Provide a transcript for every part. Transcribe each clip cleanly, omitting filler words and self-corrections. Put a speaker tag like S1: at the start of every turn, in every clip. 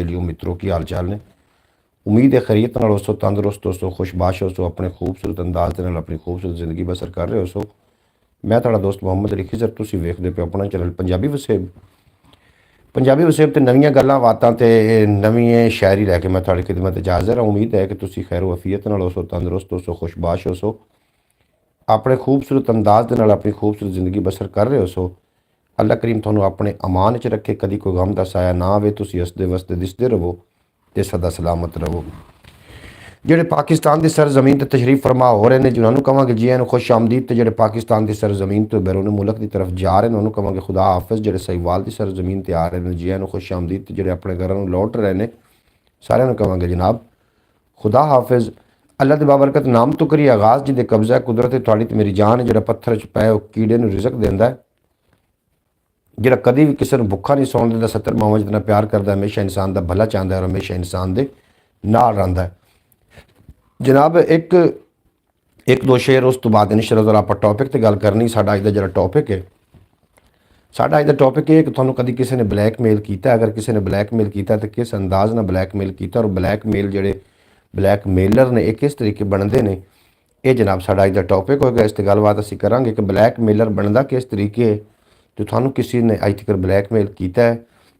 S1: लियो मित्रों की हाल चाल ने। उम्मीद है खैरियत नाल होसो, तंदुरुस्त होसो, खुशबाश होसो, अपने खूबसूरत अंदाज दे नाल अपनी खूबसूरत जिंदगी बसर कर रहे होसो। मैं तुहाडा दोस्त मुहम्मद अली खिजर, तुसीं वेखदे पे अपना चैनल पंजाबी वसेब। पंजाबी वसेब ते नवीं गल्लां बातां ते नवीं शायरी लैके मैं तुहाडी खिदमत च हाज़र हाँ। उम्मीद है कि तुसीं खैरो अफीयत नाल होसो, तंदुरुस्त होसो, खुशबाश होसो, अपने खूबसूरत अंदाज दे नाल अपनी खूबसूरत जिंदगी बसर कर रहे होसो। अल्लाह करीम तुहानूं अपने अमान च रखे, कदी कोई गम दा साया ना आवे, तुसीं हसदे वसदे दिसदे रवो ते सदा सलामत रवो। ਜਿਹੜੇ ਪਾਕਿਸਤਾਨ ਦੀ ਸਰਜ਼ਮੀਨ ਤੇ ਤਸ਼ਰੀਫ ਫਰਮਾ ਹੋ ਰਹੇ ਨੇ ਜਿਨ੍ਹਾਂ ਨੂੰ ਕਹਾਂਗੇ ਜੀ ਇਹਨੂੰ ਖੁਸ਼ ਆਮਦੀਦ, ਤੇ ਜਿਹੜੇ ਪਾਕਿਸਤਾਨ ਦੀ ਸਰਜ਼ਮੀਨ ਤੋਂ ਬੈਰੂਨ ਮੁਲਕ ਦੀ ਤਰਫ ਜਾ ਰਹੇ ਨੇ ਉਹਨੂੰ ਕਹਾਂਗੇ ਖੁਦਾ ਹਾਫਿਜ਼। ਜਿਹੜੇ ਸਹੀਵਾਲ ਦੀ ਸਰਜ਼ਮੀਨ ਤੇ ਆ ਰਹੇ ਨੇ ਜੀ ਇਹਨੂੰ ਖੁਸ਼ ਆਮਦੀਦ, ਤੇ ਜਿਹੜੇ ਆਪਣੇ ਘਰਾਂ ਨੂੰ ਲੌਟ ਰਹੇ ਨੇ ਸਾਰਿਆਂ ਨੂੰ ਕਹਾਂਗੇ ਜਨਾਬ ਖੁਦਾ ਹਾਫਿਜ਼। ਅੱਲਾ ਦੇ ਬਾਬਰਕਤ ਨਾਮ ਤੋਂ ਕਰੀ ਆਗਾਜ਼, ਜਿਹਦੇ ਕਬਜ਼ਾ ਕੁਦਰਤ ਹੈ ਤੁਹਾਡੀ ਤੇ ਮੇਰੀ ਜਾਨ। ਜਿਹੜਾ ਪੱਥਰ 'ਚ ਪਏ ਉਹ ਕੀੜੇ ਨੂੰ ਰਿਜ਼ਕ ਦਿੰਦਾ ਹੈ, ਜਿਹੜਾ ਕਦੀ ਵੀ ਕਿਸੇ ਨੂੰ ਭੁੱਖਾ ਨਹੀਂ ਸੌਣ ਦਿੰਦਾ, 70 ਮਾਵਾਂ ਜਿਤਨਾ ਪਿਆਰ ਕਰਦਾ, ਹਮੇਸ਼ਾ ਇਨਸਾਨ ਦਾ ਭਲਾ ਚਾਹੁੰਦਾ ਔਰ ਹਮੇਸ਼ਾ ਇਨਸਾਨ ਦੇ ਨਾਲ ਰਹਿੰਦਾ ਹੈ। जनाब एक दो शेर उस तो बाद इंशाअल्लाह आप टॉपिक ते गल करनी। साडा अज दा जिहड़ा टॉपिक है, साडा अज दा टॉपिक है कि तुहानूं कदी किसी ने ब्लैकमेल कीता, अगर किसी ने ब्लैकमेल कीता तो किस अंदाज नाल ब्लैकमेल कीता, और ब्लैकमेल जिहड़े ब्लैकमेलर ने ये किस तरीके बनते हैं, ये जनाब साडा अज दा टॉपिक होएगा। इस ते गलबात असीं करांगे कि ब्लैकमेलर बनदा किस तरीके है। तो तुहानूं किसी ने अज तक ब्लैकमेल कीता है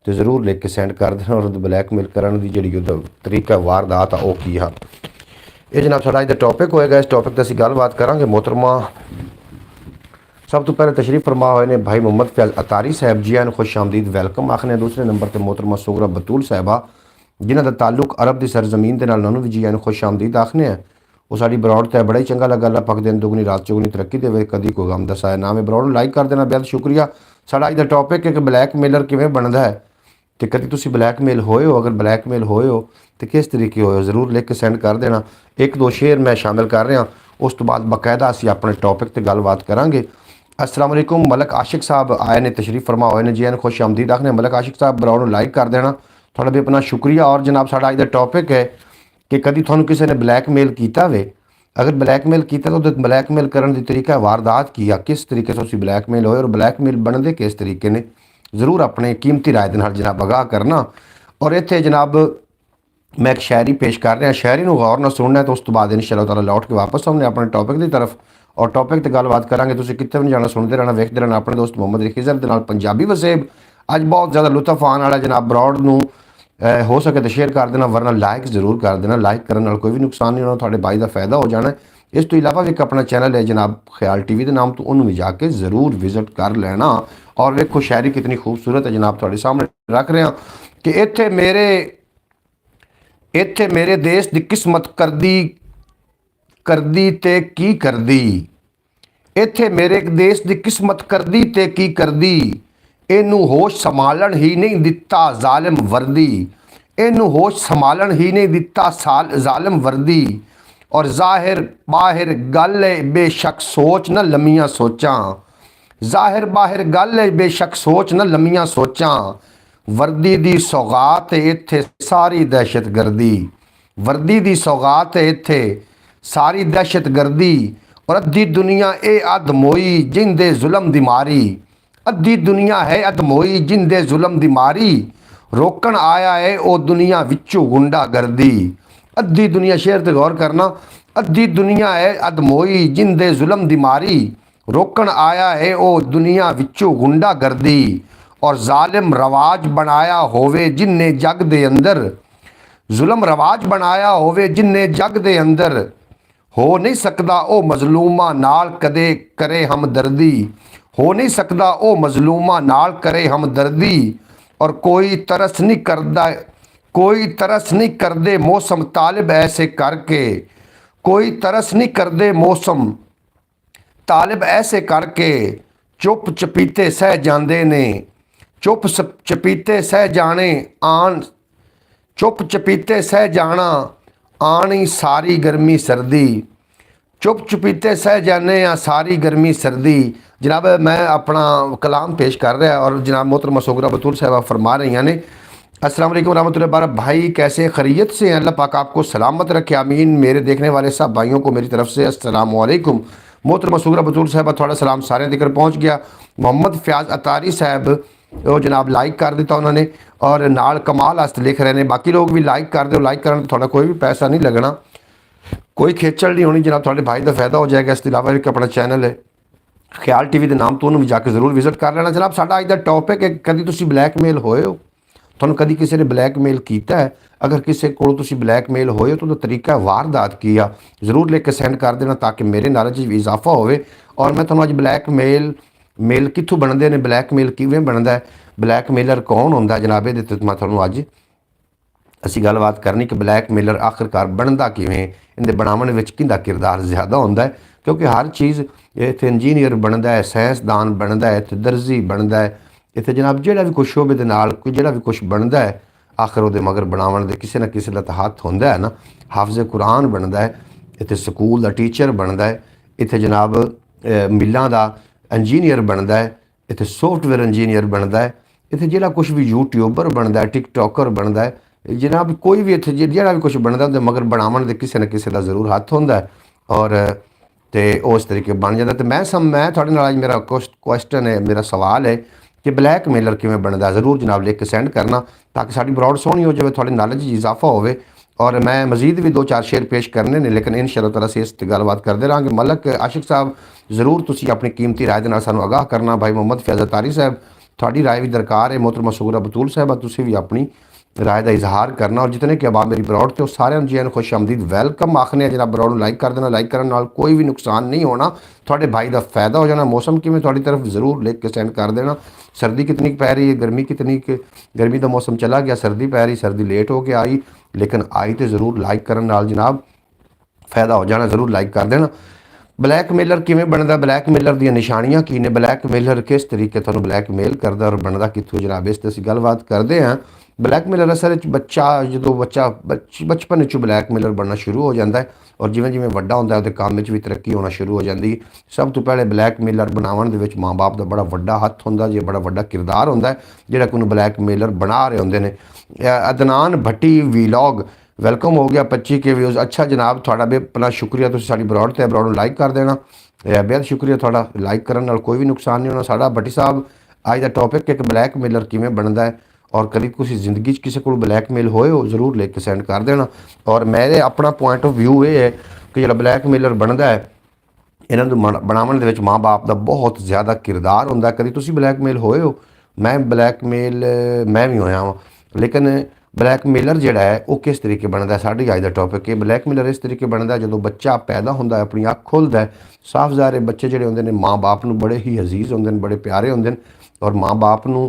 S1: तो ज़रूर लिख के सेंड कर देना, और ब्लैकमेल करने की जिहड़ी तरीका वारदात आ ओह की हा। ये जनाब साडा अज दा टॉपिक होएगा। इस टॉपिक ते असीं गलबात करांगे। मोहतरमा सब तो पहले तशरीफ फरमा हुए ने भाई मुहम्मद फैज़ अतारी साहब, जी आन खुश आमदीद वेलकम आखने। दूसरे नंबर पर मोहतरमा सुगरा बतूल साहबा, जिन्हां दा ताल्लुक अरब की सरजमीन के नाल, उन्होंने भी जी आन खुश आमदीद आखने हैं। वो साडी ब्रॉड ते बड़ा ही चंगा लगा। अल्लाह पाक दिन दुगनी रात चौगनी तरक्की देवे, कदी कोई गम दा साया ना आवे। ब्रॉड लाइक कर देना, बेहद शुक्रिया। साडा अज दा टॉपिक है कि ब्लैकमेलर किवें बनदा है, तो कभी तुसीं ब्लैकमेल होए हो, अगर ब्लैकमेल होए हो तो किस तरीके होए हो, ज़रूर लिख के सेंड कर देना। एक दो शेर मैं शामिल कर रहा, उस तो बाद बाकायदा असीं अपने टॉपिक ते गलबात करांगे। अस्सलाम वालेकुम। मलक आशिक साहब आए ने, तशरीफ फरमा होए ने, जी एन खुश आमदीद आखने। मलक आशिक साहब ब्राउन को लाइक कर देना, थोड़ा भी अपना शुक्रिया। और जनाब साडा अज दा टॉपिक है कि कभी तुहानूं किसी ने ब्लैकमेल कीता वे, अगर ब्लैकमेल किया तो ब्लैकमेल करने की तरीका वारदात की, किस तरीके से तुसीं ब्लैकमेल होए और ब्लैकमेल बनते किस तरीके ने, ज़रूर अपने कीमती राय दे नाल जनाब आगाह करना। और इत्थे जनाब मैं एक शायरी पेश कर रहा, शायरी को गौर नाल सुनना है, तो उस तो बाद इंशाअल्लाह ताला लौट के वापस आउने अपने टॉपिक की तरफ और टॉपिक ते गलबात करांगे। तुसीं कित्थे भी नहीं जाना, सुनते रहना, वेखते रहना अपने दोस्त मुहम्मद अली खिजर दे नाल पंजाबी वसेब। अज बहुत ज़्यादा लुत्फ आने वाला जनाब। ब्रॉड नूं हो सके तो शेयर कर देना, वरना लाइक जरूर कर देना। लाइक करने नाल कोई भी नुकसान नहीं होना, तुहाडे भाई दा फायदा हो जाना। इस तो इलावा भी एक अपना चैनल है जनाब ख्याल टीवी के नाम तो, उन्होंने भी जाके ज़रूर विजिट कर लेना। और वेखो शायरी कितनी खूबसूरत है जनाब, तुहाडे सामने रख रहे हैं कि इत्थे मेरे देश की किस्मत करदी ते की करदी, इत्थे मेरे देश की किस्मत करदी ते की करदी, इनू होश संभालन ही नहीं दिता जालिम वर्दी, इनू होश संभालन ही नहीं दिता जालिम वर्दी। और जाहिर बाहिर गल है बेशक सोच न लम्मियां सोचां, जाहिर बाहिर गल है बेशक सोच न लम्मियां सोचां, वर्दी दी सौगात है इत्थे सारी दहशत गर्दी, वर्दी दी सौगात है इत्थे सारी दहशत गर्दी। और अद्धी दुनिया ए अधमोई जिंदे जुलम दी मारी, अद्धी दुनिया है अधमोई जिंदे जुलम दी मारी, रोकन आया है ओ दुनिया विचों गुंडा गर्दी। अद्धी दुनिया, शेर ते गौर करना, अद्धी दुनिया है अधमोई जिंदे जुलम दी मारी, रोकन आया है ओ दुनिया विचों गुंडा गर्दी। और जालिम रवाज बनाया होवे जिन्ने जग दे अंदर, जुलम रवाज बनाया होवे जिन्ने जग दे अंदर, हो नहीं सकदा ओ मजलूमा नाल कदे करे हमदर्दी, हो नहीं सकदा ओ मजलूमा नाल करे हमदर्दी। और कोई तरस नहीं करदा, कोई तरस नहीं करदे मौसम तालिब ऐसे करके, कोई तरस नहीं करदे मौसम तालिब ऐसे करके, चुप चपीते सह जांदे ने, चुप चपीते सह जाने आन, चुप चपीते सह जाना आनी सारी गर्मी सर्दी, चुप चपीते सह जाने आ सारी गर्मी सर्दी। जनाब मैं अपना कलाम पेश कर रहा है और जनाब मोहतरमा सुगरा बतूल साहबा फरमा रही हैं ने, अस्सलाम वालेकुम रहमतुल्लाहि वबरकातुहू। भाई कैसे खैरियत से हैं, अल्लाह पाक आपको सलामत रखे, आमीन। मेरे देखने वाले सब भाइयों को मेरी तरफ से अस्सलाम वालेकुम। मोहतरमा सुगरा बतूल साहबा थोड़ा सलाम सारे दिक्र पहुँच गया। मोहम्मद फैज़ अतारी साहब ਉਹ ਜਨਾਬ ਲਾਈਕ ਕਰ ਦਿੱਤਾ ਉਹਨਾਂ ਨੇ ਔਰ ਨਾਲ ਕਮਾਲ ਵਾਸਤੇ ਲਿਖ ਰਹੇ ਨੇ ਬਾਕੀ ਲੋਕ ਵੀ ਲਾਈਕ ਕਰ ਦਿਓ। ਲਾਈਕ ਕਰਨ ਤੋਂ ਤੁਹਾਡਾ ਕੋਈ ਵੀ ਪੈਸਾ ਨਹੀਂ ਲੱਗਣਾ, ਕੋਈ ਖੇਚਲ ਨਹੀਂ ਹੋਣੀ ਜਨਾਬ, ਤੁਹਾਡੇ ਭਾਈ ਦਾ ਫਾਇਦਾ ਹੋ ਜਾਏਗਾ। ਇਸ ਤੋਂ ਇਲਾਵਾ ਇੱਕ ਆਪਣਾ ਚੈਨਲ ਹੈ ਖਿਆਲ ਟੀਵੀ ਦੇ ਨਾਮ ਤੋਂ, ਉਹਨੂੰ ਵੀ ਜਾ ਕੇ ਜ਼ਰੂਰ ਵਿਜ਼ਿਟ ਕਰ ਲੈਣਾ। ਜਨਾਬ ਸਾਡਾ ਅੱਜ ਦਾ ਟੌਪਿਕ ਹੈ, ਕਦੀ ਤੁਸੀਂ ਬਲੈਕਮੇਲ ਹੋਏ ਹੋ? ਤੁਹਾਨੂੰ ਕਦੀ ਕਿਸੇ ਨੇ ਬਲੈਕਮੇਲ ਕੀਤਾ ਹੈ? ਅਗਰ ਕਿਸੇ ਕੋਲੋਂ ਤੁਸੀਂ ਬਲੈਕਮੇਲ ਹੋਏ ਹੋ ਤਾਂ ਉਹਦਾ ਤਰੀਕਾ ਵਾਰਦਾਤ ਕੀ ਆ, ਜ਼ਰੂਰ ਲਿਖ ਕੇ ਸੈਂਡ ਕਰ ਦੇਣਾ ਤਾਂ ਕਿ ਮੇਰੇ ਨੌਲੇਜ 'ਚ ਵੀ ਇਜ਼ਾਫਾ ਹੋਵੇ। ਔਰ ਮੈਂ ਤੁਹਾਨੂੰ ਅੱਜ ਬਲੈਕਮੇਲ ਕਿੱਥੋਂ ਬਣਦੇ ਨੇ, ਬਲੈਕਮੇਲ ਕਿਵੇਂ ਬਣਦਾ ਹੈ, ਬਲੈਕਮੇਲਰ ਕੌਣ ਹੁੰਦਾ ਜਨਾਬ, ਇਹਦੇ ਤੇ ਮੈਂ ਤੁਹਾਨੂੰ ਅੱਜ ਅਸੀਂ ਗੱਲਬਾਤ ਕਰਨੀ ਕਿ ਬਲੈਕਮੇਲਰ ਆਖਿਰਕਾਰ ਬਣਦਾ ਕਿਵੇਂ, ਇਹਦੇ ਬਣਾਉਣ ਵਿੱਚ ਕਿਹਦਾ ਕਿਰਦਾਰ ਜ਼ਿਆਦਾ ਹੁੰਦਾ ਹੈ। ਕਿਉਂਕਿ ਹਰ ਚੀਜ਼ ਇੱਥੇ ਇੰਜੀਨੀਅਰ ਬਣਦਾ ਹੈ, ਸਾਇੰਸਦਾਨ ਬਣਦਾ ਹੈ, ਇੱਥੇ ਦਰਜੀ ਬਣਦਾ ਹੈ, ਇੱਥੇ ਜਨਾਬ ਜਿਹੜਾ ਵੀ ਕੁਛ ਸ਼ੋਬੇ ਦੇ ਨਾਲ ਕੋਈ ਜਿਹੜਾ ਵੀ ਕੁਛ ਬਣਦਾ ਹੈ ਆਖਰ ਉਹਦੇ ਮਗਰ ਬਣਾਉਣ ਦੇ ਕਿਸੇ ਨਾ ਕਿਸੇ ਦਾ ਤਾਂ ਹੱਥ ਹੁੰਦਾ ਹੈ ਨਾ। ਹਾਫਜ਼ੇ ਕੁਰਾਨ ਬਣਦਾ ਹੈ, ਇੱਥੇ ਸਕੂਲ ਦਾ ਟੀਚਰ ਬਣਦਾ ਹੈ, ਇੱਥੇ ਜਨਾਬ ਮਿੱਲਾਂ ਦਾ ਇੰਜੀਨੀਅਰ ਬਣਦਾ ਹੈ, ਇੱਥੇ ਸੌਫਟਵੇਅਰ ਇੰਜੀਨੀਅਰ ਬਣਦਾ ਹੈ, ਇੱਥੇ ਜਿਹੜਾ ਕੁਛ ਵੀ ਯੂਟਿਊਬਰ ਬਣਦਾ ਹੈ, ਟਿਕਟੋਕਰ ਬਣਦਾ ਹੈ, ਜਨਾਬ ਕੋਈ ਵੀ ਇੱਥੇ ਜਿਹੜਾ ਵੀ ਕੁਛ ਬਣਦਾ ਉਹਦੇ ਮਗਰ ਬਣਾਉਣ ਦੇ ਕਿਸੇ ਨਾ ਕਿਸੇ ਦਾ ਜ਼ਰੂਰ ਹੱਥ ਹੁੰਦਾ ਹੈ। ਔਰ ਤੇ ਉਸ ਤਰੀਕੇ ਬਣ ਜਾਂਦਾ। ਤੇ ਮੈਂ ਤੁਹਾਡੇ ਨਾਲ ਅੱਜ ਮੇਰਾ ਕੁਐਸਚਨ ਹੈ, ਮੇਰਾ ਸਵਾਲ ਹੈ ਕਿ ਬਲੈਕਮੇਲਰ ਕਿਵੇਂ ਬਣਦਾ, ਜ਼ਰੂਰ ਜਨਾਬ ਲਿਖ ਕੇ ਸੈਂਡ ਕਰਨਾ ਤਾਂ ਕਿ ਸਾਡੀ ਬਰੋਡ ਸੋਹਣੀ ਹੋ ਜਾਵੇ, ਤੁਹਾਡੀ ਨੌਲੇਜ 'ਚ ਇਜ਼ਾਫਾ ਹੋਵੇ। ਔਰ ਮੈਂ ਮਜ਼ੀਦ ਵੀ 2-4 ਸ਼ੇਅਰ ਪੇਸ਼ ਕਰਨੇ ਨੇ, ਲੇਕਿਨ ਇਨਸ਼ਾਅੱਲਾ ਤਾਲਾ ਅਸੀਂ ਇਸ 'ਤੇ ਗੱਲਬਾਤ ਕਰਦੇ ਰਹਾਂਗੇ। ਮਲਕ ਆਸ਼ਿਕ ਸਾਹਿਬ ਜ਼ਰੂਰ ਤੁਸੀਂ ਆਪਣੀ ਕੀਮਤੀ ਰਾਏ ਦੇ ਨਾਲ ਸਾਨੂੰ ਆਗਾਹ ਕਰਨਾ। ਭਾਈ ਮੁਹੰਮਦ ਫੈਜ਼ਲ ਤਾਰੀ ਸਾਹਿਬ ਤੁਹਾਡੀ ਰਾਏ ਵੀ ਦਰਕਾਰ ਹੈ। मोहतरमा सुगरा बतूल साहबा तुसी भी अपनी राय का इजहार करना। और जितने कि आबाद मेरी बरौड़ तो सारे जी खुश आमदीद वैलकम आखने जनाब। बरौड़ लाइक कर देना, लाइक करने कोई भी नुकसान नहीं होना, थोड़े भाई का फायदा हो जाना। मौसम किमें थोड़ी तरफ जरूर लिख के सेंड कर देना। सर्दी कितनी पै रही है, गर्मी कितनी, गर्मी का मौसम चला गया, सर्दी पै रही, सर्दी लेट हो के आई लेकिन आई तो जरूर लाइक करने जनाब फायदा हो जाना, जरूर लाइक कर देना। ब्लैकमेलर किमें बनता, ब्लैकमेलर दी निशानियां की ने, ब्लैकमेलर किस तरीके तुहानूं ब्लैकमेल करता और बनता कित्थों जनाब, इस ते असीं गलबात करते हैं। ब्लैकमेलर असल बच्चा जो बचपन चो ब्लैकमेलर बनना शुरू हो जाता है और जिवें जिवें वड्डा होंदा है तो काम भी तरक्की होना शुरू हो जाती है। सब तो पहले ब्लैकमेलर बनावन दे विच माँ बाप का बड़ा वड्डा हत्थ होंदा जे, बड़ा वड्डा किरदार होंदा है जिहड़ा कोई ब्लैकमेलर बना रहे होंदे ने। अदनान भट्टी वीलॉग वेलकम हो गया 25 के व्यूज़। अच्छा जनाब थोड़ा भी अपना शुक्रिया, तुसीं साडी बरौड़ ते बरौड़ लाइक कर देना, बेहद शुक्रिया थोड़ा। लाइक करने नाल कोई भी नुकसान नहीं होना साडा। भट्टी साहब अज का टॉपिक एक ब्लैकमेलर किवें बनता है और कभी तुसीं जिंदगी किसी को ब्लैकमेल होए हो जरूर लिख के सेंड कर देना। और मेरे अपना पॉइंट ऑफ व्यू ये है कि जो ब्लैकमेलर बनता है इन्हां नूं बनावन दे विच माँ बाप का बहुत ज़्यादा किरदार होंदा। कभी तुसीं ब्लैकमेल होए हो? मैं ब्लैकमेल मैं भी होया वां, लेकिन ब्लैकमेलर जिहड़ा है वो किस तरीके बनता है, साडी अज का टॉपिक है। ब्लैकमेलर इस तरीके बनता है जो बच्चा पैदा होंदा है, अपनी अख खोलता है, साफ ज़ाहिर बच्चे जिहड़े होंदे ने माँ बाप नूं बड़े ही अजीज़ होंदे ने, बड़े प्यारे होंदे ने। और माँ बाप नूं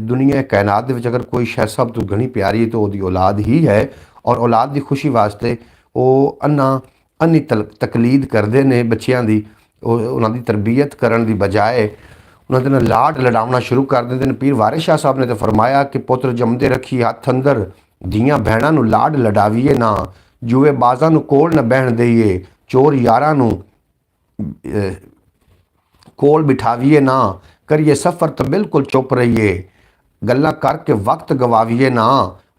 S1: दुनिया कायनात दे विच अगर कोई शै सब तो घनी प्यारी है तो वो औलाद ही है। और औलाद की खुशी वास्ते वो अन्नी तकलीद करते हैं बच्चों की, उन्होंने तरबियत करने की बजाय उन्होंने लाड लडावना शुरू कर देते हैं। पीर वारिस शाह साहब ने तो फरमाया कि पुत्र जमदे रखी हथ अंदर, दियाँ भैणां नूं लाड लडावीए ना, जुए बाज़ां नूं कोल न बहन दईए, चोर यारां नूं कोल बिठावीए ना, करिए सफ़र तो बिल्कुल चुप रहिए, गल्लां करके वक्त गवावीए ना,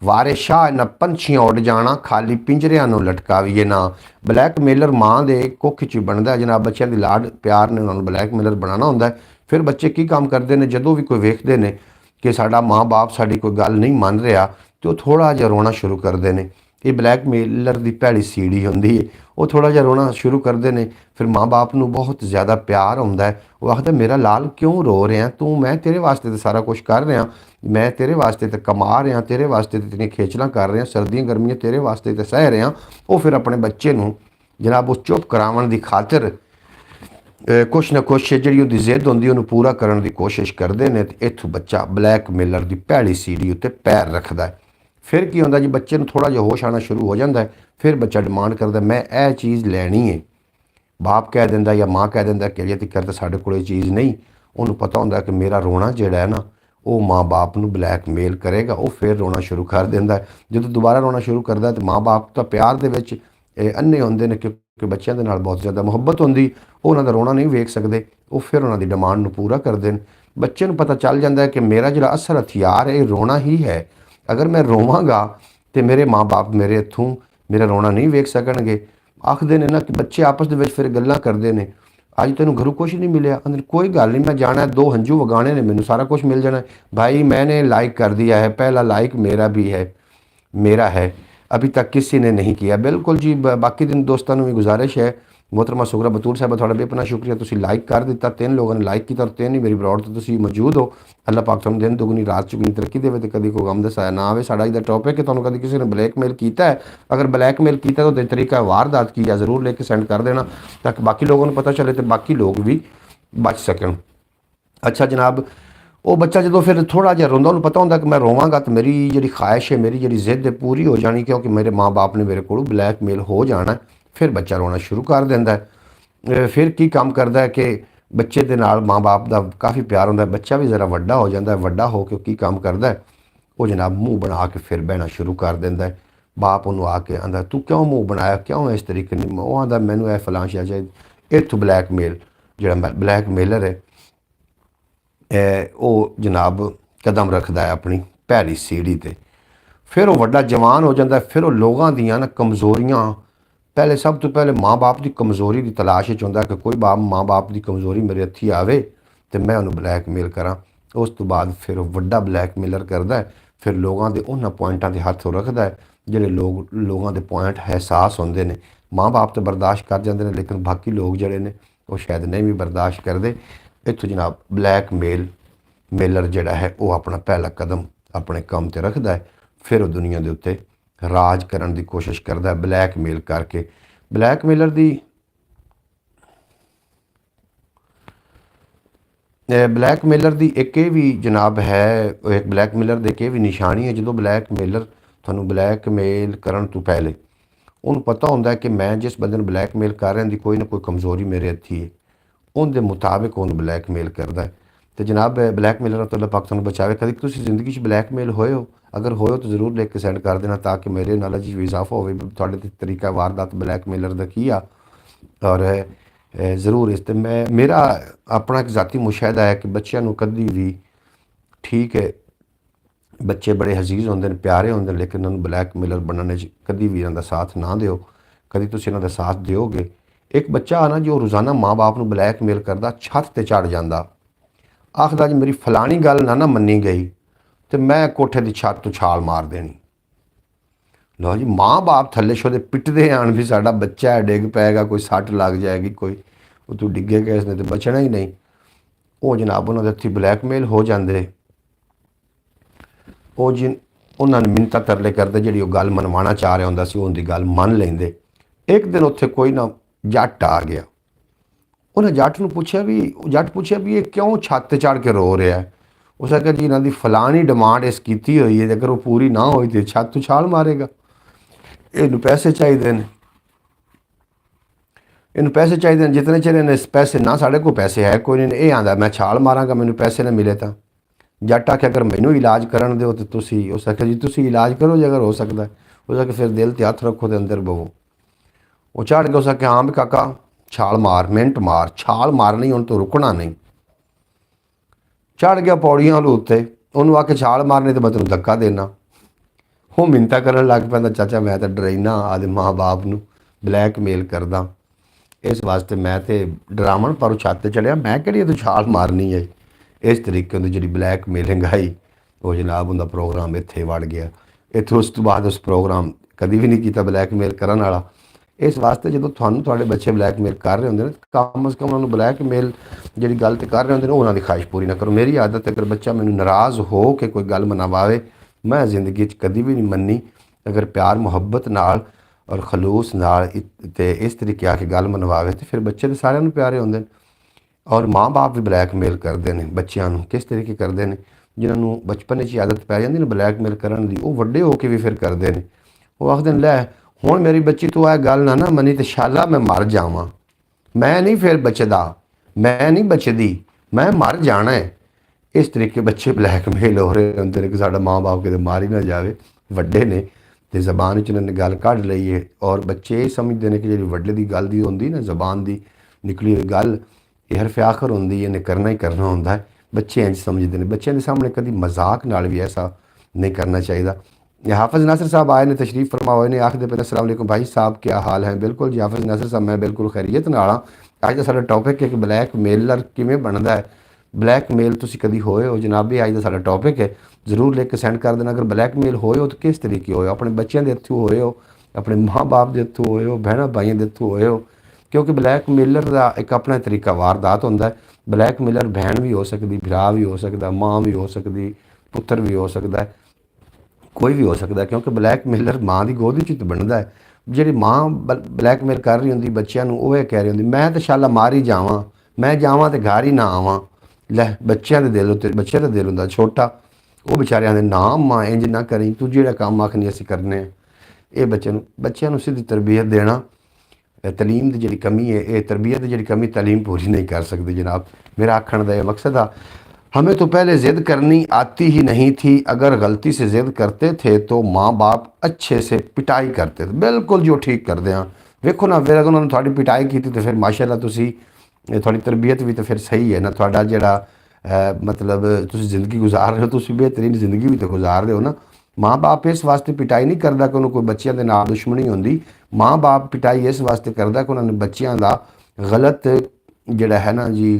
S1: वारे शाह न पंछियां उड़ जाना, खाली पिंजरियां नूं लटकावीए ना। ब्लैकमेलर माँ दे कुख च बनता है जनाब, बच्चों की लाड प्यार ने उन्होंने ब्लैकमेलर बनाना होंदा है। फिर बच्चे की काम करते हैं, जदों भी कोई वेखते हैं कि साडा माँ बाप साडी कोई गल नहीं मान रहा तो थोड़ा जिहा रोना शुरू करते हैं। ये ब्लैकमेलर की भैड़ी सीढ़ी होंदी है, वो थोड़ा जिहा रोना शुरू करते हैं। फिर माँ बाप नूं बहुत ज़्यादा प्यार होंदा है, वो आखदे मेरा लाल क्यों रो रहे हैं तू, मैं तेरे वास्ते तो सारा कुछ कर रहा, मैं तेरे वास्ते तो कमा रहा, तेरे वास्ते तो इतनी खेचलां कर रहा, सर्दियां गर्मियां तेरे वास्ते तो सह रहा। वो फिर अपने बच्चे नूं जनाब वो चुप करावन की खातिर कुछ ना कुछ जी उसकी जिद होंदी उन्होंने पूरा करने की कोशिश करते हैं। तो इत्थों बच्चा ब्लैकमेलर की भैड़ी सीढ़ी उत्ते पैर रखता है। फिर की होंदा जी बच्चे नूं थोड़ा जिहा होश आना शुरू हो जाता है, फिर बच्चा डिमांड करता मैं यह चीज़ लैनी है, बाप कह दिंदा या माँ कह दिंदा कि अजे तक साडे कोल ये चीज़ नहीं। उन्होंने पता होंदा कि मेरा रोना जिहड़ा है ना वो माँ बाप नूं ब्लैकमेल करेगा, वो फिर रोना शुरू कर दिंदा है। जदों दोबारा रोना शुरू करता है तो माँ बाप तो प्यार दे विच अन्ने होंदे ने कि बच्चों के नाल बहुत ज़्यादा मुहब्बत होंदी, वो उन्हां दा रोना नहीं वेख सकते, वो फिर उन्हां दी डिमांड नूं पूरा करते हैं। बच्चे नूं पता चल जाता है कि मेरा जिहड़ा असर हथियार है रोना ही है, अगर मैं रोवांगा तो मेरे माँ बाप मेरे इत्थों मेरा रोना नहीं वेख सकणगे। आखदे ने ना कि बच्चे आपस दे विच फिर गल्लां करदे ने, ਅੱਜ ਤੈਨੂੰ ਘਰੋਂ ਕੁਛ ਨਹੀਂ ਮਿਲਿਆ, ਅੰਦਰ कोई गल नहीं, मैं जाना है, 2 हंजू वगाने ने, मैनू सारा कुछ मिल जाना है। भाई मैंने लाइक कर दिया है, पहला लाइक मेरा भी है, मेरा है, अभी तक किसी ने नहीं किया। बिल्कुल जी, बाकी दिन दोस्तों भी गुजारिश है, मोहतरमा सुगरा बतूल साहब थोड़ा बेपना शुक्रिया, तुसी लाइक कर दिता, 3 लोगों ने लाइक किया और 3 ही मेरी ब्रॉड तो तुसी मौजूद हो। अल्लाह पाक तुहानू दिन दुगनी रात चुगनी तरक्की देवे ते कदी कोई गम दसाया ना आवे। साडा इहदा टॉपिक है, तुहानू कदी किसी ने ब्लैकमेल किया है, अगर ब्लैकमेल किया तो तरीका वारदात की है, ज़रूर लेके सेंड कर देना ताकि बाकी लोगों को पता चले तो बाकी लोग भी बच सकन। अच्छा जनाब, वो बच्चा जो फिर थोड़ा जिहा रोंदा, उन्होंने पता होंदा कि मैं रोवांगा तो मेरी जी ख्वाहिश है, मेरी जी जिद है पूरी हो जानी, क्योंकि मेरे माँ बाप ने मेरे को ब्लैकमेल हो जाना है। फिर बच्चा रोना शुरू कर देंदा है। फिर की काम करता है कि बच्चे के नाल माँ बाप का काफ़ी प्यार होंदा है, बच्चा भी ज़रा वड्डा हो जाता है, वड्डा हो के की काम करता है, वो जनाब मुँह बना के फिर बहना शुरू कर देंदा है। बाप उन्होंने आके आंदा तू क्यों मुँह बनाया, क्यों इस तरीके नहीं, वो आंदा मैनू यह फलां शै चाहिए। इत्थों ब्लैकमेल जो ब्लैकमेलर है वो जनाब कदम रखता है अपनी पहली सीढ़ी ते। फिर वो वड्डा जवान हो जाता है, फिर वो लोगों दियां ना कमज़ोरियाँ, पहले सब तो पहले माँ बाप की कमज़ोरी की तलाश होंदा कि कोई माँ बाप की कमज़ोरी मेरे हथी आवे तो मैं उन्होंने ब्लैकमेल करा। उस तो बाद फिर वो वड्डा ब्लैकमेलर करता है, फिर लोगों के उन्होंने पॉइंटा के हथ रखता है जोड़े लोगों के पॉइंट एहसास होंगे ने। माँ बाप तो बर्दाश्त कर जाते हैं, लेकिन बाकी लोग जोड़े ने वो शायद नहीं भी बर्दाश्त करते। इत्थों जनाब मेलर जोड़ा है वो अपना पहला कदम अपने काम ते रखता है, फिर वो दुनिया के उत्ते राज करने की कोशिश करता है ब्लैकमेल करके। ब्लैकमेलर दी एक ये भी जनाब है, एक ब्लैकमेलर दी एक ये भी निशानी है, जो ब्लैकमेलर थानू ब्लैकमेल करन तो पहले उन्होंने पता होंदा है कि मैं जिस बंदे नूं ब्लैकमेल कर रहा दी कोई ना कोई कमज़ोरी मेरे हथी है, उनके मुताबिक उन्होंने ब्लैकमेल करता है। तो जनाब ब्लैकमेलर तो अल्लाह पाक तुहानू बचावे। कभी तुसी जिंदगी ब्लैकमेल होए हो, अगर होए तो ज़रूर लिख के सेंड कर देना ताकि मेरे नॉलेज भी इजाफा हो, थोड़े तरीका वारदात ब्लैकमेलर का की आ। और ज़रूर इस मैं मेरा अपना एक ज़ाती मुशाहिदा है कि बच्चों कभी भी ठीक है, बच्चे बड़े अजीज़ होंगे प्यारे होंगे, लेकिन उन्होंने ब्लैकमेलर बनने कभी भी इन्हों साथ ना दिओ। कभी तुम इन्हों साथ दोगे, एक बच्चा आना जो रोज़ाना माँ बाप को ब्लैकमेल करता छत पर चढ़ जाता, आखदा जी मेरी फलानी गल ना मनी गई तो मैं कोठे की छत तो छाल मार देनी। लो जी, माँ बाप थले छोड़े पिटते आन भी साडा बच्चा है डिग पैगा, कोई सट लग जाएगी, कोई तू डिगेगा इसने तो बचना ही नहीं। वो जनाब उन्होंने हथी ब्लैकमेल हो जाते, वो जिन उन्होंने मिन्नतां तरले करते जी गल मनवाना चाह रहा होंदा सी, उनकी गल मन लेंदे। एक दिन उत्थे कोई ना जट आ गया, उन्हें जट नूं पूछया भी, जट पूछया भी ये क्यों छत ते चढ़ के रो रहा है। उसने कहा जी इन्हों की फलानी डिमांड इस की हुई है, अगर वो पूरी ना हुई तो छत तो छाल मारेगा, इनू पैसे चाहिए ने, इन पैसे चाहिए, जितने चिर इन्हें पैसे ना, साढ़े को पैसे है कोई नहीं, ये आंदा मैं छाल मारांगा मैनू पैसे ना मिले तो। जट आख्या अगर मैनू इलाज करन दो तो तुसी, उस आख्या जी तुसी इलाज करो जो अगर हो सकता है। उस आख्या फिर दिल ते हथ रखो तो अंदर बवो। वो चढ़ गया, उस आख्या हाँ भी काका छाल मार, मिनट मार, छाल मारनी उन तो रुकना नहीं। चढ़ गया पौड़ियां उत्ते, उन्होंने आके छाल मारनी तो मैं तेन धक्का देना। वो मिन्नतां करन लग पैंदा चाचा मैं तो डराइना आदे माँ बाप नूं ब्लैकमेल करदा, इस वास्ते मैं तो डरावन पर छत ते चढ़िया, मैं कि तू छाल मारनी है। इस तरीके की जी ब्लैकमेलिंग आई, वो जनाब उनका प्रोग्राम इत्थे वड़ गया। इत्थों उस तो बाद उस प्रोग्राम कभी भी नहीं किया ब्लैकमेल करन वाला। इस वास्ते जो थानू थोड़े बच्चे ब्लैकमेल कर रहे होंगे, कम अज़ कम उन्होंने ब्लैकमेल जी गल तो कर रहे होंगे उन्होंने ख्वाहिश पूरी ना करो। मेरी आदत है अगर बच्चा मैनू नाराज़ हो के कोई गल मनावे, मैं जिंदगी कभी भी नहीं मन्नी। अगर प्यार मुहब्बत नाल और खलूस नाल ते इस तरीके आके गल मनवावे तो फिर बच्चे तो सारिਆਂ ਨੂੰ प्यारे होंगे। और माँ बाप भी ब्लैकमेल करते हैं बच्चों को, किस तरीके करते हैं, जिन्होंने बचपन की आदत पै जाती है ब्लैकमेल करने की, वो वड्डे होके भी फिर करते हैं। वो आखते हैं लै हुण मेरी बच्ची तू आ गल ना मनी तो शाला मैं मर जावां, मैं नहीं फिर बचदा, मैं नहीं बचदी, मैं मर जाना है। इस तरीके बच्चे ब्लैकमेल हो रहे होंगे कि साडा माँ बाप किते मार ही ना जाए, वड्डे ने तो जबान च उन्होंने गल कढ़ लई है। और बच्चे ये समझते हैं कि जी वड्डे की गल दी होंदी ना, जबान की निकली हुई गल ये हरफ आखर होंदी है, इन्हें करना ही करना होंदा है। बच्चे इंज समझते हैं, बच्चों के सामने कभी मजाक नाल भी ऐसा नहीं करना चाहिए। ये हाफिज़ नासिर साहब आए ने, तशरीफ़ फरमा हुए ने, आखिर पे अस्सलाम वालेकुम भाई साहब क्या हाल है। बिल्कुल जी हाफिज़ नासिर साहब मैं बिल्कुल खैरियत नाल हाँ। अज का साडा टॉपिक है कि ब्लैक मेलर किवें बनदा है। ब्लैक मेल तुसीं कदी होए हो जनाब, ये अज का साडा टॉपिक है। जरूर लिख के सेंड कर देना। अगर ब्लैक मेल होए हो तो किस तरीके होए हो, अपने बच्चों के थ्रू होए हो, अपने माँ बाप के थ्रू होए हो, भैन भाइयों के थ्रू होए हो। क्योंकि ब्लैक मेलर का एक अपना तरीका वारदात होंदा है। ब्लैक मेलर भैन भी हो सकती, भरा भी हो सकता, माँ भी हो सकती, पुत्र भी हो सकता है, कोई भी हो सकता है। क्योंकि ब्लैक मेलर माँ की गोद च बनता है। जी माँ ब्लैक मेल कर रही होंगी बच्चों को, वो कह रही होंगी मैं तो शाला मार ही जावां, मैं जावां तो घर ही ना आवां। लै बच्चों के दिल उत्ते, बच्चे का दिल होंदा छोटा, वो बेचारे आते ना माँ इंज ना करी, तू जो काम आखनी असीं करने। ये बच्चों सीधी तरबियत देना। तलीम की जी कमी है, ये तरबियत की जी कमी तलीम पूरी नहीं कर सकती जनाब। मेरा आखण का यह मकसद आ, हमें तो पहले ज़िद करनी आती ही नहीं थी। अगर गलती से ज़िद करते थे तो माँ बाप अच्छे से पिटाई करते थे। बिल्कुल जो ठीक करते हैं। वेखो ना फिर अगर उन्होंने थोड़ी पिटाई की तो फिर माशाअल्लाह तुसी थोड़ी तरबियत भी तो फिर सही है ना। थोड़ा जड़ा मतलब तुसी ज़िंदगी गुजार रहे हो, तुसी बेहतरीन ज़िंदगी भी तो गुजार रहे हो ना। माँ बाप इस वास्ते पिटाई नहीं करता कि उन्होंने कोई बच्चों के नाल दुश्मनी होंगी। माँ बाप पिटाई इस वास्ते करता कि उन्होंने बच्चों का गलत जड़ा है ना जी,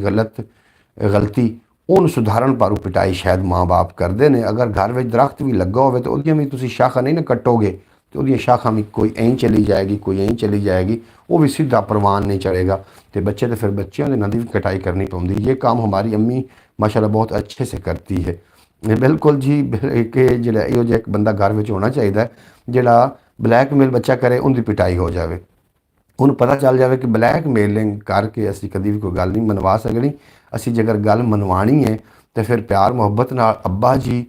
S1: गलती उन सुधारण पर पिटाई शायद माँ बाप करते हैं। अगर घर में दरख्त भी लगा हो तो उहदियां भी तुसी शाखा नहीं ना कट्टोगे तो उहदियां शाखा भी कोई ऐं चली जाएगी, कोई ऐं चली जाएगी, वो भी सीधा परवान नहीं चढ़ेगा। तो बच्चे तो फिर बच्चों के नदी भी कटाई करनी पौंदी। ये काम हमारी अम्मी माशाल्लाह बहुत अच्छे से करती है। बिल्कुल जी, कि जो यो एक बंदा घर में होना चाहिए जोड़ा ब्लैकमेल बच्चा करे, उनकी पिटाई हो जाए, उन्हें पता चल जाए कि ब्लैक मेलिंग करके असी कभी भी कोई गल नहीं मनवा सकनी। असी जेकर गल मनवानी है तो फिर प्यार मुहब्बत नाल अब्बा जी,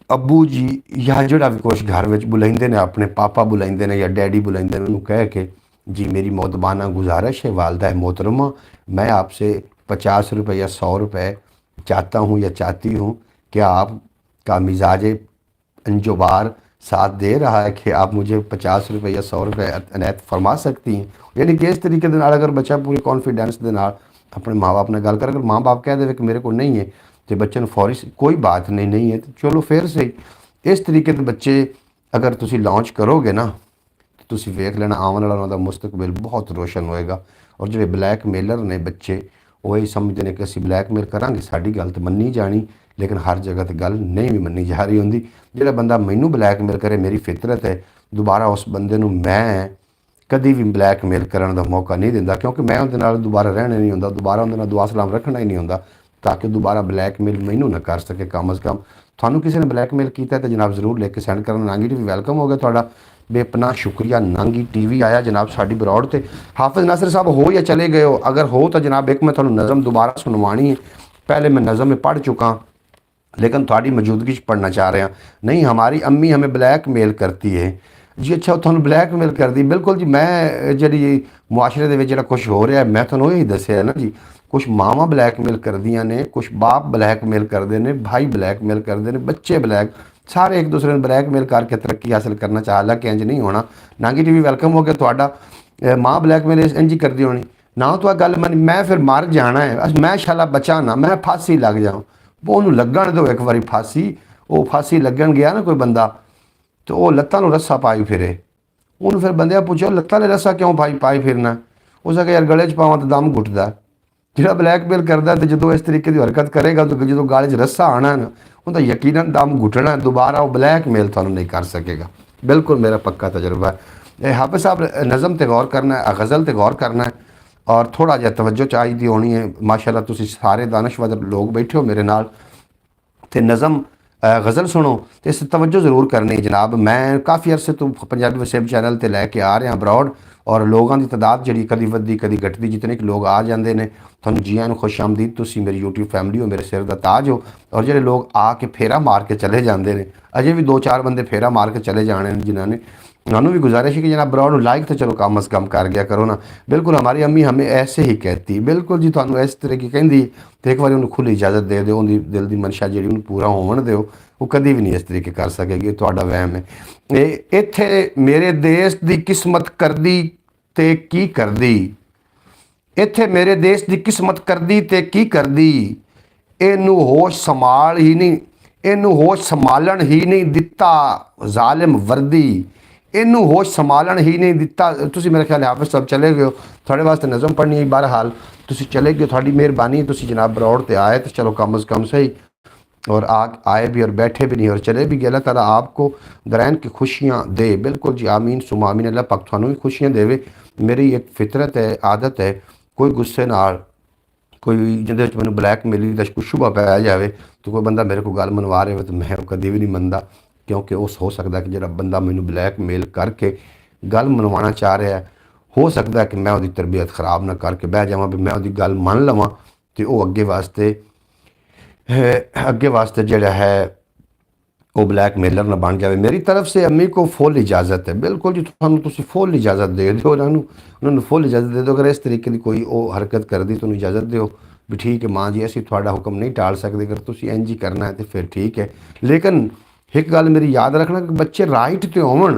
S1: अब्बू जी या जोड़ा भी कुछ घर में बुलाते हैं, अपने पापा बुलाते हैं या डैडी बुलाते हैं, उन्होंने कह के जी मेरी मोतबाना गुजारिश है वालदा मोहतरमा, मैं आपसे 50 रुपये या 100 रुपये चाहता हूँ या चाहती हूँ। क्या आपका मिजाज अंजोबार साथ दे रहा है कि आप मुझे 50 रुपये या 100 रुपये अनायत फरमा सकती हैं। यानी कि इस तरीके के नाल अगर बच्चा पूरी कॉन्फिडेंस के नाल अपने माँ बाप ने गल कर, अगर माँ बाप कह दे कि मेरे को नहीं है तो बच्चे ने फौरी कोई बात नहीं, नहीं है तो चलो फिर सही। इस तरीके के बच्चे अगर तुसी लॉन्च करोगे ना तो तुसी वेख लेना आने वाला उन्होंने मुस्तकबिल बहुत रोशन होएगा। और जो ब्लैक मेलर ने बच्चे वो ही समझते हैं कि असी ब्लैकमेल करांगे साड़ी गल तो मन्नी जानी, लेकिन हर जगह तो गल नहीं भी मन्नी जा रही होंगी। जो बंदा मैनू ब्लैकमेल करे, मेरी फितरत है दोबारा उस बंदे नूं मैं कभी भी ब्लैकमेल करने का मौका नहीं दिंदा, क्योंकि मैं उहदे नाल दोबारा रहना नहीं होंदा, दोबारा उहदे नाल दुआ सलाम रखना ही नहीं होंदा, ताकि दोबारा ब्लैकमेल मैनू ना कर सके। कम अज़ कम थानू किसी ने ब्लैकमेल किया तो जनाब जरूर लिख के सेंड करना। नांगी टीवी वेलकम हो गया थोड़ा बेपना शुक्रिया। नांगी टीवी आया जनाब साड़ी ब्रॉड से। हाफिज़ नासिर साहब हो या चले गए हो, अगर हो तो जनाब एक मैं थोड़ा नज़म दोबारा सुनवानी है। पहले मैं नज़म में पढ़ चुका लेकिन थोड़ी मौजूदगी पढ़ना चाह रहे हैं। नहीं हमारी अम्मी हमें ब्लैक मेल करती है जी। अच्छा तुहानू ब्लैक मेल कर दी, बिल्कुल जी। मैं जी मुआशरे के कुछ हो रहा है मैं थोड़ा यही दसिया ना जी। कुछ मावां ब्लैक मेल कर दियाँ ने, कुछ बाप ब्लैक मेल करते हैं, भाई ब्लैक मेल करते हैं, बच्चे ब्लैक, सारे एक दूसरे ने ब्लैक मेल करके तरक्की हासिल करना चाह ला कि इंज नहीं होना। नांगी टीवी वेलकम हो गया थोड़ा। माँ ब्लैक मेल इंज ही करती होनी ना तो गल मनी, मैं फिर मर जाना है, मैं शाला बचा ना, मैं फांसी लग जाऊँ। वो उन्होंने लगन दो एक बारी फांसी, वो फांसी लगन गया ना कोई बंदा तो वो लत्तां नूं रस्सा पाई फिरे। उन्होंने फिर बंदे पूछो लत्तां ने रस्सा क्यों पाई फिरना, उस आखे यार गले च पावां तो दम घुटदा। जो ब्लैकमेल करता तो जो इस तरीके की हरकत करेगा तो जो गाले च रस्सा आना है ना उनका यकीनन दम घुटना है, दोबारा वो ब्लैकमेल थानू नहीं कर सकेगा। बिल्कुल मेरा पक्का तजर्बा है। हाफिज़ साहब नज़म ते गौर करना है, गज़ल ते गौर करना है और थोड़ा जहा तवज्जो चाहिए होनी है। माशाल्लाह तुसी सारे दानश्वर लोग बैठे हो मेरे नाल ते नज़म गज़ल सुनो तो इस तवज्जो ज़रूर करनी जनाब। मैं काफ़ी अरसे तो पंजाबी वसेब चैनल ते लैके आ रहा अब्रॉड और लोगों की तादाद जी कभी वधी कभी घटती, जितने कि लोग आ जाते हैं थोड़ा जियां खुश आमदीद। तुसी मेरी यूट्यूब फैमिली हो, मेरे सिर का ताज हो। और जो लोग आके फेरा मार के चले जाते हैं, अजे भी 2-4 बंदे फेरा मार के चले जाने जिन्होंने, उन्होंने भी गुजारिश है कि जनाब ब्रॉड लाइक तो चलो कम अज़ कम कर गया करो ना। बिल्कुल हमारी अम्मी हमें ऐसे ही कहती, बिल्कुल जी थानू इस तरह की कहती तो एक बार उन्होंने खुली इजाज़त दे दो, उनकी दिल की मनशा जी उन्होंने पूरा होवन दो, वो कभी भी नहीं इस तरीके कर सकेगी। थोड़ा वहम है। इत्थे मेरे देश की किस्मत करदी ते की करदी, इत्थे मेरे देश की किस्मत करदी ते की करदी, इनू होश संभाल ही नहीं, ਇਹਨੂੰ ਹੋਸ਼ ਸੰਭਾਲਣ ਹੀ ਨਹੀਂ ਦਿੱਤਾ ਜ਼ਾਲਿਮ ਵਰਦੀ, ਇਹਨੂੰ ਹੋਸ਼ ਸੰਭਾਲਣ ਹੀ ਨਹੀਂ ਦਿੱਤਾ। ਤੁਸੀਂ ਮੇਰੇ ਖਿਆਲ ਹਾਫਿਜ਼ ਸਾਹਿਬ ਚਲੇ ਗਏ ਹੋ, ਤੁਹਾਡੇ ਵਾਸਤੇ ਨਜ਼ਮ ਪੜ੍ਹਨੀ ਹੈ। ਬਹਰਹਾਲ ਤੁਸੀਂ ਚਲੇ ਗਏ, ਤੁਹਾਡੀ ਮਿਹरबानी, ਤੁਸੀਂ जनाब बरौड़ ते आए तो चलो कम अज़ कम सही, और आए भी और बैठे भी नहीं और चले भी गए। अल्लाह ताला आपको दरैन की खुशियाँ दे। बिल्कुल जी, आमीन सुमा आमीन। अल्लाह पाक थानू भी खुशियाँ देवे। मेरी एक फितरत है, आदत है, कोई गुस्से नाल कोई जिहदे विच मैनूं ब्लैकमेल दा कोई शुभा पै जाए तो कोई बंदा मेरे को गल मनवा रहा हो तो मैं कभी भी नहीं मनदा, क्योंकि उस हो सकता है कि जिहड़ा बंदा मैनूं ब्लैकमेल करके गल मनवाना चाह रहा है, हो सकता है कि मैं उसकी तरबियत खराब ना करके बह जावां, भी मैं उसकी गल मान लवां तो वह अगे वास्ते जिहड़ा है वो ब्लैकमेलर ना बन जाए। मेरी तरफ से अम्मी को फुल इजाज़त है। बिल्कुल जी, तुहानूं तुसीं फुल इजाज़त दे दो, उन्होंने फुल इजाज़त दे दो। अगर इस तरीके की कोई वो हरकत कर दी तो उन्हें इजाज़त दो भी ठीक है माँ जी, असीं तुहाडा हुक्म नहीं टाल सकते, अगर तुसीं इंज ही करना है तो फिर ठीक है। लेकिन एक गल मेरी याद रखना कि बच्चे राइट तो होवन,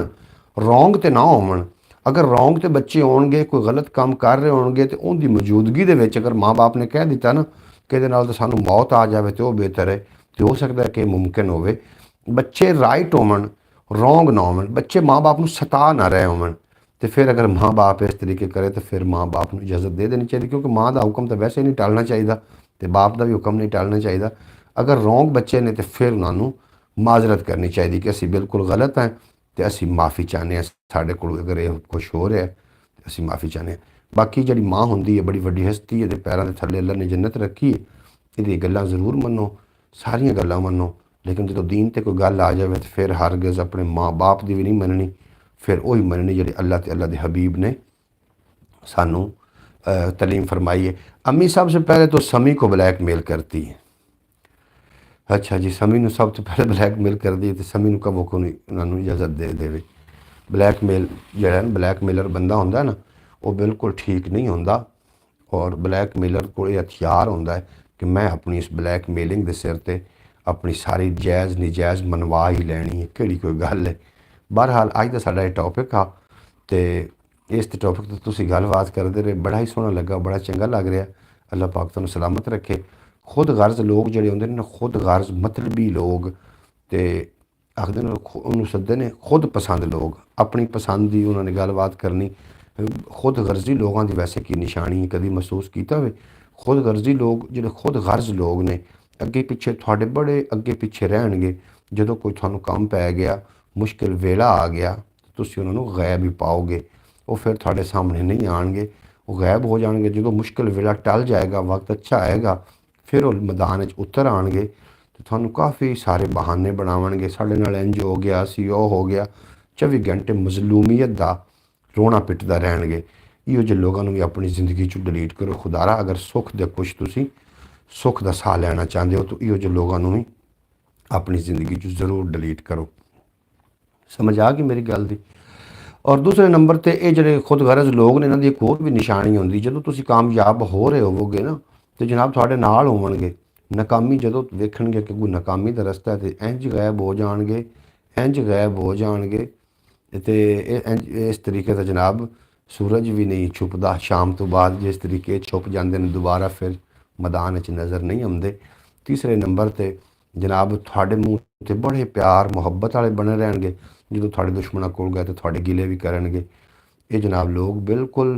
S1: रौंग तो ना होवन। अगर रौंग तो बच्चे होणगे, कोई गलत काम कर रहे होणगे तो उनकी मौजूदगी दे विच अगर माँ बाप ने कह दिता ना कि इहदे नाल तां सानूं मौत आ जाए तो बेहतर है, तो हो सकता है कि मुमकिन होवे। बच्चे राइट होवन, रौंग ना होवन, बच्चे माँ बाप नूं सता ना रहे होवन, तो फिर अगर माँ बाप इस तरीके करे तो फिर माँ बाप नूं इजाज़त दे देनी चाहिए, क्योंकि माँ का हुक्म तो वैसे ही नहीं टालना चाहिए तो बाप का भी हुक्म नहीं टालना चाहिए। अगर रौंग बच्चे ने तो फिर उन्होंने माजरत करनी चाहिए कि असीं बिल्कुल गलत हैं तो असीं माफ़ी चाहते हैं, साढ़े कोल अगर ये कुछ हो रहा है तो असीं माफ़ी चाहते हैं। बाकी जी माँ होंदी है बड़ी वड्डी हस्ती है, पैरों के थल्ले अल्लाह ने जन्नत रखी है, ये गल्लां जरूर मनो, सारियां गल्लां मनो, लेकिन जो दीन ते कोई गल आ जाए तो फिर हरगिज़ अपने माँ बाप की भी नहीं मननी, फिर वही मननी जी अल्लाह ते अल्लाह के हबीब ने सानू तलीम फरमाई है। अम्मी सबसे पहले तो समी को ब्लैकमेल करती है। अच्छा जी, समी ने सब तो पहले ब्लैकमेल कर दी तो समी को कबो को नहीं उन्होंने इजाज़त दे देवे। ब्लैकमेल जो ब्लैकमेलर बंदा होंदा ना वो बिल्कुल ठीक नहीं होंदा, और ब्लैकमेलर को हथियार होंदा है कि मैं अपनी इस ब्लैकमेलिंग के सिर ते अपनी सारी जायज़ नजायज़ मनवा ही लैनी है, किहड़ी कोई गल है। बहरहाल अज का साडा टॉपिक आ तो इस टॉपिक तो तुसीं गलबात करते रहे, बड़ा ही सोहना लगा, बड़ा चंगा लग रहा। अल्लाह पाक तुहानूं सलामत रखे। खुद गर्ज लोग जिहड़े होंदे ने, खुद गर्ज मतलबी लोग ते आखदे ने उन्होंने सददे ने खुद पसंद लोग, अपनी पसंद की उन्होंने गलबात करनी। खुद गर्जी लोगों की वैसे की निशानी कभी महसूस किया हो? खुद गर्जी लोग जिहड़े खुद गर्ज लोग ने अगे पिछे थोड़े बड़े अगे पिछे रहणगे, जो कोई थानू काम पै गया, मुश्किल वेला आ गया तो तुसीं उन्होंने गैब ही पाओगे, वो फिर थोड़े सामने नहीं आएंगे, वो गैब हो जाएंगे। जो मुश्किल वेला टल जाएगा, वक्त अच्छा आएगा, फिर वो मैदान उतर आएंगे तो थानू काफ़ी सारे बहाने बनावणगे, साडे नाल इंज हो गया सी, वो हो गया। 24 घंटे मजलूमीयत का रोना पिटदा रहणगे। इहो जे लोगों भी अपनी जिंदगी चो डिलीट करो खुदारा। अगर सुख दे कुछ तुसीं सुख का साह लेना चाहते हो तो इहो जे लोगों भी अपनी जिंदगी चो जरूर डिलीट करो। समझ आ गई मेरी गल दी? और दूसरे नंबर पर ये जो खुद गरज लोग ने, इन्हां दी एक होर भी निशानी होंदी, जो तुसीं कामयाब हो रहे होवोगे ना तो जनाब थोड़े नाल होवणगे। नाकामी जो वेखणगे कि कोई नाकामी का रस्ता है तो इंज गैब हो जाएंगे, इंज गैब हो जाएंगे। तो इस तरीके से जनाब सूरज भी नहीं छुपता शाम तो बाद, जिस तरीके छुप जाते हैं दोबारा फिर मैदान च नज़र नहीं आते। तीसरे नंबर पर जनाब थोड़े मूँह ते बड़े प्यार मुहब्बत वाले बने रहणगे, जो थोड़े दुश्मनों कोल गए तो थोड़े गिले भी करनगे। ये जनाब लोग बिल्कुल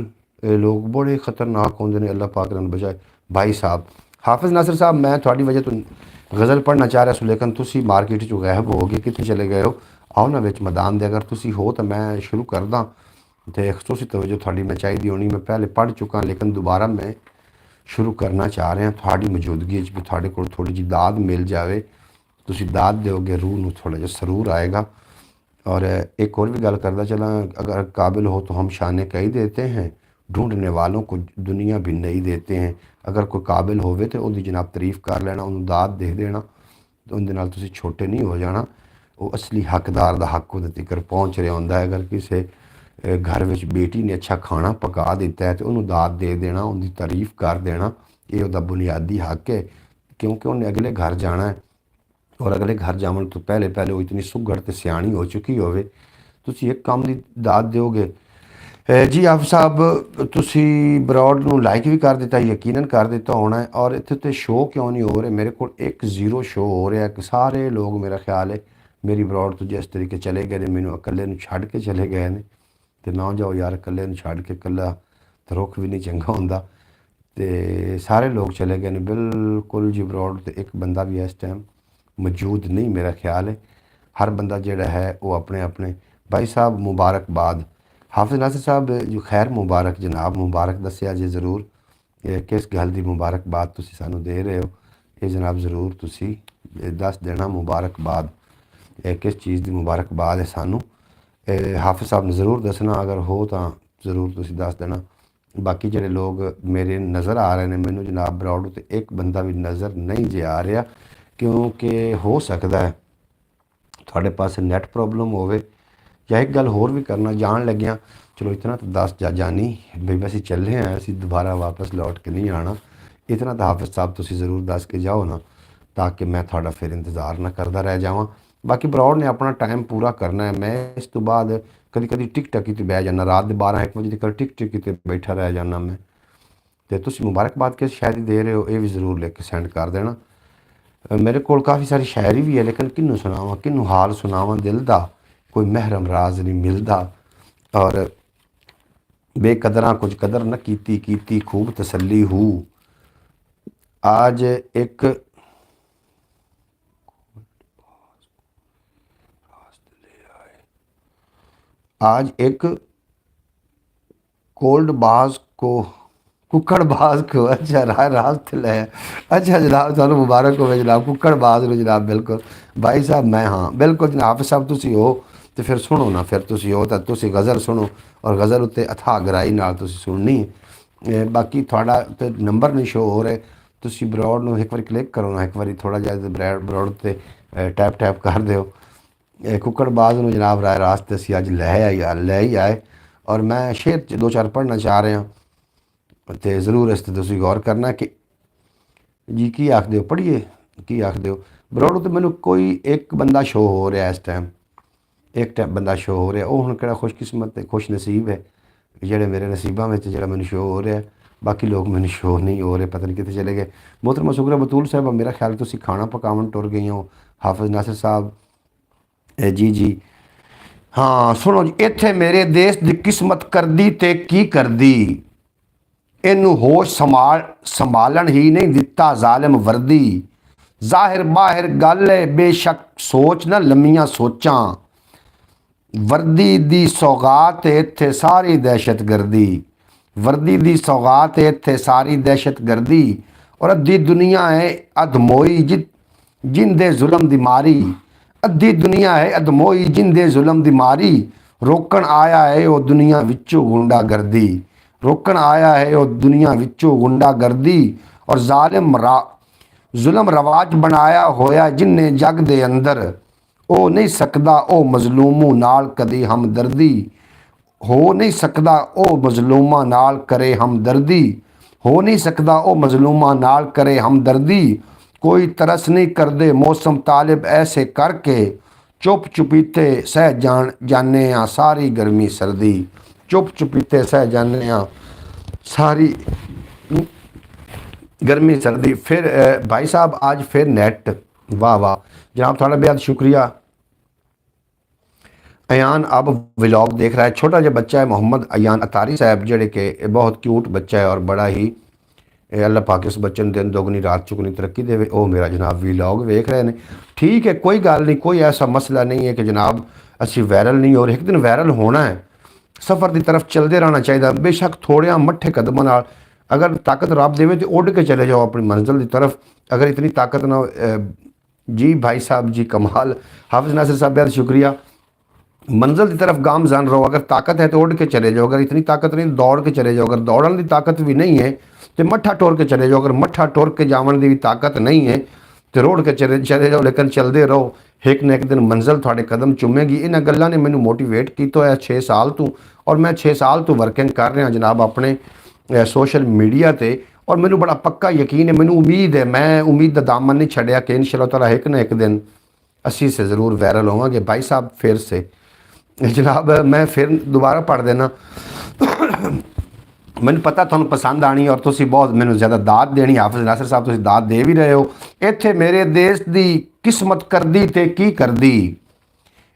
S1: लोग बड़े खतरनाक होंदे ने, अल्लाह पाक इन्हां नूं बचाए। भाई साहब हाफिज़ नासिर साहब, मैं थोड़ी वजह तो गज़ल पढ़ना चाह रहा सू, लेकिन तुसीं मार्केट चो गायब हो गए, कितने चले गए हो? आओ ना विच मैदान दे, अगर तुसीं हो तो मैं शुरू करदा। तो खसूसी तवज्जो थोड़ी मैं चाहिए होनी, मैं पहले पढ़ चुका लेकिन दोबारा मैं शुरू करना चाह रहा। थोड़ी मौजूदगी भी थोड़े को थोड़ी जी दाद मिल जाए, तुसीं दाद दोगे रूह नूं थोड़ा जिहा सरूर आएगा। और एक और भी गल करदा चला, अगर काबिल हो तो हम शाने कही देते हैं, ढूंढने वालों को दुनिया भी नहीं देते हैं। अगर कोई काबिल होवे तो उसकी जनाब तारीफ कर लेना, उन्होंने दाद दे देना, तो उनके नाल तुसीं छोटे नहीं हो जाना। वो असली हकदार का हक उहदे तिकर पहुँच रहा होंदा है। अगर किसी घर में बेटी ने अच्छा खाना पका दिता है तो उन्होंने दाद दे देना, उनकी तारीफ कर देना, ये उसका बुनियादी हक है, क्योंकि उन्हें अगले घर जाना है। और अगले घर जावन तो पहले पहले वो इतनी सुघड़ तो सियाणी हो चुकी होवे, तुसीं एक काम की दाद दोगे ਜੀ ਆਪ ਸਾਹਿਬ ਤੁਸੀਂ ਬਰੋਡ ਨੂੰ ਲਾਈਕ ਵੀ ਕਰ ਦਿੱਤਾ, ਯਕੀਨਨ ਕਰ ਦਿੱਤਾ ਹੋਣਾ ਹੈ। ਔਰ ਇੱਥੇ ਤੇ ਸ਼ੋਅ ਕਿਉਂ ਨਹੀਂ ਹੋ ਰਹੇ? ਮੇਰੇ ਕੋਲ 1-0 ਸ਼ੋਅ ਹੋ ਰਿਹਾ ਕਿ ਸਾਰੇ ਲੋਕ, ਮੇਰਾ ਖਿਆਲ ਹੈ ਮੇਰੀ ਬਰੋਡ ਤੋਂ ਜਿਸ ਤਰੀਕੇ ਚਲੇ ਗਏ ਨੇ, ਮੈਨੂੰ ਇਕੱਲੇ ਨੂੰ ਛੱਡ ਕੇ ਚਲੇ ਗਏ ਨੇ। ਤੇ ਨਾ ਜਾਓ ਯਾਰ, ਇਕੱਲੇ ਨੂੰ ਛੱਡ ਕੇ, ਇਕੱਲਾ ਤਾਂ ਰੁੱਖ ਵੀ ਨਹੀਂ ਚੰਗਾ ਹੁੰਦਾ। ਤੇ ਸਾਰੇ ਲੋਕ ਚਲੇ ਗਏ ਨੇ ਬਿਲਕੁਲ ਜੀ। ਬਰੋਡ ਤੇ ਇੱਕ ਬੰਦਾ ਵੀ ਇਸ ਟਾਈਮ ਮੌਜੂਦ ਨਹੀਂ ਮੇਰਾ ਖਿਆਲ ਹੈ। ਹਰ ਬੰਦਾ ਜਿਹੜਾ ਹੈ ਉਹ ਆਪਣੇ ਆਪਣੇ। ਭਾਈ ਸਾਹਿਬ ਮੁਬਾਰਕਬਾਦ। ਹਾਫਿਜ਼ ਨਾਸਿਰ ਸਾਹਿਬ ਜੋ ਖੈਰ ਮੁਬਾਰਕ ਜਨਾਬ, ਮੁਬਾਰਕ ਦੱਸਿਆ ਜੇ ਜ਼ਰੂਰ ਕਿਸ ਗੱਲ ਦੀ ਮੁਬਾਰਕਬਾਦ ਤੁਸੀਂ ਸਾਨੂੰ ਦੇ ਰਹੇ ਹੋ, ਇਹ ਜਨਾਬ ਜ਼ਰੂਰ ਤੁਸੀਂ ਦੱਸ ਦੇਣਾ ਮੁਬਾਰਕਬਾਦ, ਕਿਸ ਚੀਜ਼ ਦੀ ਮੁਬਾਰਕਬਾਦ ਹੈ ਸਾਨੂੰ। ਹਾਫਿਜ਼ ਸਾਹਿਬ ਨੇ ਜ਼ਰੂਰ ਦੱਸਣਾ, ਅਗਰ ਹੋ ਤਾਂ ਜ਼ਰੂਰ ਤੁਸੀਂ ਦੱਸ ਦੇਣਾ। ਬਾਕੀ ਜਿਹੜੇ ਲੋਕ ਮੇਰੇ ਨਜ਼ਰ ਆ ਰਹੇ ਨੇ, ਮੈਨੂੰ ਜਨਾਬ ਬਰੋਡ ਉੱਤੇ ਇੱਕ ਬੰਦਾ ਵੀ ਨਜ਼ਰ ਨਹੀਂ ਜੇ ਆ ਰਿਹਾ, ਕਿਉਂਕਿ ਹੋ ਸਕਦਾ ਹੈ ਤੁਹਾਡੇ ਪਾਸ ਨੈਟ ਪ੍ਰੋਬਲਮ ਹੋਵੇ। ਜਾਂ ਇੱਕ ਗੱਲ ਹੋਰ ਵੀ ਕਰਨਾ ਜਾਣ ਲੱਗਿਆ, ਚਲੋ ਇਤਨਾ ਤਾਂ ਦੱਸ ਜਾਨੀ ਬਈ ਅਸੀਂ ਚੱਲੇ ਹਾਂ, ਅਸੀਂ ਦੁਬਾਰਾ ਵਾਪਸ ਲੌਟ ਕੇ ਨਹੀਂ ਆਉਣਾ। ਇਤਨਾ ਤਾਂ ਹਾਫਿਜ਼ ਸਾਹਿਬ ਤੁਸੀਂ ਜ਼ਰੂਰ ਦੱਸ ਕੇ ਜਾਓ ਨਾ, ਤਾਂ ਕਿ ਮੈਂ ਤੁਹਾਡਾ ਫਿਰ ਇੰਤਜ਼ਾਰ ਨਾ ਕਰਦਾ ਰਹਿ ਜਾਵਾਂ। ਬਾਕੀ ਬਰੋਡ ਨੇ ਆਪਣਾ ਟਾਈਮ ਪੂਰਾ ਕਰਨਾ ਹੈ। ਮੈਂ ਇਸ ਤੋਂ ਬਾਅਦ ਕਦੀ ਕਦੀ ਟਿਕ-ਟਕੀ 'ਤੇ ਬਹਿ ਜਾਂਦਾ, ਰਾਤ ਦੇ 12-1 ਵਜੇ ਤੱਕ ਟਿਕ-ਟਕੀ 'ਤੇ ਬੈਠਾ ਰਹਿ ਜਾਂਦਾ ਮੈਂ। ਅਤੇ ਤੁਸੀਂ ਮੁਬਾਰਕਬਾਦ ਕਿਸ ਸ਼ਾਇਰੀ ਦੇ ਰਹੇ ਹੋ, ਇਹ ਵੀ ਜ਼ਰੂਰ ਲਿਖ ਕੇ ਸੈਂਡ ਕਰ ਦੇਣਾ। ਮੇਰੇ ਕੋਲ ਕਾਫੀ ਸਾਰੀ ਸ਼ਾਇਰੀ ਵੀ ਹੈ, ਲੇਕਿਨ ਕਿਹਨੂੰ ਸੁਣਾਵਾਂ, ਕਿਹਨੂੰ ਹਾਲ ਸੁਣਾਵਾਂ ਦਿਲ ਦਾ, ਕੋਈ ਮਹਿਰਮ ਰਾਜ਼ ਨਹੀਂ ਮਿਲਦਾ। ਔਰ ਬੇਕਦਰਾਂ ਕੁਝ ਕਦਰ न ਕੀਤੀ खूब तसल्ली हूँ। आज एक कोल्डबाज को कुक्कड़बाज को अच्छा राज ले। अच्छा जनाब तुहानू मुबारक हो जनाब, कुक्कड़बाज ने जनाब। बिल्कुल भाई साहब, मैं हाँ बिल्कुल जनाब। हाफिज़ साहब तुसी हो तो फिर सुनो ना, फिर तुसी हो तो तुसी गज़ल सुनो, और गज़ल उत्ते अथाह गहराई नाल तुसी सुननी। बाकी थोड़ा तो नंबर नहीं शो हो रहे, तुसी बरौड नूं एक बार क्लिक करो ना, एक बार थोड़ा जिहा बरौड ते टैप टैप कर दिओ। कुक्कड़बाज नूं जनाब राय रास्त असीं अज ले ही आए। और मैं शेर 2-4 पढ़ना चाह रहा तो ज़रूर इस तुसी गौर करना कि जी की आखदे हो, पढ़िए की आखदे हो। बरौड तो मैनू कोई एक बंदा शो हो रहा इस टाइम, एक बंदा शो हो रहा। वो हुण किहड़ा खुशकिस्मत ते खुश नसीब है जिहड़े मेरे नसीबां विच जिहड़ा मैनू शो हो रहा है। बाकी लोग मैनू शो नहीं हो रहे, पता नहीं कितने चले गए। मोहतरमा सुगरा बतूल साहब, मेरा ख्याल तुसी खाना पकावन टुर गई हो। हाफिज़ नासिर साहब जी हाँ सुनो जी। इत्थे मेरे देश दी किस्मत करदी ते की करदी, इनू होश संभालन ही नहीं दिता जालिम वर्दी। जाहिर बाहिर गल है बेशक सोच ना लम्मियां सोचां, वर्दी दी सौगात इत्थे सारी दहशत गर्दी। वर्दी दी सौगात इत्थे सारी दहशत गर्दी। और अद्धी दुनिया है अधमोई जिंदे जुल्म दी मारी। अद्धी दुनिया है अधमोई जिंदे जुल्म दी मारी। रोकन आया है वो दुनिया विचों गुंडा गर्दी। रोकन आया है वो दुनिया विचों गुंडा गर्दी। और जुल्म रवाज बनाया होया जिन्ने जग दे अंदर, ओ नहीं सकदा ओ मजलूमों नाल कदी हमदर्दी। हो नहीं सकदा ओ मजलूमां नाल करे हमदर्दी। हो नहीं सकदा ओ मजलूमां नाल करे हमदर्दी। कोई तरस नहीं करदे मौसम तालिब ऐसे करके, चुप चुपीते सह जाने सारी गर्मी सर्दी। चुप चुपीते सह जाने सारी गर्मी सर्दी। फिर भाई साहब आज फिर नेट, वाह वाह जनाब, थोड़ा बेहद शुक्रिया। अयान अब व्लॉग देख रहा है, छोटा जो बच्चा है मोहम्मद अयान अतारी साहब, जेड़े के बहुत क्यूट बच्चा है और बड़ा ही अल्लाह पाक उस बच्चे दिन दोगुनी रात चुगनी तरक्की दे। वो मेरा जनाब व्लॉग वेख रहे हैं, ठीक है कोई गल नहीं, कोई ऐसा मसला नहीं है कि जनाब असी वायरल नहीं हो रहे। एक दिन वायरल होना है, सफ़र की तरफ चलते रहना चाहिए। बेशक थोड़े मट्ठे कदमों नाल, अगर ताकत रब देवे तो उड़ के चले जाओ अपनी मंजिल की तरफ। अगर इतनी ताकत ना जी भाई साहब जी कमाल। हाफिज़ नासिर साहब बहुत शुक्रिया। मंजिल की तरफ गामजान रहो, अगर ताकत है तो उड़ के चले जाओ, अगर इतनी ताकत नहीं दौड़ के चले जाओ, अगर दौड़न की ताकत भी नहीं है तो मट्ठा टोर के चले जाओ, अगर मट्ठा टोर के जावन की भी ताकत नहीं है तो रोड के चले जाओ। लेकिन चलते रहो, एक न एक दिन मंजिल थोड़े कदम चुमेगी। इन्होंने गल्लां ने मैनू मोटिवेट किया है 6 साल तो, और मैं 6 साल तो वर्किंग कर रहा जनाब अपने सोशल मीडिया ते, और मैनू बड़ा पक्का यकीन है, मैनू उम्मीद है, मैं उम्मीद का दामन नहीं छड़िया कि इंशाअल्लाह ताला एक न एक दिन असी से ज़रूर वायरल होवांगे। भाई साहब फिर से जनाब मैं फिर दोबारा पढ़ देना। ਮੈਨੂੰ ਪਤਾ ਤੁਹਾਨੂੰ ਪਸੰਦ ਆਣੀ ਔਰ ਤੁਸੀਂ ਬਹੁਤ ਮੈਨੂੰ ਜ਼ਿਆਦਾ ਦਾਤ ਦੇਣੀ। ਹਾਫਿਜ਼ ਨਾਸਰ ਸਾਹਿਬ ਤੁਸੀਂ ਦਾਤ ਦੇ ਵੀ ਰਹੇ ਹੋ। ਇੱਥੇ ਮੇਰੇ ਦੇਸ਼ ਦੀ ਕਿਸਮਤ ਕਰਦੀ ਤੇ ਕੀ ਕਰਦੀ,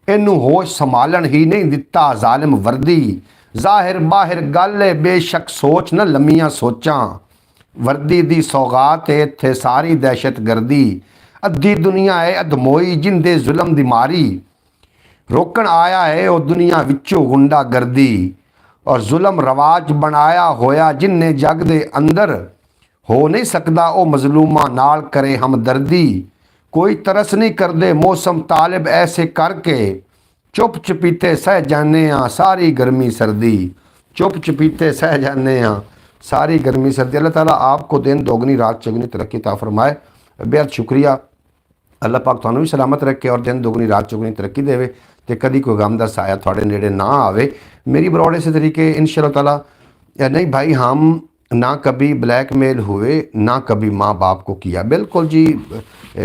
S1: ਇਹਨੂੰ ਹੋਸ਼ ਸੰਭਾਲਣ ਹੀ ਨਹੀਂ ਦਿੱਤਾ ਜ਼ਾਲਿਮ ਵਰਦੀ। ਜ਼ਾਹਿਰ ਬਾਹਿਰ ਗੱਲ ਏ ਬੇਸ਼ੱਕ ਸੋਚ ਨਾ ਲੰਮੀਆਂ ਸੋਚਾਂ, ਵਰਦੀ ਦੀ ਸੌਗਾਤ ਏ ਇੱਥੇ ਸਾਰੀ ਦਹਿਸ਼ਤ ਗਰਦੀ। ਅੱਧੀ ਦੁਨੀਆ ਹੈ ਅਧਮੋਈ ਜਿੰਦੇ ਜ਼ੁਲਮ ਦੀ ਮਾਰੀ, ਰੋਕਣ ਆਇਆ ਹੈ ਉਹ ਦੁਨੀਆ ਵਿੱਚੋਂ ਗੁੰਡਾ ਗਰਦੀ। ਔਰ ਜ਼ੁਲਮ ਰਵਾਜ ਬਣਾਇਆ ਹੋਇਆ ਜਿੰਨੇ ਜੱਗ ਦੇ ਅੰਦਰ, ਹੋ ਨਹੀਂ ਸਕਦਾ ਉਹ ਮਜ਼ਲੂਮਾਂ ਨਾਲ ਕਰੇ ਹਮਦਰਦੀ। ਕੋਈ ਤਰਸ ਨਹੀਂ ਕਰਦੇ ਮੌਸਮ ਤਾਲਿਬ ਐਸੇ ਕਰਕੇ, ਚੁੱਪ ਚਪੀਤੇ ਸਹਿ ਜਾਂਦੇ ਹਾਂ ਸਾਰੀ ਗਰਮੀ सर्दी। चुप चपीते सह जाने हाँ सारी गर्मी सर्दी। अल्लाह ताला आपको दिन दोगुनी रात चौगुनी तरक्की ता फरमाए। बेहद शुक्रिया। अल्लाह पाक तुहानू भी सलामत रखे और दिन दोगुनी रात चौगुनी तरक्की देवे ते कदी कोई गम दा साया थोड़े नेड़े ना आवे। मेरी ब्रॉड इस तरीके इंशाअल्लाह ताला नहीं भाई, हम ना कभी ब्लैकमेल हुए ना कभी माँ बाप को किया। बिल्कुल जी,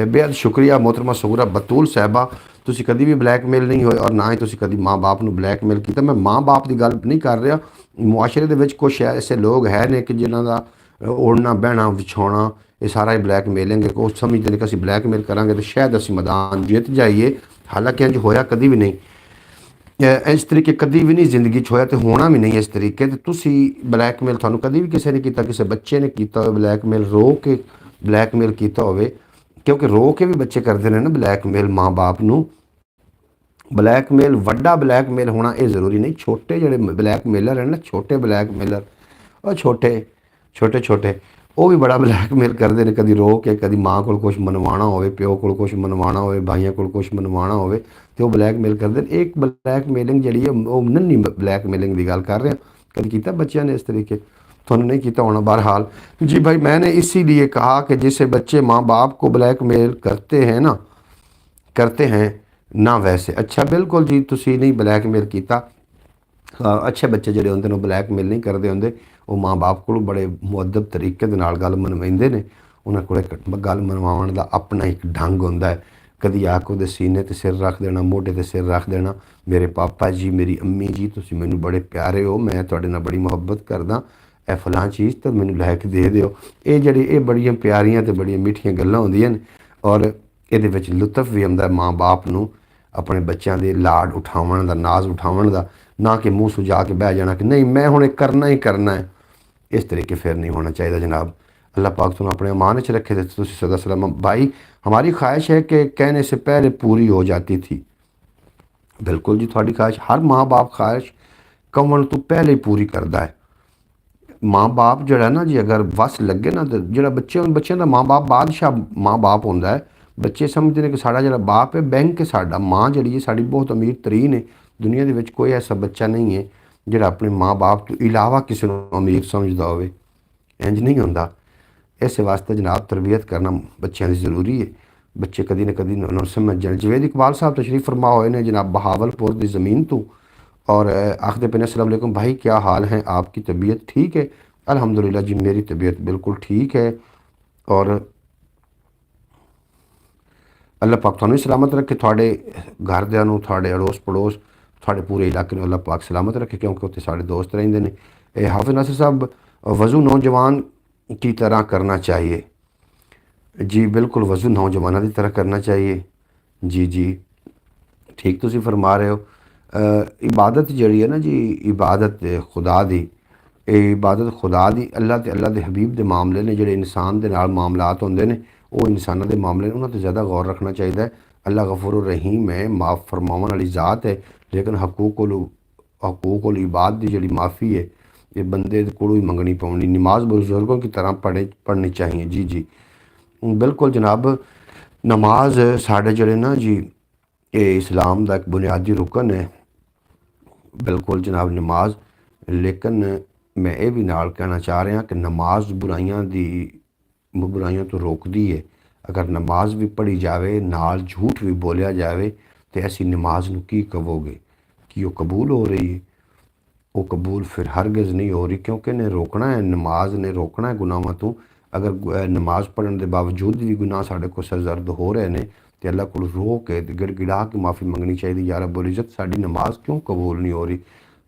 S1: बेहद शुक्रिया मोहतरमा सगूरा बतूल साहबा, तुसी कभी भी ब्लैकमेल नहीं होए और ना ही तुसी कभी माँ बाप ਨੂੰ ब्लैकमेल किया। मैं माँ बाप की गल नहीं कर रहा। मुआशरे ਦੇ ਵਿੱਚ कुछ ऐसे लोग है ने कि जिन्हों का उड़ना बहना विछाना ये सारा ही ब्लैकमेलिंग है। कुछ समझते हैं कि असं ब्लैकमेल करांगे तो शायद असी मैदान जीत जाइए, हालांकि इंज होया कभी भी नहीं। इस तरीके कभी भी नहीं जिंदगी होया तो होना भी नहीं इस तरीके। तो तुसी ब्लैकमेल थानू कभी भी किसी ने किया, किसी बच्चे ने किया हो ब्लैकमेल, रो के ब्लैकमेल किया हो, क्योंकि रो के भी बच्चे करते हैं ना ब्लैकमेल माँ बाप नू। ब्लैकमेल वड्डा ब्लैकमेल होना ये जरूरी नहीं। छोटे जोड़े ब्लैकमेलर हैं ना, छोटे ब्लैकमेलर और छोटे छोटे छोटे वो भी बड़ा ब्लैकमेल करते हैं। कभी रो के कभी माँ को कुछ मनवाना हो, प्यो को कुछ मनवाना हो, भाइयों को कुछ मनवाना हो तो वो ब्लैकमेल करते हैं। एक ब्लैकमेलिंग जी है वो नन्ही ब्लैकमेलिंग की गल कर रहे हैं। कभी किया बच्चों ने इस तरीके, थोड़ा नहीं किया होना। बहरहाल जी भाई, मैंने इसीलिए कहा कि जिससे बच्चे माँ बाप को ब्लैकमेल करते हैं ना, करते हैं ना वैसे। अच्छा बिल्कुल जी, तुसी नहीं ब्लैकमेल किया। अच्छे बच्चे जोड़े होंगे ब्लैकमेल नहीं करते होंगे, वो माँ बाप को बड़े मुअद्दब तरीके दे नाल गल मनवाइंदे ने। उन्होंने को गल मनवाउण दा अपना एक ढंग होंदा है। कदी आके उहदे सीने ते सिर रख देना, मोढे ते सिर रख देना, मेरे पापा जी मेरी अम्मी जी तुसी मैनू बड़े प्यारे हो, मैं तुहाडे नाल बड़ी मुहब्बत करदा, ए फलां चीज़ तो मैनू लैके दे दिओ। ये जिहड़ी ये बड़ियां प्यारियां ते बड़ियां मिठियां गल्लां होंदियां ने और इहदे विच लुत्फ भी आउंदा माँ बाप नू अपने बच्चों के लाड उठावन का, नाज उठावन का, ना कि मूँह सुजा के बह जाना कि नहीं मैं हुणे करना ही करना है। इस तरीके फिर नहीं होना चाहिए जनाब। अल्लाह पाक तुम अपने अमान च रखे थे सदा सलाम। भाई हमारी ख्वाहिश है कि कहने से पहले पूरी हो जाती थी। बिल्कुल जी, थोड़ी ख्वाहिश हर माँ बाप ख्वाहिश कवन तो पहले ही पूरी करता है। माँ बाप जड़ा ना जी अगर वस लगे ना तो जो बच्चों का माँ बाप बादशाह माँ बाप होंदा है। बच्चे समझते हैं कि साड़ा जो बाप है बैंक है, साड़ा माँ जी है साड़ी बहुत अमीर तरीन है। दुनिया के विच कोई ऐसा बच्चा नहीं है जो अपने माँ बाप तो इलावा किसी को अमीर समझता हो। इंज नहीं होंदा। इस वास्ते जनाब तरबियत करना बच्चों की जरूरी है। बच्चे कदी ना कदी उन्होंने समझ जाए। जवेद इकबाल साहब तशरीफ फरमा हुए ने जनाब बहावलपुर की ज़मीन तो, और आखदे पे अस्सलाम वालेकुम भाई क्या हाल है, आपकी तबीयत ठीक है? अल्हम्दुलिल्लाह जी मेरी तबीयत बिल्कुल ठीक है और अल्लाह पाक तुहानू सलामत रखे, थोड़े घरदियां नू, थोड़े अड़ोस पड़ोस, थोड़े पूरे इलाके में अल्लाह पाक सलामत रखे, क्योंकि उत्थे साढ़े दोस्त रहिंदे ने। हाफिज़ नासिर साहब वज़ू नौजवान की तरह करना चाहिए। जी बिल्कुल, वज़ू नौजवानों की तरह करना चाहिए। जी जी ठीक तुसी फरमा रहे हो। इबादत जी है ना जी, इबादत खुदा दी, इबादत खुदा दी अल्लाह ते अल्लाह के हबीब के मामले ने जिहड़े इंसान के नाल मामलात होंदे ने वो इंसानों के मामले ने उन्होंने ज़्यादा गौर रखना चाहिए। अल्लाह गफूर रहीम है, माफ़ फरमावन वाली ज़ात है, लेकिन हकूक़ुल इबाद की जिहड़ी माफ़ी है ये बंदे को ही मंगनी पवनी। नमाज बुजुर्गों की तरह पढ़नी चाहिए। जी जी बिल्कुल जनाब, नमाज साढ़े जड़े ना जी ये इस्लाम का एक बुनियादी रुकन है। बिल्कुल जनाब नमाज, लेकिन मैं ये भी नाल कहना चाह रहा कि नमाज बुराइयां तो रोकती है। अगर नमाज भी पढ़ी जाए नाल झूठ भी बोलिया जाए तो ऐसी नमाज नू की कहोगे कि वो कबूल हो रही है? वो कबूल फिर हरगिज़ नहीं हो रही, क्योंकि ने रोकना है, नमाज ने रोकना है गुनाहों तो। अगर नमाज पढ़ने के बावजूद भी गुनाह साढ़े को सरजर्द हो रहे हैं तो अल्लाह को रो के गिड़गिड़ा के माफ़ी मंगनी चाहिए। यार रब्बुल इज़्ज़त साड़ी नमाज क्यों कबूल नहीं हो रही?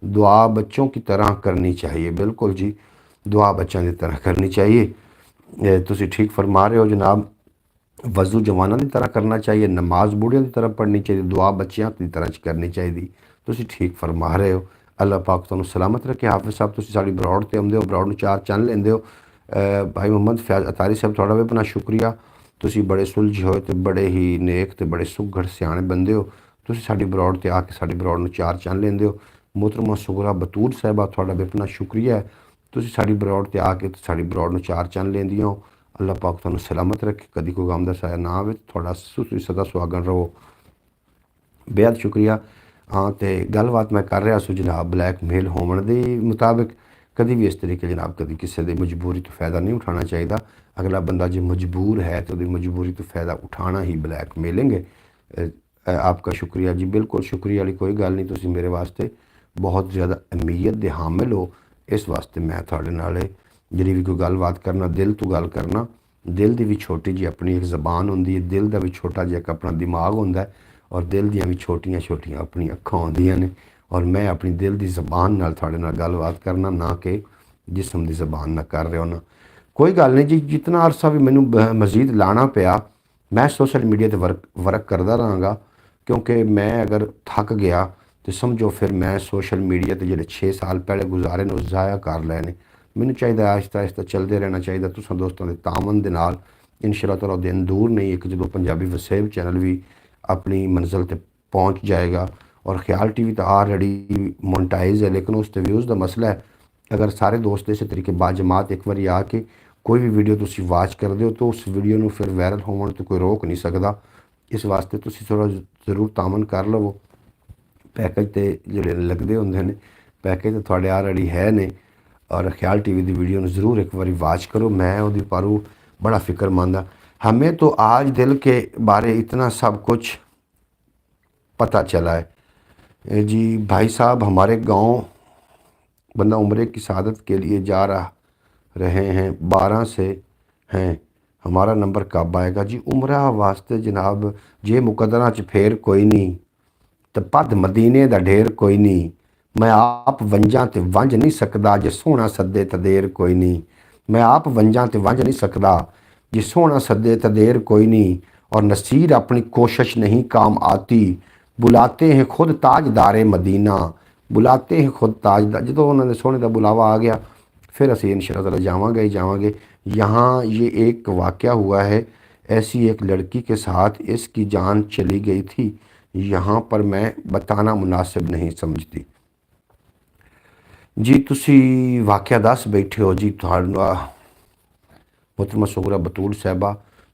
S1: दुआ बच्चों की तरह करनी चाहिए। बिल्कुल जी, दुआ बच्चों की तरह करनी चाहिए। तुसी ठीक फरमा रहे हो जनाब। वज़ू जवाना की तरह करना चाहिए, नमाज बूढ़िया की तरह पढ़नी चाहिए, दुआ बच्चों की तरह करनी चाहिए। तुसी ठीक फरमा रहे हो। अल्लाह पाक तुहानू सलामत रखे। हाफिज़ साहब तुसी साड़ी ब्रॉड ते आउंदे हो, ब्रॉड नूं चार चंन लेंदे हो। भाई मोहम्मद फैज़ अतारी साहब थोड़ा भी अपना शुक्रिया। तुसी बड़े सुलझे होए ते बड़े ही नेक ते बड़े सुघड़ सियाणे बंदे हो। तुसी साड़ी ब्रॉड ते आके साड़ी ब्रॉड नूं चार चंन लेंदे हो। मोहतरमा सुगरा बतूल साहिबा थोड़ा भी अपना शुक्रिया है। तुसी साड़ी ब्रॉड ते आके साड़ी ब्रॉड नूं चार चंन लेंदियां हो। अल्लाह पाक तुहानू सलामत रखे, कभी कोई गम का साया ना आवे, थोड़ा तुसी सदा सुहागन रहो। बेहद शुक्रिया। हाँ तो गलबात मैं कर रहा सू जनाब ब्लैकमेल होने के मुताबिक। कभी भी इस तरीके जनाब कभी किसी की मजबूरी तो फ़ायदा नहीं उठाना चाहिए। अगला बंदा जो मजबूर है तो मजबूरी तो फ़ायदा उठाना ही ब्लैकमेलिंग है। आपका शुक्रिया जी, बिल्कुल शुक्रिया वाली कोई गल नहीं। तुसी मेरे वास्ते बहुत ज़्यादा अहमीयत के हामिल हो। इस वास्ते मैं थोड़े नाल जी भी कोई गलबात करना, दिल तो गल करना। दिल की भी छोटी जी अपनी एक जबान होंगी है, दिल का भी छोटा जिहा अपना दिमाग होंदा है, और दिल दियाँ भी छोटियाँ छोटियाँ अपनी अखां होंदियां ने। और मैं अपनी दिल की जबान नाल थोड़े नाल गलबात करना, ना कि जिस्म की जबान ना कर रहा होना। कोई गल नहीं जी, जितना अरसा भी मैनू मजीद लाना पिया, मैं सोशल मीडिया ते वर्क करता रहांगा। क्योंकि मैं अगर थक गया तो समझो फिर मैं सोशल मीडिया ते जेह्ड़े 6 साल पहले गुजारे ने ज़ाया कर लैने। मैनू चाहिए आहिस्ता आहिस्ता चलते रहना चाहिए। तुसां दोस्तों के तामन दे नाल इंशाअल्लाह ताला दिन दूर नहीं, एक जो पंजाबी वसेब चैनल भी अपनी मंजिल तक पहुँच जाएगा। और ख्याल टीवी तो ऑलरेडी मोनेटाइज है, लेकिन उस व्यूज़ का मसला है। अगर सारे दोस्त इस तरीके बाजमात एक बार आके कोई भी वीडियो तुसी वाच करते हो तो उस वीडियो में फिर वायरल होने तो कोई रोक नहीं सकता। इस वास्ते तुसी थोड़ा जरूर तामन कर लवो। पैकेज तो जोड़े लगते होंगे ने, पैकेज तो थोड़े ऑलरेडी है ने। और ख्याल टीवी की वीडियो ज़रूर एक बार वाच करो। मैं वो पारू बड़ा फिक्रमंद हाँ। हमें तो आज दिल के बारे इतना सब कुछ पता चला है जी। भाई साहब हमारे गांव बंदा उम्रे की शहादत के लिए जा रहे हैं, 12 से हैं। हमारा नंबर कब आएगा जी? उम्रा वास्ते जनाब जे मुकदरा च फेर कोई नहीं, तो पद मदीने दा ढेर कोई नहीं। मैं आप वंजा ते वंज नहीं सकदा, जे सोहना सदे ते देर कोई नहीं। मैं आप वंजा ते वंज नहीं सकदा, जे सोहना सदे ते देर कोई नहीं। और नसीर अपनी कोशिश नहीं काम आती, बुलाते हैं खुद ताजदारे मदीना। बुलाते हैं खुद ताजदार, जो उन्होंने सोहने का बुलावा आ गया फिर असी इंशाअल्लाह ताला जावांगे ही जावांगे। यहाँ ये एक वाक़या हुआ है, ऐसी एक लड़की के साथ इसकी जान चली गई थी। यहाँ पर मैं बताना मुनासिब नहीं समझती जी। तुसी वाक़या दस बैठे हो जी, तुहाड़ा मोहतरमा सुगरा बतूल साहिबा,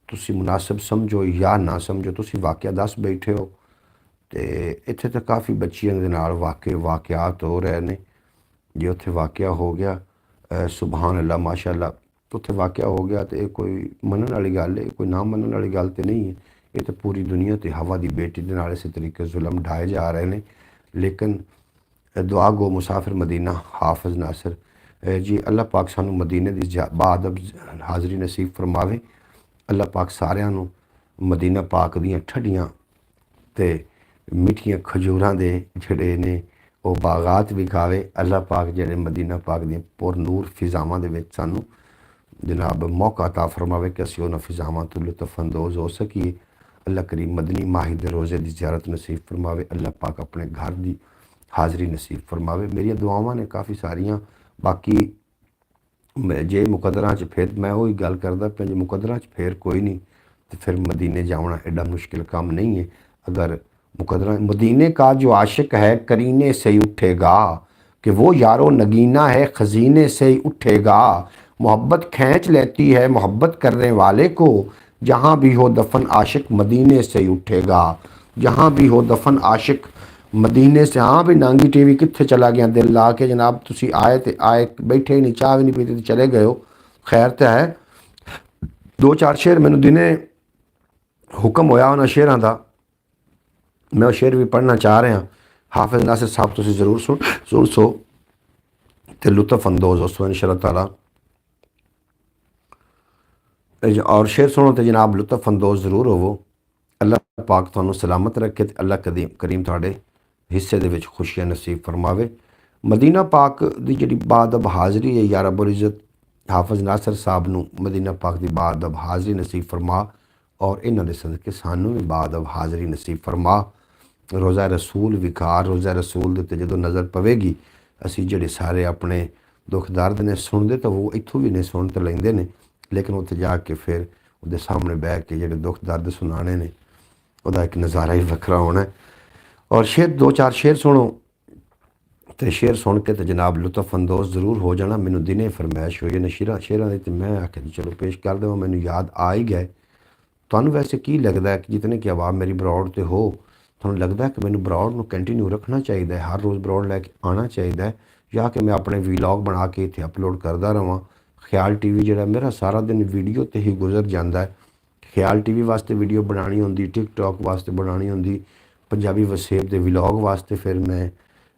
S1: तुसी मुनासिब समझो या ना समझो, तुसी वाक़या दस बैठे हो। तो इत्थे तो काफ़ी बच्चियों के नाल वाक़यात हो रहे ने। जे उत्थे वाक़या हो गया, सुबहान अल्लाह माशाअल्लाह, तो उत्थे वाक़या हो गया तो ये कोई मनन वाली गल है, कोई ना मनन वाली गल तो नहीं है। ये तो पूरी दुनिया ते हवा की बेटी के नाल इस तरीके जुल्म ढाए जा रहे हैं। लेकिन दुआ गो मुसाफिर मदीना हाफिज़ नासिर जी। अल्लाह पाक सानू मदीने की बाअदब हाज़री नसीब फरमावे। अल्लाह पाक सारिਆਂ ਨੂੰ मदीना पाक ਦੀਆਂ ठंडियां ते मिठियां खजूरां दे ਜਿਹੜੇ ने वो बागात विखावे। अल्लाह पाक ਜਿਹੜੇ मदीना पाक ਦੀਆਂ पुरनूर फिजावां ਦੇ ਵਿੱਚ ਸਾਨੂੰ जनाब मौका अता फरमावे कि असीं उन्हां फिजावां ਤੋਂ लुत्फ अंदोज़ हो सकीए। अल्लाह करीम मदनी माही दे रोज़े की ज़ियारत नसीब फरमावे। अल्लाह पाक अपने घर की हाज़री नसीब फरमावे। मेरिया दुआवां ने काफ़ी सारियां। बाकी जे मुकदरा च फिर मैं वही गल करदा पिया, जे मुकदरा च फिर कोई नहीं तो फिर मदीने जाना एडा मुश्किल काम नहीं है। अगर मुकदरा मदीने का जो आशिक है करीने से ही उठेगा, कि वो यारो नगीना है खजीने से ही उठेगा। मोहब्बत खींच लेती है मोहब्बत करने वाले को, जहाँ भी हो दफन आशिक मदीने से ही उठेगा। जहाँ भी हो दफन आशिक मदीने से। हाँ भी नांगी टीवी कित्थे चला गया दिल ला के जनाब? तुसी आए तो आए, बैठे ही नहीं, चाह भी नहीं पीते तो चले गए हो। खैर तो है, दो चार शेर मैनू दिने हुक्म होया उन्होंने शेरां का, मैं वो शेर भी पढ़ना चाह रहा। हाफिज़ नासिर साहब तुसी ज़रूर सुन सो तो लुत्फ अंदोज़ हो सो इंशाअल्लाह ताला। और शेर सुनो तो जनाब लुत्फ अंदोज़ ज़रूर होवो। अल्लाह पाक तुहानू सलामत रखे, अल्लाह करीम तुहाडे हिस्से दे विच खुशियां नसीब फरमावे। मदीना पाक की जी बादब हाज़री है, या रब्बुल इज़्ज़त हाफिज़ नासर साहब नूं मदीना पाक की बादब हाज़री नसीब फरमा और इन्हां दे सदके सानू भी बादब हाज़री नसीब फरमा। रोज़ा रसूल विकार रोज़ा रसूल दे उत्ते जदों नज़र पवेगी, असी जिहड़े सारे अपने दुख दर्द ने सुनते तो वो इत्थों भी ने सुन तो लेंदे ने, लेकिन उत्थे जाके फिर उहदे सामने बह के जिहड़े दुख दर्द सुनाने ने उहदा एक नज़ारा ही वखरा होना है। और शेर दो चार शेर सुनो, तो शेर सुन के तो जनाब लुत्फ अंदोज़ जरूर हो जाना। मैनू दिने फरमाइश हुई ने शेरां दी, ते मैं आख्या जी चलो पेश कर देवां, मैनू याद आ ही गए। तुहानू वैसे की लगता है कि जितने कि आवाम मेरी ब्रॉड ते हो, तुहानू लगता है कि मैनू ब्रॉड नूं कंटिन्यू रखना चाहिए, हर रोज़ ब्रॉड लैके आना चाहिए, या कि मैं अपने वीलॉग बना के इत्थे अपलोड करता रहां। ख्याल टीवी जिहड़ा मेरा सारा दिन वीडियो ते ही गुजर जाता है। ख्याल टीवी वास्ते वीडियो बनानी होंदी, टिकटॉक वास्ते बनानी होंदी, पंजाबी वसेब के विलॉग वास्ते फिर मैं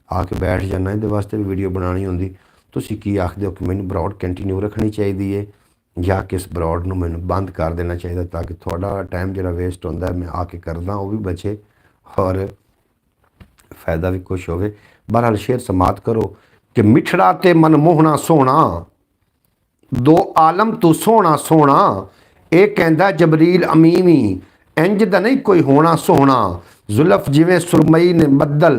S1: आके बैठ जाना, ये वास्ते भी वीडियो बनानी होंदी। तुसीं की आखदे हो कि मैनू ब्रॉड कंटिन्यू रखनी चाहिए या कि इस ब्रॉड नूं मैनू बंद कर देना चाहिए, ताकि थोड़ा टाइम जिहड़ा वेस्ट होंदा है मैं आके करदा वो भी बचे और फायदा भी कुछ होवे। बहरहाल शेर समात करो कि मिठड़ा ते मनमोहना सोहना, दो आलम तू सोहना सोहना, ये कहंदा जबरील अमीमी, इंज दा नहीं कोई होना सोहना, जुल्फ जिवें सुरमई ने बदल,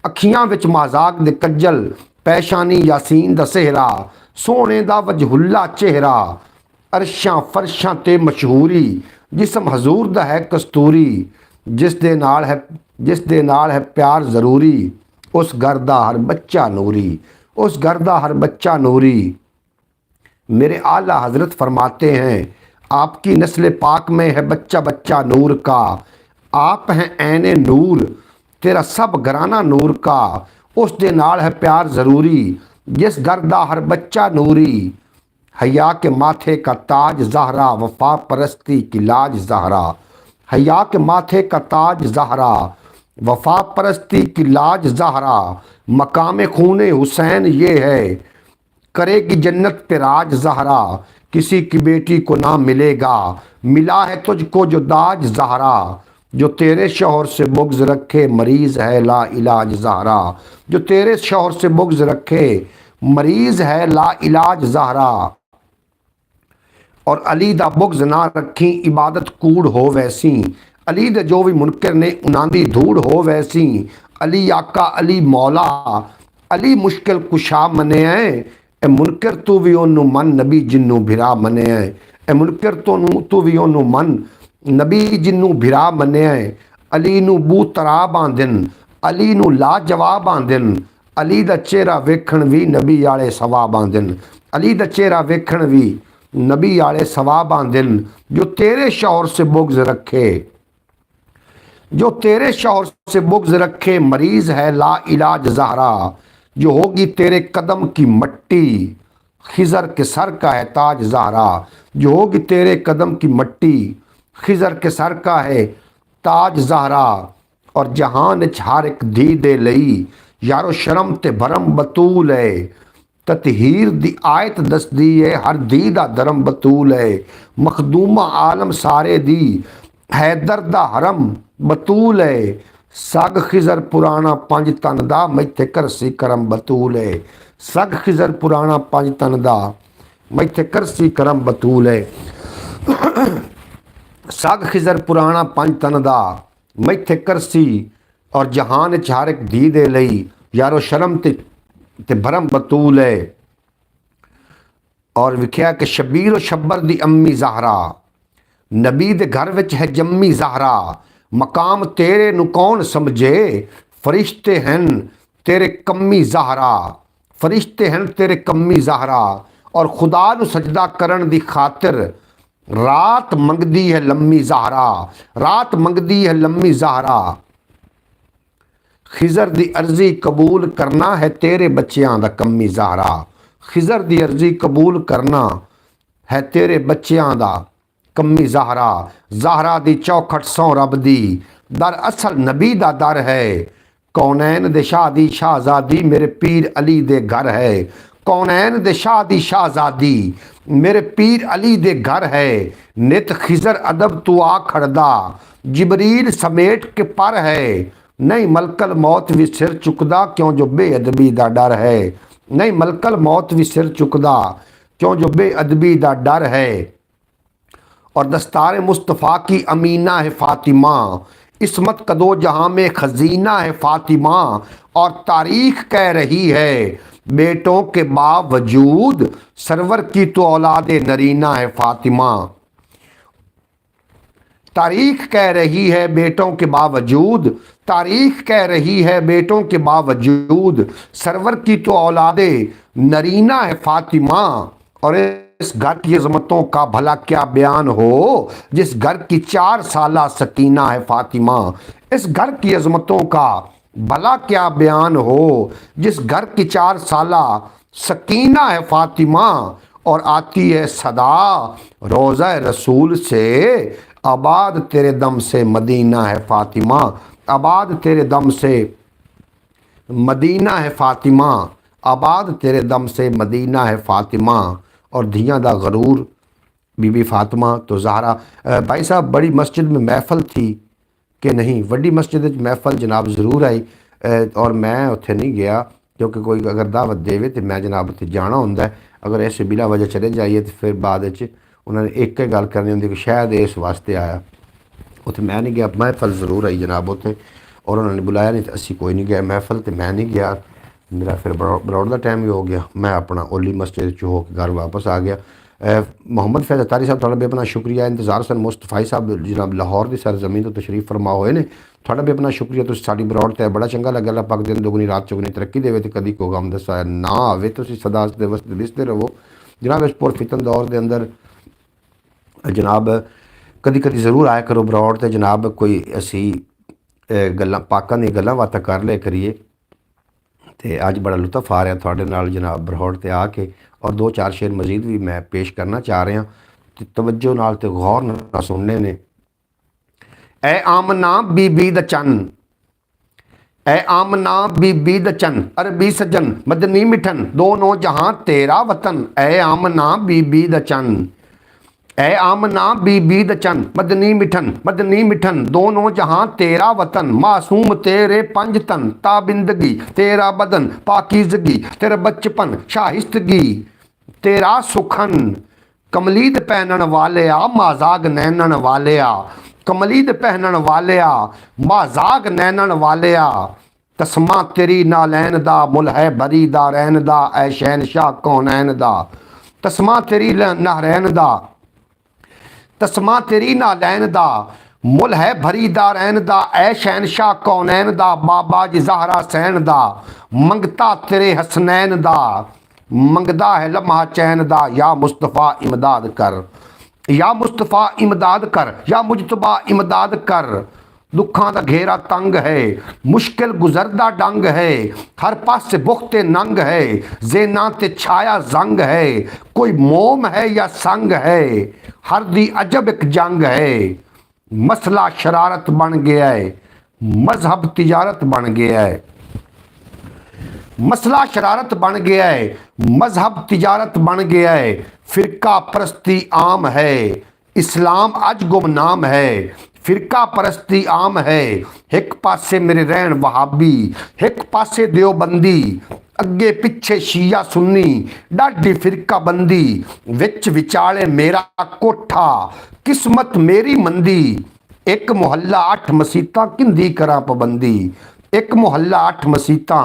S1: अखियां विच मजाक दे कज्जल, पैशानी यासीन दा सेहरा, सोहने दा वजहुल्ला चेहरा, अरशां फरशां ते मशहूरी, जिसम हजूर दा है कस्तूरी, जिस दे नाल है प्यार ज़रूरी, उस घर दा हर बच्चा नूरी, उस घर दा हर बच्चा नूरी। मेरे आला हजरत फरमाते हैं आपकी नस्ल पाक में है बच्चा बच्चा नूर का, आप हैं ऐने नूर, तेरा सब घराना नूर का, उस दे नाल है प्यार ज़रूरी, जिस घर दा हर बच्चा नूरी। हया के माथे का ताज ज़हरा, वफा परस्ती की लाज ज़हरा, हया के माथे का ताज ज़हरा, वफा परस्ती की लाज ज़हरा, मकाम खूने हुसैन ये है, करेगी जन्नत पे राज ज़हरा, किसी की बेटी को ना मिलेगा, मिला है तुझको जो दाज ज़हरा, जो तेरे शौहर से बुग़्ज़ रखे मरीज़ है ला इलाज ज़हरा, जो तेरे शौहर से बुग़्ज़ रखे मरीज़ है ला इलाज ज़हरा। और अली दा बुग़्ज़ ना रखी इबादत कूड़ हो वैसी, अली दे जो भी मुनकर ने उन्हां दी धूड़ हो वैसी, अली आका अली मौला, अली मुश्किल कुशा मने ए मुनकर तू भी ओनू मन, नबी जिन्नू भिरा मने ए मुनकर तू भी ओनू मन, नबी जिन्नू भिरा मने अली नू बू तरा बांधिन, अली नू लाजवाब आंदिन, अली दा चेहरा वेखण भी नबी आले सवाब आंदिन, अली दा चेहरा वेखण भी नबी आले सवाब आंदिन। जो तेरे शौहर से बुग़्ज़ रखे, जो तेरे शौहर से बुग़्ज़ रखे मरीज़ है ला इलाज ज़हरा, जो होगी तेरे कदम की मट्टी, खिज़र के सर का है ताज ज़हरा, जो होगी तेरे कदम की मट्टी, खिज़र के सर का है ताज ज़हरा। और जहान हर एक धी दे लई, यारो शर्म ते भरम बतूल है, ततहीर दी आयत दसदी है हर धी दा धर्म बतूल है, मखदूमा आलम सारे दी हैदर दा हरम बतूल है, सग खिज़र पुराना पंज तन दा मैथे करसी करम बतूल है, सग खिज़र पुराना पंज तन दा मैथे करसी करम बतूल है, सग खिज़र पुराना पंज तन दा मैथे करसी। और जहान हर एक धी दे लई, यारो शर्म ते भरम बतूल है। और विख्या कि शबीर और शब्बर दी अम्मी ज़हरा, नबी दे घर विच है जम्मी ज़हरा, मकाम तेरे नू कौन समझे, फरिश्ते हैं तेरे कम्मी ज़हरा, फरिश्ते हैं तेरे कम्मी ज़हरा। और खुदा नू सजदा करन दी खातिर रात मंगदी है लम्मी ज़हरा, रात मंगदी है लम्मी ज़हरा। खिज़र दी अर्जी कबूल करना है तेरे बच्चियां दा कम्मी ज़हरा, खिज़र दी अर्जी कबूल करना है तेरे बच्चियां दा कम्मी ज़हरा। ज़हरा दी चौखट सौ रब दी, दर असल नबी दा दर है, कौनैन दे शाह दी शाहज़ादी मेरे पीर अली दे घर है, कौनैन दे शाह दी शाहज़ादी मेरे पीर अली दे घर है। नित खिज़र अदब तू आ खड़दा, जिबरील समेट के पर है, नहीं मलकल मौत भी सिर चुकदा क्यों जो बेअदबी दा डर है। नहीं मलकल मौत भी सिर चुकदा क्यों जो बेअदबी दा डर है। और दस्तार मुस्तफ़ा की अमीना है फ़ातिमा, इसमत कदो जहाँ में खजीना है फ़ातिमा। और तारीख कह रही है बेटों के बावजूद सरवर की तो औलाद नरीना है फ़ातिमा। तारीख कह रही है बेटों के बावजूद, तारीख कह रही है बेटों के बावजूद सरवर की तो औलादे नरीना है फ़ातिमा। और इस घर की अजमतों का भला क्या बयान हो जिस घर की 4 साला सकीना है फ़ातिमा। इस घर की अजमतों का भला क्या बयान हो जिस घर की 4 साला सकीना है फ़ातिमा। और आती है सदा रोज़ा रसूल से आबाद तेरे दम से मदीना है फ़ातिमा। आबाद तेरे दम से मदीना है फ़ातिमा, आबाद तेरे दम से मदीना है फ़ातिमा। और धियां दा गरूर बीबी फातिमा तो ज़हरा। भाई साहब बड़ी मस्जिद में महफल थी कि नहीं? वड्डी मस्जिद विच महफल जनाब जरूर आई और मैं उत्थे नहीं गया क्योंकि कोई अगर दावत देवे तो मैं जनाब उत्थे जाना होंदा है। अगर ऐसे बिला वजह चले जाइए तो फिर बाद उन्होंने एक ही गल करनी होंदी कि शायद इस वास्ते आया। उत्थे मैं नहीं गया, महफल जरूर आई जनाब उत्थे और उन्होंने बुलाया नहीं तो असी कोई नहीं गया महफल, तो मैं नहीं गया। मेरा फिर बरौड़ का टाइम भी हो गया, मैं अपना ओली मस्जिद चो हो के घर वापस आ गया। मोहम्मद फैज़ अतारी साहब थोड़ा बेपना शुक्रिया। इंतज़ार सन मुस्तफाई साहब जनाब लाहौर की सरजमीन तो तशरीफ फरमा होए ने, थोड़ा बेपना शुक्रिया। तुसीं साडी बरौड़ ते बड़ा चंगा लग्या। अल्लाह पाक दिन दुगनी रात चौगनी तरक्की देवे तो कभी कोई गम दसा ना आवे। तुसीं सदा हसदे वसदे दिसदे रहो जनाब। इस पुरफितन दौर के अंदर जनाब कदी कदी जरूर आया करो बरौड़ ते जनाब, कोई असी गल्लां पाकां दी गल्लां बातां कर लिया करिए। तो अज बड़ा लुत्फ आ रहा थोड़े नाल जनाब बरौड़ ते आके। और 2-4 शेर मजीद भी मैं पेश करना चाह रहा तो तवज्जो नाल ते गौर नाल सुनने ने। ए आमना बीबी द चन, ए आमना बीबी द चन अरबी सजन मदनी मिठन दोनों जहां तेरा वतन। ए आमना बीबी द चन, ए आमना बीबी द चन मदनी मिठन दोनों जहां तेरा वतन। मासूम तेरे पंज तन ताबिंदगी तेरा बदन पाकीज़गी तेरा बचपन शाहिस्तगी तेरा सुखन। कमलीद पहनन वालिया माजाग नैनन वालिया, कमलीद पहनन वालिया माजाग नैनन वालिया। तस्मा तेरी नालैन दा मुल है बरी दा रैन दा ऐ शहनशाह कौनैन दा। तस्मा तेरी नालैन दा, तस्मा तेरी नालैन दा मुल है भरी दा रैन दा ऐ शहनशाह कौनैन दा। बाबा जी ज़हरा सैन दा मंगता तेरे हसनैन दा, मंगदा है लम्हा चैन दा। या मुस्तफ़ा इमदाद कर, या मुस्तफ़ा इमदाद कर, या मुजतबा इमदाद कर। दुखां दा घेरा तंग है मुश्किल गुजरदा डंग है, हर पासे बुखते नंग है जेना ते छाया जंग है। कोई मोम है या संग है हर दी अजब एक जंग है। मसला शरारत बन गया है मजहब तिजारत बन गया है। मसला शरारत बन गया है मजहब तिजारत बन गया है। फिरका परस्ती आम है इस्लाम अज गुमनाम है। फिरका परस्ती आम है एक पासे मेरे रहन वहाबी एक पासे देवबंदी। अगे पिछे शिया सुन्नी डाढी फिरका बंदी। विच विचाले मेरा कोठा किस्मत मेरी मंदी। एक मुहल्ला 8 मसीतां किंदी करा पाबंदी। एक मुहल्ला 8 मसीतां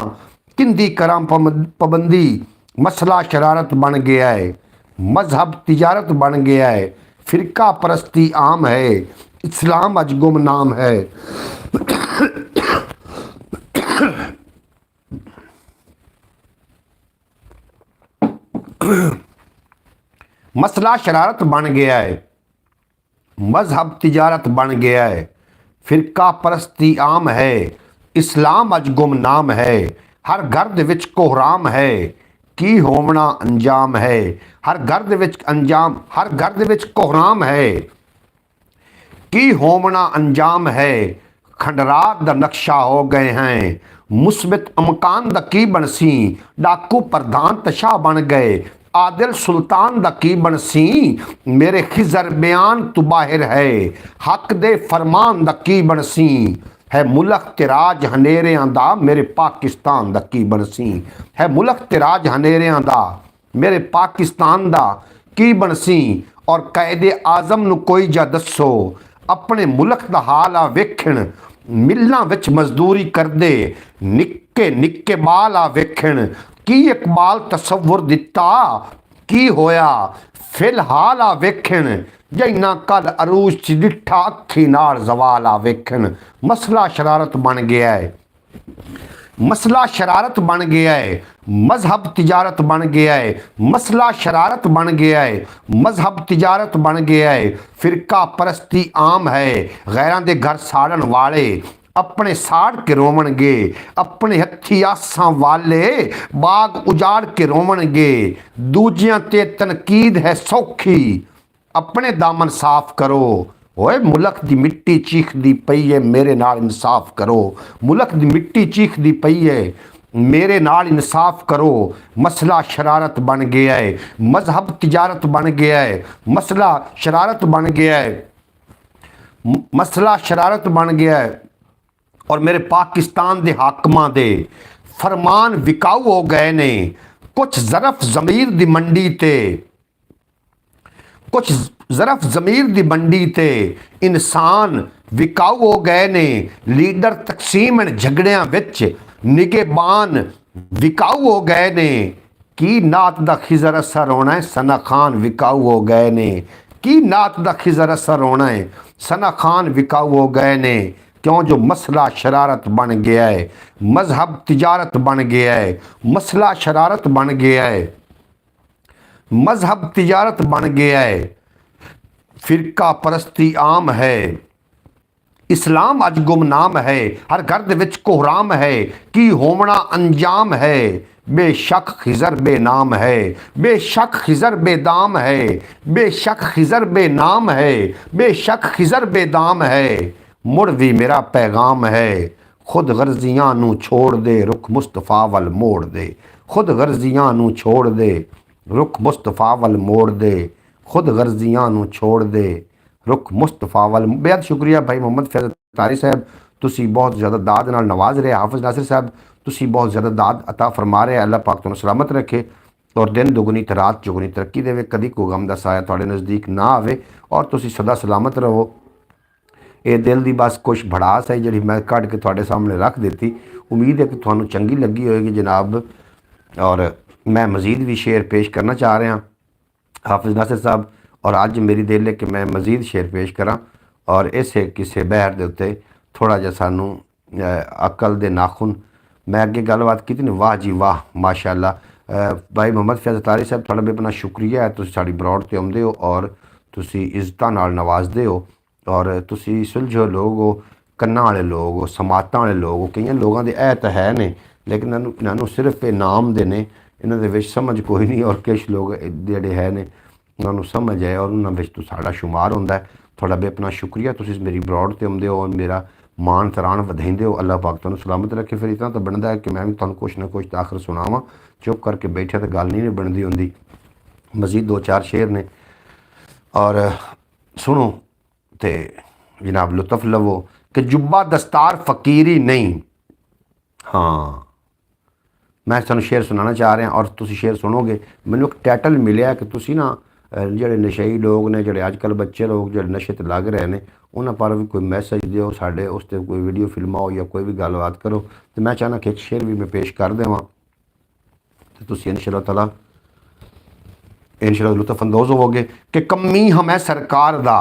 S1: किंदी करा पाबंदी। मसला शरारत बन गया है मजहब तिजारत बन गया है। फिरका परस्ती आम है इस्लाम अज गुमनाम है। मसला शरारत बन गया है मजहब तिजारत बन गया है। फिरका परस्ती आम है इस्लाम अज गुमनाम है। हर घर दे विच कोहराम है की होवना अंजाम है। हर घर दे विच अंजाम, हर घर दे विच कोहराम है की होवना अंजाम है। खंडरात दा नक्शा हो गए हैं मुस्बित अमकान दा की बनसी। डाकू प्रधान तशाह बन गए आदिल सुल्तान दा की बनसी। मेरे खिजर बयान तू बाहिर है हक दे फरमान दा की बनसी। है मुल्क ते राज हनेरियां दा मेरे पाकिस्तान दा की बनसी। है मुल्क ते राज हनेरियां दा मेरे पाकिस्तान दा की बनसी। और कायदे आजम नूं कोई जा दसो अपने मुल्क दा हाल आ वेखण। मिल्लां विच मजदूरी करदे निक्के निक्के बाल आ वेखण। की इकबाल तसव्वुर दिता की होया फिलहाल आ वेखण। जिन्ना कल अरूज च डिठा अखी नाल जवाल आ वेखण। मसला शरारत बन गया है, मसला शरारत बन गया है, मजहब तिजारत बन गया है। मसला शरारत बन गया है, मजहब तिजारत बन गया है। फिरका परस्ती आम है, गैरां दे घर साड़न वाले अपने साड़ के रोवणगे। अपने हथी आसां वाले बाग उजाड़ के रोवणगे। दूजियां ते तनकीद है सौखी अपने दामन साफ करो। ओए मुल्क दी मिट्टी चीखदी पई है मेरे नाल इंसाफ करो। मुल्क दी मिट्टी चीखदी पई है मेरे नाल इंसाफ करो। मसला शरारत बन गया है, मजहब तिजारत बन गया है। मसला शरारत बन गया है, मसला शरारत बन गया है। और मेरे पाकिस्तान दे हाकमां दे फरमान विकाऊ हो गए ने। कुछ ज़रफ ज़मीर दी मंडी ते, कुछ ज़रफ ज़मीर दी मंडी ते इंसान विकाऊ हो गए ने। लीडर तकसीम झगड़ियां विच निगेबान विकाऊ हो गए ने। की नात दा खिजर असर होना है, सना खान विकाऊ हो गए ने। की नात दा खिजर असर होना है, सना खान विकाऊ हो गए ने। क्यों जो मसला शरारत बन गया है, मजहब तिजारत बन गया है। मसला शरारत बन गया है, मजहब तिजारत बन गया है। फिरका परस्ती आम है, इस्लाम अज गुमनाम है। हर घर दे विच कोहराम है, की होवना अंजाम है। बेशक खिजर बेनाम है, बेशक खिजर बेदाम है। बेशक खिजर बेनाम है, बेशक खिजर बेदाम है। मुड़ भी मेरा पैगाम है, खुद गर्जियां नू छोड़ दे रुख मुस्तफा वल मोड़ दे। खुद गर्जियां नू छोड़ दे रुख मुस्तफा वल मोड़ दे। खुद गर्जियां नू छोड़ दे रुख मुस्तफा वल। बेहद शुक्रिया भाई मोहम्मद फैज़ अतारी साहब, तुसी बहुत ज़्यादा दाद नाल नवाज रहे। हाफिज़ नासिर साहब तुसी बहुत ज़्यादा दाद अता फरमा रहे। अल्लाह पाक तुहानू सलामत रखे और दिन दुगनी ते रात चौगुनी तरक्की देवे। कदी कोई गम दा साया तुहाडे नज़दीक ना आवे और तुसी सदा सलामत रहो। ये दिल की बस कुछ भड़ास है जी मैं कढ़ के थोड़े सामने रख दी। उम्मीद है कि तुहानू चंगी लगी होएगी जनाब। और मैं मज़ीद भी शेर पेश करना चाह रहा हाफिज़ नासिर साहब। और अज मेरी दिल है कि मैं मज़ीद शेर पेश करा और इस किसे बहर के उत्ते थोड़ा जहा सानू अकल दे नाखुन। मैं अगे गलबात की नहीं, वाह जी वाह माशाअल्लाह। भाई मोहम्मद फैज़ अतारी साहब थोड़ा भी अपना शुक्रिया है, तुसीं साडी ब्रॉड ते आउंदे हो और तुसीं इज़्ज़तां नाल नवाजदे हो। और तुसी सुलझो लोग हो, कन्ना वाले लोग हो, समातां वाले लोग हो। कई लोगों के ऐ तो है ने लेकिन इन्होंने सिर्फ नाम दे ने, इन्होंने विच समझ कोई नहीं। और कुछ लोग जिहड़े है ने उन्होंने समझ है और उन्होंने विच तो साड़ा शुमार होंदा है। थोड़ा भी अपना शुक्रिया, तुसी मेरी ब्रॉड ते आउंदे हो और मेरा मान तरान वधाइंदे हो। अल्लाह पाक तुहानू सलामत रखे। फिर इतना तो बनता है कि मैं भी तुहानू कुछ ना कुछ तो आखिर सुनावां। चुप करके बैठे तो गल नहीं बनती होंदी। मज़ीद दो चार शेर ने और सुनो ते जनाब लुत्फ लवो कि जुब्बा दस्तार फ़कीरी नहीं। हाँ मैं तुहानू शेर सुनाना चाह रहा और तुसी शेर सुनोगे। मैनू एक टाइटल मिले कि तुसी ना ਜਿਹੜੇ नशई लोग ने, ਜਿਹੜੇ अजकल बच्चे लोग ਜਿਹੜੇ नशे ते लग रहे हैं, उन्होंने पर भी कोई मैसेज दिओ साढ़े उस पर कोई वीडियो फिल्माओ या कोई भी गलबात करो। तो मैं चाहना कि एक शेर भी मैं पेश कर देवां तो तुसी इंशाअल्लाह ताला इंशाअल्लाह लुत्फ अंदोज़ होवोगे। कि कमी हमें सरकार दा,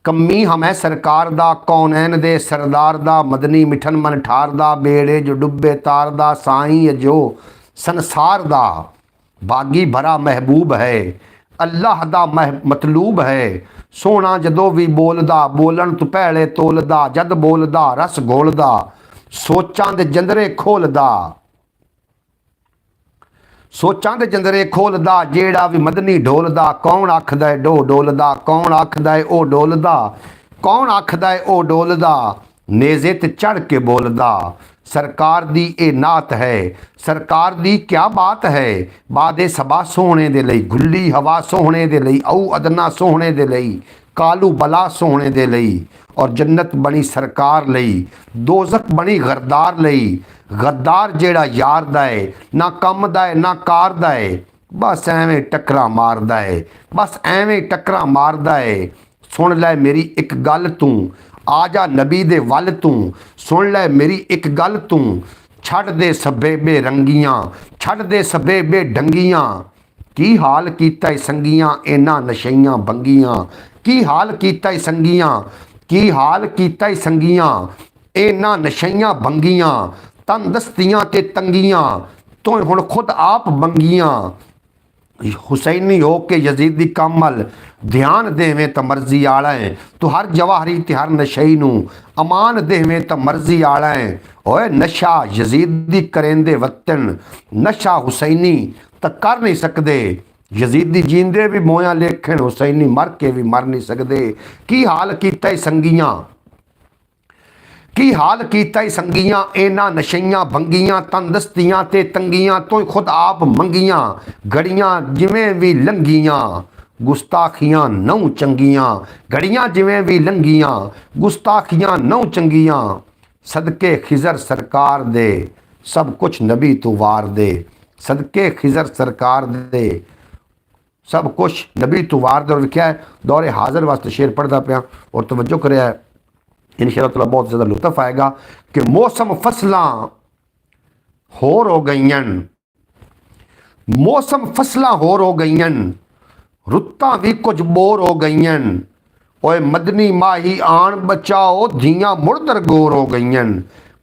S1: कमी हमें सरकार दा, कौनैन दे सरदार दा, मदनी मिठन मन ठार दा, बेड़े जो डुब्बे तार दा, साईं जो संसार दा, बागी भरा महबूब है, अल्लाह दा मतलूब है। सोना जदों भी बोलदा, बोलन तो पहले तोलदा, जद बोलदा रस घोलदा, सोचां दे जंदरे खोलदा, सोचां दे जंदरे खोलदा, जेड़ा भी मदनी ढोलदा, कौन आखदा है डो डोलदा, कौन आखदा है ओ डोलदा, कौन आखदा है ओ डोलदा, नेज़े ते चढ़ के बोलदा। सरकार दी ए नात है, सरकार दी क्या बात है, बादे सबा सोहने दे लई, गुल्ली हवा सोहने दे लई, औ अदना सोहने दे लई, ਕਾਲੂ ਬਲਾ ਸੋਹਣੇ ਦੇ ਲਈ ਔਰ ਜੰਨਤ ਬਣੀ ਸਰਕਾਰ ਲਈ, ਦੋਜ਼ਖ ਬਣੀ ਗਰਦਾਰ ਲਈ। ਗੱਦਾਰ ਜਿਹੜਾ ਯਾਰ ਦਾ ਏ, ਨਾ ਕੰਮ ਦਾ ਏ ਨਾ ਕਾਰ ਦਾ ਏ, ਬਸ ਐਵੇਂ ਟੱਕਰਾਂ ਮਾਰਦਾ ਏ, ਬਸ ਐਵੇਂ ਟੱਕਰਾਂ ਮਾਰਦਾ ਏ। ਸੁਣ ਲੈ ਮੇਰੀ ਇੱਕ ਗੱਲ ਤੂੰ, ਆ ਜਾ ਨਬੀ ਦੇ ਵੱਲ ਤੂੰ, ਸੁਣ ਲੈ ਮੇਰੀ ਇੱਕ ਗੱਲ ਤੂੰ, ਛੱਡ ਦੇ ਸੱਬੇ ਬੇਰੰਗੀਆਂ, ਛੱਡ ਦੇ ਸੱਬੇ ਬੇਢੰਗੀਆਂ। ਕੀ ਹਾਲ ਕੀਤਾ ਈ ਸੰਗੀਆਂ ਇਹਨਾਂ ਨਸ਼ਈਆਂ ਬੰਗੀਆਂ, ਕੀ ਹਾਲ ਕੀਤਾ ਈ ਸੰਗੀਆਂ, ਕੀ ਹਾਲ ਕੀਤਾ ਈ ਸੰਗੀਆਂ ਇਹਨਾਂ ਨਸ਼ਈਆਂ ਬੰਗੀਆਂ। ਤੰਦਸਤੀਆਂ ਤੇ ਤੰਗੀਆਂ ਤੂੰ ਹੁਣ ਖੁਦ ਆਪ ਮੰਗੀਆਂ। ਹੁਸੈਨੀ ਹੋ ਕੇ ਯਜ਼ੀਦੀ ਕਮਲ ਧਿਆਨ ਦੇਵੇਂ ਤਾਂ ਮਰਜ਼ੀ ਆਲਾ ਹੈ, ਤੂੰ ਹਰ ਜਵਾਹਰੀ ਤੇ ਹਰ ਨਸ਼ਈ ਨੂੰ ਅਮਾਨ ਦੇਵੇਂ ਤਾਂ ਮਰਜ਼ੀ ਆਲਾ ਹੈ। ਓਏ ਨਸ਼ਾ ਯਜ਼ੀਦੀ ਕਰੇਂਦੇ ਵਤਨ, ਨਸ਼ਾ ਹੁਸੈਨੀ ਤਾਂ ਕਰ ਨਹੀਂ ਸਕਦੇ। ਯਜ਼ੀਦੀ ਜੀਂਦੇ ਵੀ ਮੋਇਆ ਲੇਖਣ, ਹੁਸੈਨੀ ਮਰ ਕੇ ਵੀ ਮਰ ਨਹੀਂ ਸਕਦੇ। ਕੀ ਹਾਲ ਕੀਤਾ ਈ ਸੰਗੀਆਂ, ਕੀ ਹਾਲ ਕੀਤਾ ਈ ਸੰਗੀਆਂ ਇਹਨਾਂ ਨਸ਼ਈਆਂ ਭੰਗੀਆਂ। ਤੰਦਸਤੀਆਂ ਤੇ ਤੰਗੀਆਂ ਤੂੰ ਖੁਦ ਆਪ ਮੰਗੀਆਂ। ਘੜੀਆਂ ਜਿਵੇਂ ਵੀ ਲੰਘੀਆਂ ਗੁਸਤਾਖੀਆਂ ਨਹੁੰ ਚੰਗੀਆਂ, ਘੜੀਆਂ ਜਿਵੇਂ ਵੀ ਲੰਘੀਆਂ ਗੁਸਤਾਖੀਆਂ ਨਹੁੰ ਚੰਗੀਆਂ। ਸਦਕੇ ਖਿਜ਼ਰ ਸਰਕਾਰ ਦੇ ਸਭ ਕੁਛ ਨਬੀ ਤੂੰ ਵਾਰ ਦੇ, ਸਦਕੇ ਖਿਜ਼ਰ ਸਰਕਾਰ ਦੇ ਸਭ ਕੁਛ ਨਬੀ ਤੂੰ ਵਾਰ ਦੇ। ਔਰ ਲਿਖਿਆ ਦੌਰੇ ਹਾਜ਼ਰ ਵਾਸਤੇ ਸ਼ੇਰ ਪੜ੍ਹਦਾ ਪਿਆ ਔਰ ਤਵੱਜੋ ਕਰਿਆ इंशाअल्लाह बहुत ज़्यादा लुत्फ आएगा कि मौसम फसलां होर हो गईयां, मौसम फसलां होर हो गईयां, रुत्तां भी कुछ बोर हो गईयां। ओए मदनी माही आन बचाओ धियां मुड़दर गोर हो गईयां,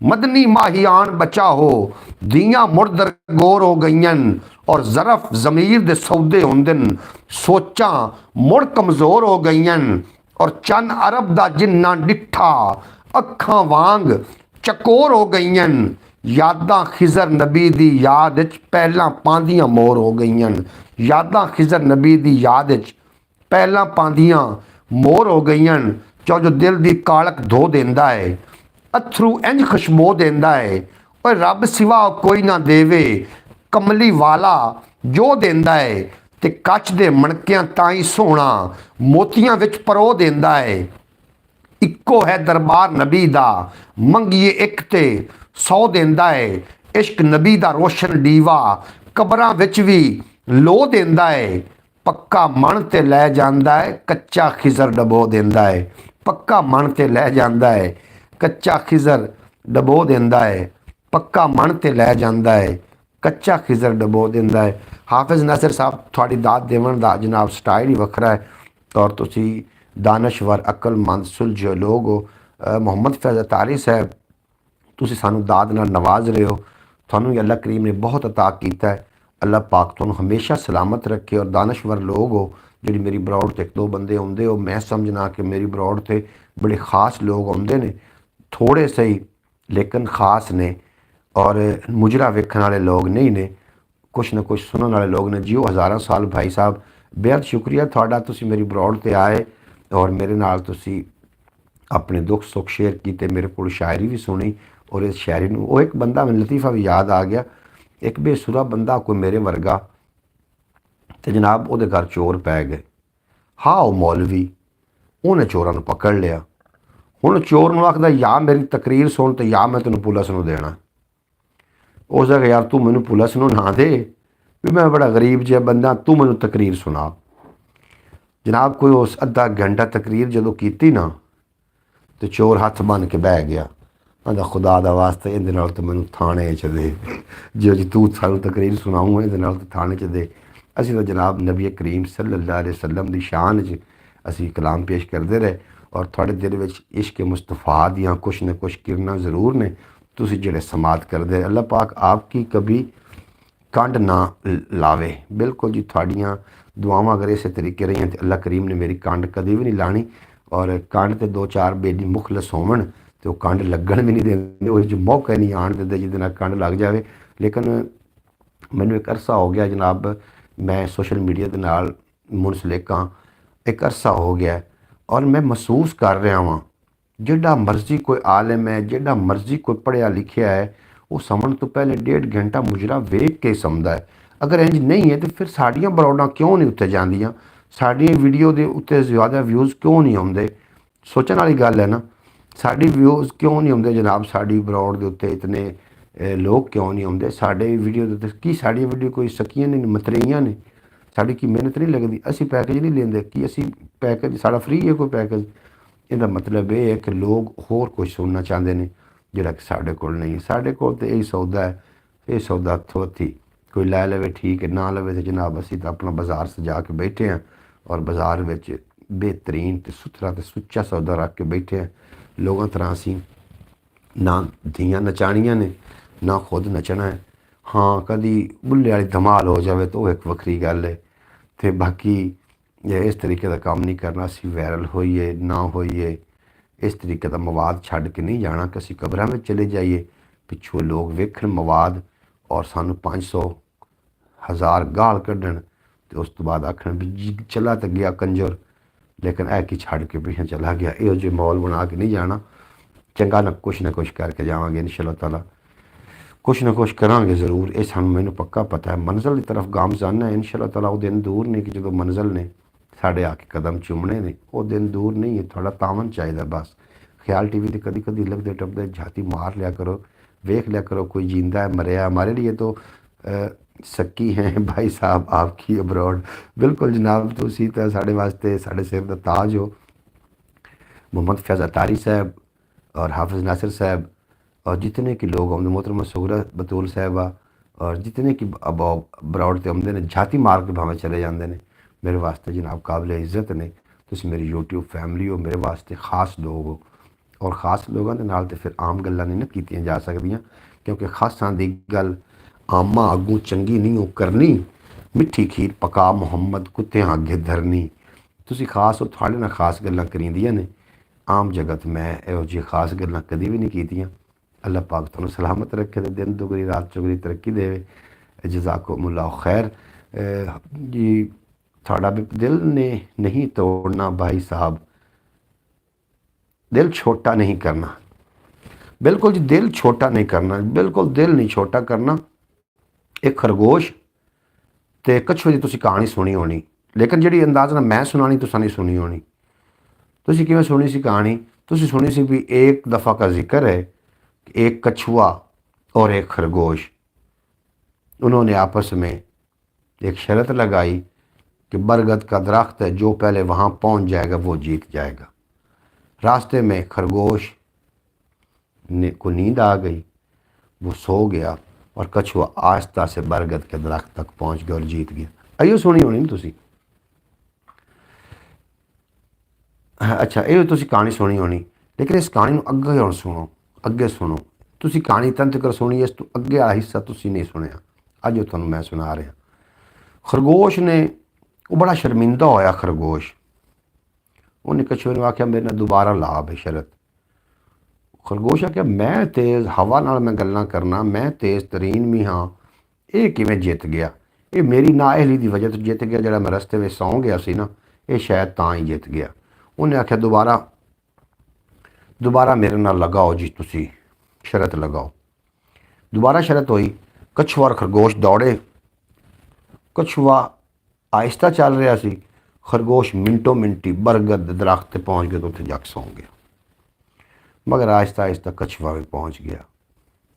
S1: मदनी माही आन बचाओ धियां मुड़दर गोर हो गईयां। और ज़रफ ज़मीर दे सौदे हुंदन सोचां मुड़ कमज़ोर हो गईयां। और चन अरब दा जिन्ना डिठा अखां वांग चकोर हो गईयां। यादां खिज़र नबी दी याद विच पहलां पांदियां मोर हो गईयां, यादां खिज़र नबी दी याद विच पहलां पांदियां मोर हो गईयां। जो जो दिल दी कालक धो देंदा है, अथरू इंज खुशबो देंदा है। और रब सिवा कोई ना देवे, कमली वाला जो देंदा है। ते कच दे मणकियां ताई सोहना मोतियां विच परो देंदा है। इक्को है दरबार नबी दा मंगिए एक ते 100 देंदा है। इश्क नबी दा रोशन डीवा कबरां विच भी लो देंदा है। पक्का मन ते लै जांदा है, कच्चा खिज़र डबो देंदा है। पक्का मन ते लै जांदा है, कच्चा खिज़र डबो देंदा है। पक्का मन ते लै जांदा है, कच्चा खिज़र डबो देंदा है। हाफिज़ नासिर साहब थोड़ी दाद देवन दा जनाब स्टाइल ही वखरा है और तुसी दानश्वर अकलमंद सुलझ लोग हो। मुहम्मद फैज़ अतारी साहब तुसी सानू दाद नाल नवाज रहे हो, थानू भी अल्लाह करीम ने बहुत अता कीता है। अल्लाह पाक तुहानू हमेशा सलामत रखे। और दानश्वर लोग हो जिहड़ी मेरी ब्रॉड ते एक दो बंदे आउंदे हो, मैं समझना कि मेरी ब्रॉड ते बड़े खास लोग आउंदे ने, थोड़े सही लेकिन खास ने और मुजरा वेखण वाले लोग नहीं ने, कुछ ना कुछ सुनने वाले लोग ने। जियो हज़ारों साल भाई साहब, बेहद शुक्रिया थोड़ा, तुसी मेरी ब्रॉड ते आए और मेरे नाल तुसी अपने दुख सुख शेयर किए, मेरे को शायरी भी सुनी। और इस शायरी नूं वो एक बंदा मैंने लतीफ़ा भी याद आ गया, एक बेसुरा बंदा कोई मेरे वर्गा तो जनाब वो घर चोर पै गए। हाँ वो मौलवी, उन्हें चोरां नूं पकड़ लिया। हुण चोर नूं आखदा या मेरी तकरीर सुन तो या मैं तैनूं पुलिस नूं देना। उस जगह यार तू मैनू पुलिस नूं ना दे, भी मैं बड़ा गरीब जिहा बंदा, तू मैनू तकरीर सुना। जनाब कोई उस अद्धा घंटा तकरीर जदों कीती ना तो चोर हथ बन के बह गया। आंदा खुदा दा वास्ता इहदे नाल तो मैनू थाने च दे, जो जी तू सानू तकरीर सुनाऊँ इहदे नाल तो थाने च दे। असीं तो जनाब नबी करीम सल्लल्लाहु अलैहि वसल्लम दी शान च असीं कलाम पेश करते रहे और थोड़े दिल विच इश्क मुस्तफा दियां कुछ न कुछ किरना ज़रूर ने, तुसी जिहड़े समात करदे। अल्लाह पाक आपकी कभी कंड ना लावे। बिल्कुल जी, थोड़ियाँ दुआवां अगर इस तरीके रही तो अल्लाह करीम ने मेरी कंड कभी भी नहीं लानी। और कंड तो दो चार बेली मुखलस होवन तो कंड लगन भी नहीं देंगे, वो जो मौका नहीं आन देंगे जिहदे नाल कंड लग जाए। लेकिन मैनू एक अरसा हो गया जनाब, मैं सोशल मीडिया के नाल मुनसलिक हाँ, एक अरसा हो गया और मैं महसूस कर रहा वहाँ जिहड़ा मर्जी कोई आलिम है, जिहड़ा मर्जी कोई पढ़िया लिखिया है, वो समझ तो पहले 1.5 घंटा मुजरा वेख के समझदा है। अगर इंज नहीं है तो फिर साड़ियाँ बरौडां क्यों नहीं उत्ते जांदियां? ਸਾਡੀ ਵੀਡੀਓ ਦੇ ਉੱਤੇ ਜ਼ਿਆਦਾ ਵਿਊਜ਼ ਕਿਉਂ ਨਹੀਂ ਆਉਂਦੇ? ਸੋਚਣ ਵਾਲੀ ਗੱਲ ਹੈ ਨਾ। ਸਾਡੀ ਵਿਊਜ਼ ਕਿਉਂ ਨਹੀਂ ਆਉਂਦੇ ਜਨਾਬ? ਸਾਡੀ ਬਰੋਡ ਦੇ ਉੱਤੇ ਇਤਨੇ ਲੋਕ ਕਿਉਂ ਨਹੀਂ ਆਉਂਦੇ? ਸਾਡੇ ਵੀਡੀਓ ਦੇ ਉੱਤੇ ਕੀ ਸਾਡੀ ਵੀਡੀਓ ਕੋਈ ਸਕੀਆਂ ਨੇ, ਮਤਰੇਈਆਂ ਨੇ? ਸਾਡੀ ਕੀ ਮਿਹਨਤ ਨਹੀਂ ਲੱਗਦੀ? ਅਸੀਂ ਪੈਕੇਜ ਨਹੀਂ ਲੈਂਦੇ ਕਿ ਅਸੀਂ ਪੈਕੇਜ ਸਾਡਾ ਫ੍ਰੀ ਹੈ ਕੋਈ ਪੈਕੇਜ? ਇਹਦਾ ਮਤਲਬ ਇਹ ਹੈ ਕਿ ਲੋਕ ਹੋਰ ਕੁਝ ਸੁਣਨਾ ਚਾਹੁੰਦੇ ਨੇ ਜਿਹੜਾ ਕਿ ਸਾਡੇ ਕੋਲ ਨਹੀਂ। ਸਾਡੇ ਕੋਲ ਤਾਂ ਇਹ ਸੌਦਾ ਹੈ, ਇਹ ਸੌਦਾ ਥੋਥੀ ਕੋਈ ਲੈ ਲਵੇ ਠੀਕ ਹੈ, ਨਾ ਲਵੇ ਤਾਂ ਜਨਾਬ ਅਸੀਂ ਤਾਂ ਆਪਣਾ ਬਾਜ਼ਾਰ ਸਜਾ ਕੇ ਬੈਠੇ ਹਾਂ ਔਰ ਬਾਜ਼ਾਰ ਵਿੱਚ ਬਿਹਤਰੀਨ ਤੇ ਸੁਥਰਾ ਤੇ ਸੁੱਚਾ ਸੌਦਾ ਰੱਖ ਕੇ ਬੈਠੇ ਹਾਂ। ਲੋਕਾਂ ਤਰ੍ਹਾਂ ਅਸੀਂ ਨਾ ਧੀਆਂ ਨਚਾਣੀਆਂ ਨੇ ਨਾ ਖੁਦ ਨੱਚਣਾ ਹੈ। ਹਾਂ ਕਦੀ ਬੁੱਲੇ ਵਾਲੀ ਧਮਾਲ ਹੋ ਜਾਵੇ ਤਾਂ ਉਹ ਇੱਕ ਵੱਖਰੀ ਗੱਲ ਹੈ, ਅਤੇ ਬਾਕੀ ਇਸ ਤਰੀਕੇ ਦਾ ਕੰਮ ਨਹੀਂ ਕਰਨਾ। ਅਸੀਂ ਵਾਇਰਲ ਹੋਈਏ ਨਾ ਹੋਈਏ, ਇਸ ਤਰੀਕੇ ਦਾ ਮਵਾਦ ਛੱਡ ਕੇ ਨਹੀਂ ਜਾਣਾ ਕਿ ਅਸੀਂ ਕਬਰਾਂ ਵਿੱਚ ਚਲੇ ਜਾਈਏ, ਪਿੱਛੋਂ ਲੋਕ ਵੇਖਣ ਮਵਾਦ ਔਰ ਸਾਨੂੰ 500 1000 ਗਾਲ ਕੱਢਣ ਅਤੇ ਉਸ ਤੋਂ ਬਾਅਦ ਆਖਣ ਵੀ ਜੀ ਚਲਾ ਤਾਂ ਗਿਆ ਕੰਜਰ, ਲੇਕਿਨ ਇਹ ਕੀ ਛੱਡ ਕੇ ਪਿੱਛੇ ਚਲਾ ਗਿਆ। ਇਹੋ ਜਿਹੇ ਮਾਹੌਲ ਬਣਾ ਕੇ ਨਹੀਂ ਜਾਣਾ। ਚੰਗਾ ਨਾ ਕੁਛ ਕਰਕੇ ਜਾਵਾਂਗੇ ਇਨਸ਼ਾ ਅੱਲਾਹ ਤਾਲਾ, ਕੁਛ ਨਾ ਕੁਛ ਕਰਾਂਗੇ ਜ਼ਰੂਰ। ਇਹ ਸਾਨੂੰ ਮੈਨੂੰ ਪੱਕਾ ਪਤਾ ਹੈ। ਮੰਜ਼ਿਲ ਦੀ ਤਰਫ ਗਾਮਜ਼ਾਨ ਹੈ ਇਨਸ਼ਾ ਅੱਲਾਹ ਤਾਲਾ। ਉਹ ਦਿਨ ਦੂਰ ਨਹੀਂ ਕਿ ਜਦੋਂ ਮੰਜ਼ਿਲ ਨੇ ਸਾਡੇ ਆ ਕੇ ਕਦਮ ਚੁੰਮਣੇ ਨੇ, ਉਹ ਦਿਨ ਦੂਰ ਨਹੀਂ ਹੈ। ਥੋੜ੍ਹਾ ਤਾਵਨ ਚਾਹੀਦਾ ਬਸ। ਖਿਆਲ TV ਤੇ ਕਦੀ ਕਦੀ ਲੱਗਦੇ ਟੱਪਦੇ ਝਾਤੀ ਮਾਰ ਲਿਆ ਕਰੋ, ਵੇਖ ਲਿਆ ਕਰੋ ਕੋਈ ਜਿੰਦਾ है मरिया। हमारे लिए तो सक्की हैं भाई साहब आपकी अब्रॉड। बिल्कुल जनाब, तुसी तो साढ़े वास्ते साढ़े सिर का ताज हो। मोहम्मद फैज़ अतारी साहब और हाफिज़ नासिर साहब और जितने की लोग आते, मोहतरमा सगरा बतूल साहबा और जितने की अब्रॉड से आते हैं झाती मार के भावें चले जाते हैं, मेरे वास्ते जनाब काबिल इज़्ज़त ने। तुसी मेरी YouTube फैमिली हो, मेरे वास्ते खास लोग हो और ख़ास लोगों के नाल तो फिर आम गल्लां नहीं ना कीतियां जा सकदियां, क्योंकि खासां दी गल आमा अगू चंगी नहीं हो करनी। मिठी खीर पका मुहम्मद कुत्तियां अगे धरनी। तुसी खास हो, थोड़े नाल खास गल्लां करींदियां ने। आम जगत मैं इहो जी खास गल्लां कदी भी नहीं कीतियां। अल्लाह पाक तुहानूं सलामत रखे ते दिन दुगनी रात चौगनी तरक्की देवे। जज़ाकुमुल्लाह खैर। जी थोड़ा भी दिल ने नहीं तोड़ना भाई साहब, दिल छोटा नहीं करना। बिल्कुल जी दिल छोटा नहीं करना, बिल्कुल दिल नहीं छोटा करना। एक खरगोश ते कछुए की तुसी कहानी सुनी होनी, लेकिन जिहड़ी अंदाज़ नाल मैं सुनानी तुसां नहीं सुनी होनी। तुसी किवें सुनी सी कहानी? तुसी सुनी सी भी एक दफ़ा का जिक्र है, एक कछुआ और एक खरगोश, उन्होंने आपस में एक शर्त लगाई कि बरगद का दरख्त है, जो पहले वहाँ पहुँच जाएगा वो जीत जाएगा। रास्ते में खरगोश ने को नींद आ गई, वो सो गया और कछुआ आहिस्ता से बरगद के दरख्त तक पहुंच गया और जीत गया। अयो सुनी होनी ना तुसी? अच्छा ये तुसी कहानी सुनी होनी, लेकिन इस कहानी अगे हुण सुनो, अगे सुनो। तुसी कहानी तंत कर सुनी, इस तो अगे वाला हिस्सा तुसी नहीं सुनिया। अज तुहानूं मैं सुना रहा। खरगोश ने वो बड़ा शर्मिंदा होया। खरगोश उन्हें कछुए नूं आख्या मेरे नाल दोबारा ला बे शरत। खरगोश आख्या मैं तेज़ हवा नाल मैं गल्लां करना, मैं तेज़ तरीन भी हाँ, ये किवें जित गया? ये मेरी नाअहली की वजह तो जित गया। जिहड़ा मैं रस्ते में सौ गया सी ना, ये शायद तां ही जित गया। उन्हें आख्या दोबारा मेरे नाल लगाओ जी, तुसी शरत लगाओ। दोबारा शरत हुई। कछुआ और खरगोश दौड़े। कछुआ आहिस्ता चल रहा सी, खरगोश मिनटों मिनटी बरगद दरख्त ते पहुँच गया तो उत्थे जाके सौ गया। मगर आहिस्ता आहिस्ता कछुआ भी पहुँच गया।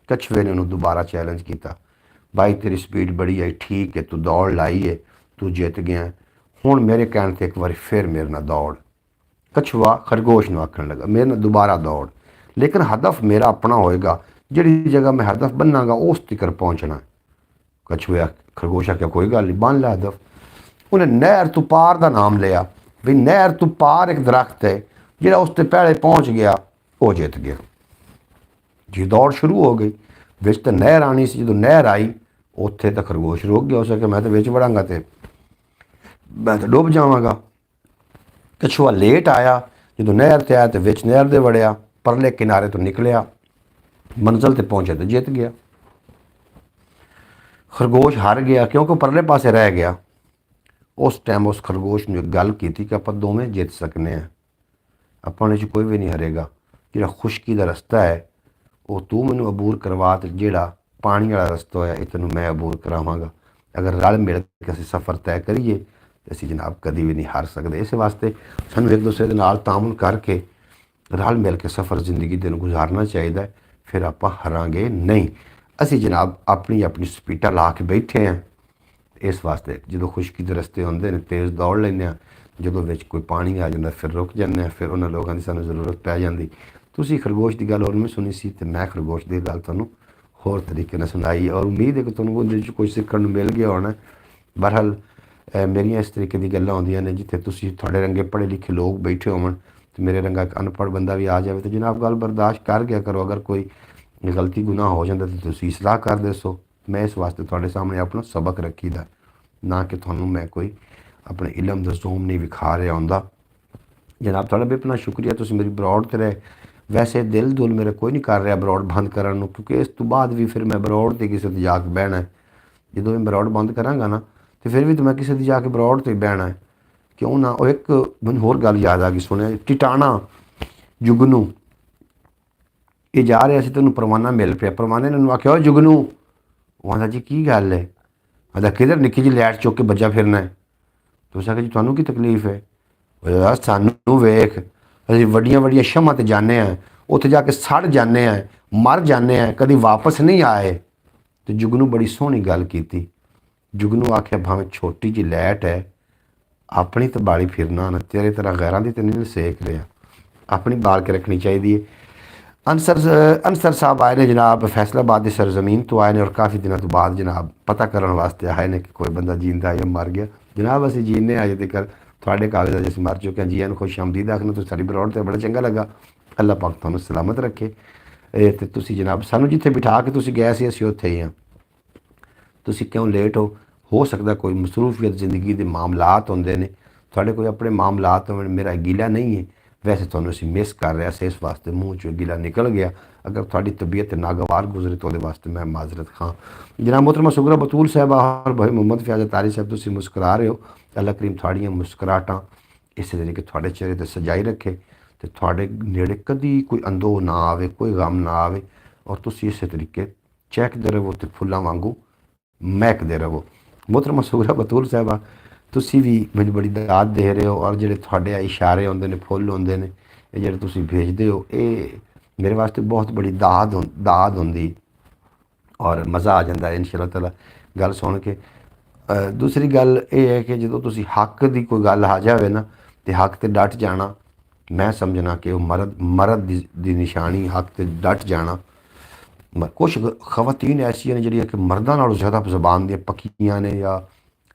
S1: कछुए ने उन्होंने दोबारा चैलेंज किया, भाई तेरी स्पीड बड़ी है, ठीक है तू दौड़ लाई है, तू जित गया, हुण मेरे कहने ते एक बार फिर मेरे नाल दौड़। कछुआ खरगोश नूं आखण लगा मेरे नाल दोबारा दौड़, लेकिन हदफ मेरा अपना होएगा, जिहड़ी जगह मैं हदफ बन्नागा उस तिकर पहुँचना। कछुए खरगोश आख्या कोई गल नहीं, बन लै हदफ। उन्हें नहर तो पार का नाम लिया, भी नहर तो पार एक दरख्त है, जिहड़ा उस ते पहले पहुँच गया वो जित गया। जी दौड़ शुरू हो गई। विच तो नहर आनी सी, जो नहर आई उत्थे तो खरगोश रुक गया। उस मैं तो विच वड़ांगा तो मैं तो डुब जावांगा। कछुआ लेट आया, जो नहर ते आया तो विच नहर दे वड़िया, परले किनारे तो निकलिया, मंजिल ते पहुंचे तो जित गया। खरगोश हार गया क्योंकि परले पासे रह गया। उस टाइम उस खरगोश ने गल की कि आप दोवें जित सकने हैं, अपने कोई भी नहीं हारेगा। जिहड़ा खुशकी का रस्ता है वो तू मैनू अबूर करवा, तो जिहड़ा पानी वाला रस्ता है ये तैनूं मैं अबूर करावांगा। अगर रल मिल के असीं सफ़र तय करिए ਤੇ ਅਸੀਂ ਜਨਾਬ ਕਦੀ ਵੀ ਨਹੀਂ ਹਾਰ ਸਕਦੇ। ਇਸ ਵਾਸਤੇ ਸਾਨੂੰ ਇੱਕ ਦੂਸਰੇ ਦੇ ਨਾਲ ਤਾਮੁਲ ਕਰਕੇ ਰਲ ਮਿਲ ਕੇ ਸਫ਼ਰ ਜ਼ਿੰਦਗੀ ਦੇ ਨੂੰ ਗੁਜ਼ਾਰਨਾ ਚਾਹੀਦਾ ਹੈ, ਫਿਰ ਆਪਾਂ ਹਾਰਾਂਗੇ ਨਹੀਂ। ਅਸੀਂ ਜਨਾਬ ਆਪਣੀ ਆਪਣੀ ਸਪੀਟਾਂ ਲਾ ਕੇ ਬੈਠੇ ਹਾਂ। ਇਸ ਵਾਸਤੇ ਜਦੋਂ ਖੁਸ਼ਕੀ ਦੇ ਰਸਤੇ ਹੁੰਦੇ ਨੇ ਤੇਜ਼ ਦੌੜ ਲੈਂਦੇ ਹਾਂ, ਜਦੋਂ ਵਿੱਚ ਕੋਈ ਪਾਣੀ ਆ ਜਾਂਦਾ ਫਿਰ ਰੁਕ ਜਾਂਦੇ ਹਾਂ, ਫਿਰ ਉਹਨਾਂ ਲੋਕਾਂ ਦੀ ਸਾਨੂੰ ਜ਼ਰੂਰਤ ਪੈ ਜਾਂਦੀ। ਤੁਸੀਂ ਖਰਗੋਸ਼ ਦੀ ਗੱਲ ਹੋਰ ਮੈਂ ਸੁਣੀ ਸੀ, ਅਤੇ ਮੈਂ ਖਰਗੋਸ਼ ਦੀ ਗੱਲ ਤੁਹਾਨੂੰ ਹੋਰ ਤਰੀਕੇ ਨਾਲ ਸੁਣਾਈ, ਔਰ ਉਮੀਦ ਹੈ ਕਿ ਤੁਹਾਨੂੰ ਉਹਦੇ ਵਿੱਚ ਕੁਝ ਸਿੱਖਣ ਨੂੰ ਮਿਲ ਗਿਆ ਹੋਣਾ। ਬਹਰਹਾਲ ਮੇਰੀਆਂ ਇਸ ਤਰੀਕੇ ਦੀ ਗੱਲਾਂ ਹੁੰਦੀਆਂ ਨੇ ਜਿੱਥੇ ਤੁਸੀਂ ਤੁਹਾਡੇ ਰੰਗੇ ਪੜ੍ਹੇ ਲਿਖੇ ਲੋਕ ਬੈਠੇ ਹੋਵਣ ਅਤੇ ਮੇਰੇ ਰੰਗਾ ਇੱਕ ਅਨਪੜ੍ਹ ਬੰਦਾ ਵੀ ਆ ਜਾਵੇ, ਤਾਂ ਜਨਾਬ ਗੱਲ ਬਰਦਾਸ਼ਤ ਕਰ ਗਿਆ ਕਰੋ। ਅਗਰ ਕੋਈ ਗਲਤੀ ਗੁਨਾਹ ਹੋ ਜਾਂਦਾ ਤਾਂ ਤੁਸੀਂ ਇਸਲਾਹ ਕਰ ਦੱਸੋ। ਮੈਂ ਇਸ ਵਾਸਤੇ ਤੁਹਾਡੇ ਸਾਹਮਣੇ ਆਪਣਾ ਸਬਕ ਰੱਖੀਦਾ, ਨਾ ਕਿ ਤੁਹਾਨੂੰ ਮੈਂ ਕੋਈ ਆਪਣੇ ਇਲਮ ਦਾ ਜ਼ੂਮ ਨਹੀਂ ਵਿਖਾ ਰਿਹਾ ਹੁੰਦਾ। ਜਨਾਬ ਤੁਹਾਡਾ ਬੇਪਨਾ ਸ਼ੁਕਰੀਆ, ਤੁਸੀਂ ਮੇਰੀ ਬਰੋਡ 'ਤੇ ਰਹੇ। ਵੈਸੇ ਦਿਲ ਦੁਲ ਮੇਰਾ ਕੋਈ ਨਹੀਂ ਕਰ ਰਿਹਾ ਬਰੋਡ ਬੰਦ ਕਰਨ ਨੂੰ, ਕਿਉਂਕਿ ਇਸ ਤੋਂ ਬਾਅਦ ਵੀ ਫਿਰ ਮੈਂ ਬਰੋਡ 'ਤੇ ਕਿਸੇ 'ਤੇ ਜਾ ਕੇ ਬਹਿਣਾ ਹੈ। ਜਦੋਂ ਮੈਂ ਬਰੋਡ ਬੰਦ ਕਰਾਂਗਾ ਨਾ ਤੇ ਫਿਰ ਵੀ ਤਾਂ ਮੈਂ ਕਿਸੇ ਦੀ ਜਾ ਕੇ ਬਰੋਡ 'ਤੇ ਬਹਿਣਾ ਹੈ, ਕਿਉਂ ਨਾ। ਉਹ ਇੱਕ ਮੈਨੂੰ ਹੋਰ ਗੱਲ ਯਾਦ ਆ ਗਈ, ਸੁਣਿਆ ਟਿਟਾਣਾ ਜੁਗਨੂ ਇਹ ਜਾ ਰਿਹਾ ਸੀ, ਤੈਨੂੰ ਪਰਵਾਨਾ ਮਿਲ ਪਿਆ। ਪਰਵਾਨੇ ਨੇ ਉਹਨੂੰ ਆਖਿਆ ਉਹ ਜੁਗਨੂ, ਉਹ ਆਂਦਾ ਜੀ ਕੀ ਗੱਲ ਹੈ, ਆਂਦਾ ਕਿਧਰ ਨਿੱਕੀ ਜਿਹੀ ਲਾਈਟ ਚੁੱਕ ਕੇ ਬੱਜਾ ਫਿਰਨਾ ਹੈ। ਤੁਸੀਂ ਆਖਿਆ ਜੀ ਤੁਹਾਨੂੰ ਕੀ ਤਕਲੀਫ ਹੈ। ਸਾਨੂੰ ਵੇਖ, ਅਸੀਂ ਵੱਡੀਆਂ ਵੱਡੀਆਂ ਸ਼ਮਾਂ 'ਤੇ ਜਾਂਦੇ ਹਾਂ, ਉੱਥੇ ਜਾ ਕੇ ਸੜ ਜਾਂਦੇ ਹਾਂ, ਮਰ ਜਾਂਦੇ ਹਾਂ, ਕਦੀ ਵਾਪਸ ਨਹੀਂ ਆਏ। ਅਤੇ ਜੁਗਨੂ ਬੜੀ ਸੋਹਣੀ ਗੱਲ ਕੀਤੀ। ਜੁਗਨੂ ਆਖਿਆ ਭਾਵੇਂ ਛੋਟੀ ਜਿਹੀ ਲਾਈਟ ਹੈ, ਆਪਣੀ ਤਾਂ ਬਾਲੀ ਫਿਰਨਾ ਨਾ, ਤੇਰੇ ਤਰ੍ਹਾਂ ਗੈਰਾਂ ਦੀ ਤਾਂ ਨਹੀਂ ਸੇਕ ਰਿਹਾ, ਆਪਣੀ ਬਾਲ ਕੇ ਰੱਖਣੀ ਚਾਹੀਦੀ ਹੈ। ਅਨਸਰ ਸਾਹਿਬ ਆਏ ਨੇ ਜਨਾਬ, ਫੈਸਲਾਬਾਦ ਦੀ ਸਰਜ਼ਮੀਨ ਤੋਂ ਆਏ ਨੇ, ਔਰ ਕਾਫੀ ਦਿਨਾਂ ਤੋਂ ਬਾਅਦ ਜਨਾਬ ਪਤਾ ਕਰਨ ਵਾਸਤੇ ਆਏ ਨੇ ਕਿ ਕੋਈ ਬੰਦਾ ਜੀਂਦਾ ਜਾਂ ਮਰ ਗਿਆ। ਜਨਾਬ ਅਸੀਂ ਜੀਨੇ ਅਜੇ ਤੱਕ, ਤੁਹਾਡੇ ਕਾਗਜ਼ਾਂ 'ਚ ਅਸੀਂ ਮਰ ਚੁੱਕੇ ਹਾਂ। ਜੀਆਂ ਨੂੰ ਖੁਸ਼ ਆਮਦੀਦ ਆਖਣਾ, ਤੁਸੀਂ ਸਾਡੀ ਬਰੋਡ 'ਤੇ ਬੜਾ ਚੰਗਾ ਲੱਗਾ। ਅੱਲਾਹ ਪਾਕ ਤੁਹਾਨੂੰ ਸਲਾਮਤ ਰੱਖੇ। ਅਤੇ ਤੁਸੀਂ ਜਨਾਬ ਸਾਨੂੰ ਜਿੱਥੇ ਬਿਠਾ ਕੇ ਤੁਸੀਂ ਗਏ ਸੀ ਅਸੀਂ ਉੱਥੇ ਹੀ ਹਾਂ। ਤੁਸੀਂ ਕਿਉਂ ਲੇਟ ਹੋ ਸਕਦਾ ਕੋਈ ਮਸਰੂਫੀਅਤ ਜ਼ਿੰਦਗੀ ਦੇ ਮਾਮਲਾਤ ਹੁੰਦੇ ਨੇ, ਤੁਹਾਡੇ ਕੋਈ ਆਪਣੇ ਮਾਮਲਾਤ ਹੋਣ, ਮੇਰਾ ਗਿਲਾ ਨਹੀਂ ਹੈ। ਵੈਸੇ ਤੁਹਾਨੂੰ ਅਸੀਂ ਮਿਸ ਕਰ ਰਿਹਾ ਸੀ, ਇਸ ਵਾਸਤੇ ਮੂੰਹ 'ਚੋਂ ਗਿਲਾ ਨਿਕਲ ਗਿਆ। ਅਗਰ ਤੁਹਾਡੀ ਤਬੀਅਤ ਨਾਗਵਾਰ ਗੁਜ਼ਰੇ ਤਾਂ ਉਹਦੇ ਵਾਸਤੇ ਮੈਂ ਮਾਜ਼ਰਤ ਖਾਂ। ਜਨਾਬ मोहतरमा सुगरा बतूल साहबा और भाई मोहम्मद फयाज तारी साहब, ਤੁਸੀਂ ਮੁਸਕਰਾ ਰਹੇ ਹੋ। ਅੱਲਾਹ ਕਰੀਮ ਤੁਹਾਡੀਆਂ ਮੁਸਕਰਾਹਟਾਂ ਇਸੇ ਤਰੀਕੇ ਤੁਹਾਡੇ ਚਿਹਰੇ 'ਤੇ ਸਜਾਈ ਰੱਖੇ, ਅਤੇ ਤੁਹਾਡੇ ਨੇੜੇ ਕਦੀ ਕੋਈ ਅੰਦੋ ਨਾ ਆਵੇ, ਕੋਈ ਗਮ ਨਾ ਆਵੇ, ਔਰ ਤੁਸੀਂ ਇਸੇ ਤਰੀਕੇ ਚਹਿਕਦੇ ਰਹੋ ਅਤੇ ਫੁੱਲਾਂ ਵਾਂਗੂ ਮਹਿਕਦੇ ਰਹੋ। मोहतरमा सुगरा बतूल साहबा, ਤੁਸੀਂ ਵੀ ਮੈਨੂੰ ਬੜੀ ਦਾਤ ਦੇ ਰਹੇ ਹੋ, ਔਰ ਜਿਹੜੇ ਤੁਹਾਡੇ ਇਸ਼ਾਰੇ ਹੁੰਦੇ ਨੇ, ਫੁੱਲ ਹੁੰਦੇ ਨੇ, ਇਹ ਜਿਹੜੇ ਤੁਸੀਂ ਭੇਜਦੇ ਹੋ, ਇਹ ਮੇਰੇ ਵਾਸਤੇ ਬਹੁਤ ਬੜੀ ਦਾਤ ਹੁੰਦੀ, ਔਰ ਮਜ਼ਾ ਆ ਜਾਂਦਾ ਇੰਸ਼ਾਅੱਲਾਹ ਤਾਲਾ ਗੱਲ ਸੁਣ ਕੇ। ਦੂਸਰੀ ਗੱਲ ਇਹ ਹੈ ਕਿ ਜਦੋਂ ਤੁਸੀਂ ਹੱਕ ਦੀ ਕੋਈ ਗੱਲ ਆ ਜਾਵੇ ਨਾ, ਅਤੇ ਹੱਕ 'ਤੇ ਡਟ ਜਾਣਾ, ਮੈਂ ਸਮਝਣਾ ਕਿ ਉਹ ਮਰਦ ਦੀ ਨਿਸ਼ਾਨੀ, ਹੱਕ 'ਤੇ ਡਟ ਜਾਣਾ। ਕੁਛ ਖਵਾਤੀਨ ਐਸੀਆਂ ਨੇ ਜਿਹੜੀਆਂ ਕਿ ਮਰਦਾਂ ਨਾਲੋਂ ਜ਼ਿਆਦਾ ਜ਼ਬਾਨ ਦੀਆਂ ਪੱਕੀਆਂ ਨੇ, ਜਾਂ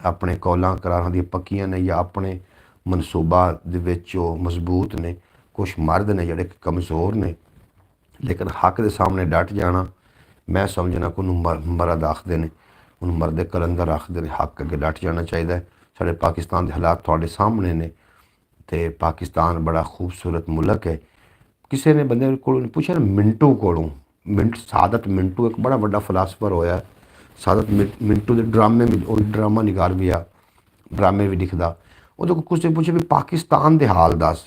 S1: ਆਪਣੇ ਕੌਲਾਂ ਕਰਾਰਾਂ ਦੀਆਂ ਪੱਕੀਆਂ ਨੇ, ਜਾਂ ਆਪਣੇ ਮਨਸੂਬਾ ਦੇ ਵਿੱਚ ਉਹ ਮਜ਼ਬੂਤ ਨੇ। ਕੁਛ ਮਰਦ ਨੇ ਜਿਹੜੇ ਕਿ ਕਮਜ਼ੋਰ ਨੇ, ਲੇਕਿਨ ਹੱਕ ਦੇ ਸਾਹਮਣੇ ਡਟ ਜਾਣਾ, ਮੈਂ ਸਮਝਣਾ ਕਿ ਉਹਨੂੰ ਮਰਦ ਆਖਦੇ ਨੇ, ਉਹਨੂੰ ਮਰਦ ਕਲੰਦਰ ਆਖਦੇ ਨੇ। ਹੱਕ ਅੱਗੇ ਡਟ ਜਾਣਾ ਚਾਹੀਦਾ ਹੈ। ਸਾਡੇ ਪਾਕਿਸਤਾਨ ਦੇ ਹਾਲਾਤ ਤੁਹਾਡੇ ਸਾਹਮਣੇ ਨੇ, ਅਤੇ ਪਾਕਿਸਤਾਨ ਬੜਾ ਖੂਬਸੂਰਤ ਮੁਲਕ ਹੈ। ਕਿਸੇ ਨੇ ਬੰਦੇ ਕੋਲੋਂ ਪੁੱਛਿਆ ਨਾ, ਮਿੰਟੂ ਕੋਲੋਂ, ਸਾਦਤ ਮਿੰਟੂ ਇੱਕ ਬੜਾ ਵੱਡਾ ਫਲਾਸਫਰ ਹੋਇਆ। ਸਾਦਤ ਮਿੰਟੂ ਦੇ ਡਰਾਮੇ ਵੀ, ਉਹ ਡਰਾਮਾ ਨਿਗਾਰ ਵੀ ਆ, ਡਰਾਮੇ ਵੀ ਲਿਖਦਾ। ਉਹਦੇ ਕੋਲ ਕੁਛ ਪੁੱਛੇ ਵੀ ਪਾਕਿਸਤਾਨ ਦੇ ਹਾਲ ਦੱਸ।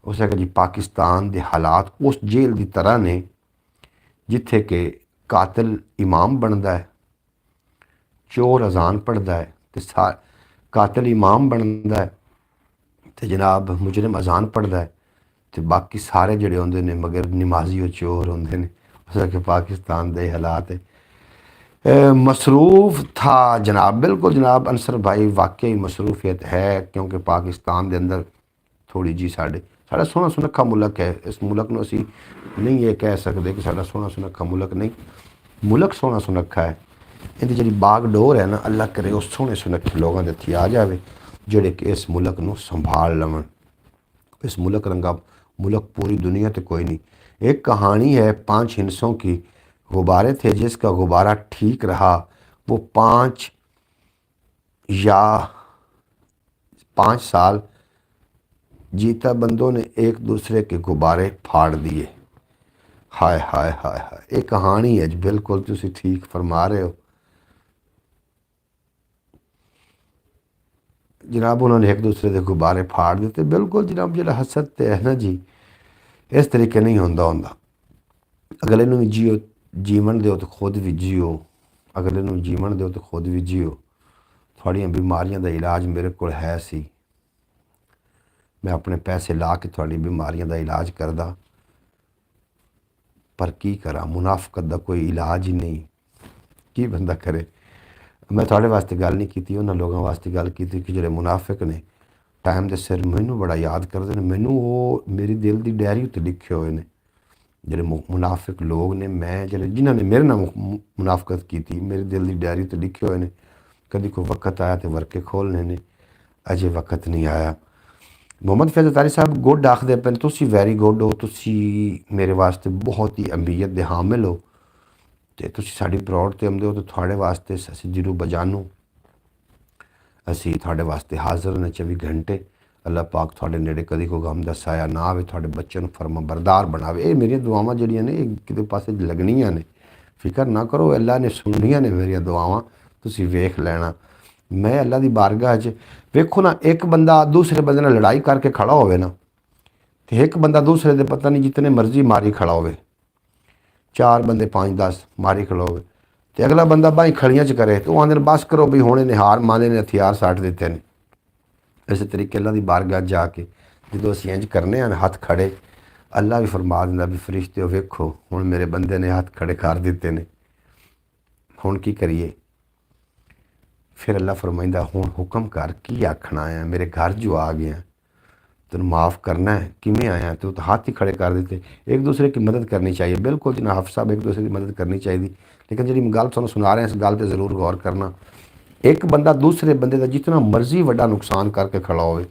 S1: ਉਸ ਨੇ ਕਿਹਾ ਜੀ ਪਾਕਿਸਤਾਨ ਦੇ ਹਾਲਾਤ ਉਸ ਜੇਲ੍ਹ ਦੀ ਤਰ੍ਹਾਂ ਨੇ ਜਿੱਥੇ ਕਿ ਕਾਤਲ ਇਮਾਮ ਬਣਦਾ ਹੈ, ਚੋਰ ਅਜ਼ਾਨ ਪੜ੍ਹਦਾ ਹੈ, ਅਤੇ ਕਾਤਲ ਇਮਾਮ ਬਣਦਾ ਹੈ, ਅਤੇ ਜਨਾਬ ਮੁਜਰਮ ਅਜ਼ਾਨ ਪੜ੍ਹਦਾ ਹੈ, ਅਤੇ ਬਾਕੀ ਸਾਰੇ ਜਿਹੜੇ ਹੁੰਦੇ ਨੇ ਮਗਰ ਨਮਾਜ਼ੀ ਉਹ ਚੋਰ ਹੁੰਦੇ ਨੇ। ਉਸ ਕਿ ਪਾਕਿस्तान ਦੇ ਹਾਲਾਤ मसरूफ़ था जनाब। बिल्कुल जनाब अंसर भाई, वाकई मसरूफियत है, क्योंकि पाकिस्तान के अंदर थोड़ी जी साढ़ा सोहना सुनखा मुल्क है। इस मुल्क में असी नहीं ये कह सकते कि साढ़ा सोहना सुनखा मुल्क नहीं, मुल्क सोहना सुनखा है। इहदी जी बागडोर है ना, अल्लाह करे उस सोहने सुनखे लोगों के हत्थी आ जाए जोड़े कि इस मुल्क को संभाल लवन। इस मुल्क रंगा मुल्क पूरी दुनिया तो कोई नहीं। एक कहानी है 5 हिंसों की, गुब्बारे थे जिसका गुब्बारा ठीक रहा, वो 5 साल जीता बंदों ने एक दूसरे के गुब्बारे फाड़ दिए। हाय हाय हाय हाय, एक कहानी है जी, बिल्कुल तुसी ठीक फरमा रहे हो जनाब। उन्होंने एक दूसरे के गुब्बारे फाड़ दिते। बिल्कुल जनाब, जो हसद है ना जी, इस तरीके नहीं होंदा। अगले नूं भी जियो, जीवन दो तो खुद भी जियो। अगले नूं जीवन दो तो खुद भी जियो। ਤੁਹਾਡੀਆਂ ਬਿਮਾਰੀਆਂ ਦਾ ਇਲਾਜ ਮੇਰੇ ਕੋਲ ਹੈ ਸੀ। ਮੈਂ ਆਪਣੇ ਪੈਸੇ ਲਾ ਕੇ ਤੁਹਾਡੀ ਬਿਮਾਰੀਆਂ ਦਾ ਇਲਾਜ ਕਰਦਾ, ਪਰ ਕੀ ਕਰਾਂ, ਮੁਨਾਫਕਤ ਦਾ ਕੋਈ ਇਲਾਜ ਹੀ ਨਹੀਂ। ਕੀ ਬੰਦਾ ਕਰੇ। ਮੈਂ ਤੁਹਾਡੇ ਵਾਸਤੇ ਗੱਲ ਨਹੀਂ ਕੀਤੀ, ਉਹਨਾਂ ਲੋਕਾਂ ਵਾਸਤੇ ਗੱਲ ਕੀਤੀ ਕਿ ਜਿਹੜੇ ਮੁਨਾਫਿਕ ਨੇ, ਟਾਈਮ ਦੇ ਸਿਰ ਮੈਨੂੰ ਬੜਾ ਯਾਦ ਕਰਦੇ ਨੇ। ਮੈਨੂੰ ਉਹ ਮੇਰੀ ਦਿਲ ਦੀ ਡਾਇਰੀ ਉੱਤੇ ਲਿਖੇ ਹੋਏ ਨੇ ਜਿਹੜੇ ਮੁਨਾਫਿਕ ਲੋਕ ਨੇ, ਮੈਂ ਜਿਹੜੇ ਜਿਨ੍ਹਾਂ ਨੇ ਮੇਰੇ ਨਾਲ ਮੁਨਾਫਕਤ ਕੀਤੀ, ਮੇਰੇ ਦਿਲ ਦੀ ਡਾਇਰੀ ਉੱਤੇ ਲਿਖੇ ਹੋਏ ਨੇ। ਕਦੀ ਕੋਈ ਵਕਤ ਆਇਆ ਤੇ ਵਰਕੇ ਖੋਲ੍ਹਣੇ ਨੇ, ਅਜੇ ਵਕਤ ਨਹੀਂ ਆਇਆ। ਮੁਹੰਮਦ ਫੈਜ਼ ਅਤਾਰੀ ਸਾਹਿਬ ਗੁੱਡ ਆਖਦੇ ਪਏ ਨੇ, ਤੁਸੀਂ ਵੈਰੀ ਗੁੱਡ ਹੋ, ਤੁਸੀਂ ਮੇਰੇ ਵਾਸਤੇ ਬਹੁਤ ਹੀ ਅਹਿਮੀਅਤ ਦੇ ਹਾਮਿਲ ਹੋ ਅਤੇ ਤੁਸੀਂ ਸਾਡੀ ਪ੍ਰੌੜ 'ਤੇ ਆਉਂਦੇ ਹੋ, ਅਤੇ ਤੁਹਾਡੇ ਵਾਸਤੇ ਅਸੀਂ ਜੀਰੂ ਬਜਾਨੂ, ਅਸੀਂ ਤੁਹਾਡੇ ਵਾਸਤੇ ਹਾਜ਼ਰ ਨੇ 24 ਘੰਟੇ। ਅੱਲਾਹ ਪਾਕ ਤੁਹਾਡੇ ਨੇੜੇ ਕਦੀ ਕੋਈ ਗਮ ਦਾ ਸਾਇਆ ਨਾ ਆਵੇ, ਤੁਹਾਡੇ ਬੱਚਿਆਂ ਨੂੰ ਫਰਮਾਬਰਦਾਰ ਬਣਾਵੇ। ਇਹ ਮੇਰੀਆਂ ਦੁਆਵਾਂ ਜਿਹੜੀਆਂ ਨੇ ਇਹ ਕਿਤੇ ਪਾਸੇ ਲੱਗਣੀਆਂ ਨੇ, ਫਿਕਰ ਨਾ ਕਰੋ, ਅੱਲਾਹ ਨੇ ਸੁਣਨੀਆਂ ਨੇ ਮੇਰੀਆਂ ਦੁਆਵਾਂ, ਤੁਸੀਂ ਵੇਖ ਲੈਣਾ। ਮੈਂ ਅੱਲਾਹ ਦੀ ਬਾਰਗਾਹ 'ਚ ਵੇਖੋ ਨਾ, ਇੱਕ ਬੰਦਾ ਦੂਸਰੇ ਬੰਦੇ ਨਾਲ ਲੜਾਈ ਕਰਕੇ ਖੜਾ ਹੋਵੇ ਨਾ, ਅਤੇ ਇੱਕ ਬੰਦਾ ਦੂਸਰੇ ਦੇ ਪਤਾ ਨਹੀਂ ਜਿਤਨੇ ਮਰਜ਼ੀ ਮਾਰੀ ਖੜਾ ਹੋਵੇ, 4 ਬੰਦੇ 5-10 ਮਾਰੀ ਖੜਾ ਹੋਵੇ, ਅਤੇ ਅਗਲਾ ਬੰਦਾ ਬਾਈ ਖੜੀਆਂ 'ਚ ਕਰੇ, ਅਤੇ ਉਹ ਆਂਦੇ ਨੇ ਬਸ ਕਰੋ ਵੀ ਹੁਣ ਇਹਨੇ ਹਾਰ ਮਾਨੇ ਨੇ, ਹਥਿਆਰ ਸੱਟ ਦਿੱਤੇ ਨੇ। ਇਸੇ ਤਰੀਕੇ ਅੱਲਾਹ ਦੀ ਬਾਰਗਾਹ ਜਾ ਕੇ ਜਦੋਂ ਅਸੀਂ ਇੰਝ ਕਰਨੇ ਹਨ ਹੱਥ ਖੜੇ, ਅੱਲਾਹ ਵੀ ਫਰਮਾ ਦਿੰਦਾ ਵੀ ਫਰਿਸ਼ਤਿਓ ਵੇਖੋ ਹੁਣ ਮੇਰੇ ਬੰਦੇ ਨੇ ਹੱਥ ਖੜੇ ਕਰ ਦਿੱਤੇ ਨੇ, ਹੁਣ ਕੀ ਕਰੀਏ। ਫਿਰ ਅੱਲਾਹ ਫਰਮਾਇੰਦਾ ਹੁਣ ਹੁਕਮ ਕਰ, ਕੀ ਆਖਣਾ ਆਇਆ, ਮੇਰੇ ਘਰ ਜੋ ਆ ਗਿਆ, ਤੈਨੂੰ ਮਾफ़ करना है, किमें आया, तो हाथ ही खड़े कर देते। एक दूसरे की मदद करनी चाहिए, बिल्कुल जिन्हें हाफ़ साहब एक दूसरे की मदद करनी चाहिए, लेकिन जी गल तुहानूं सुना रहे हैं इस गल पर जरूर गौर करना। एक बंदा दूसरे बंदे का जितना मर्जी वड्डा नुकसान करके खड़ा हो,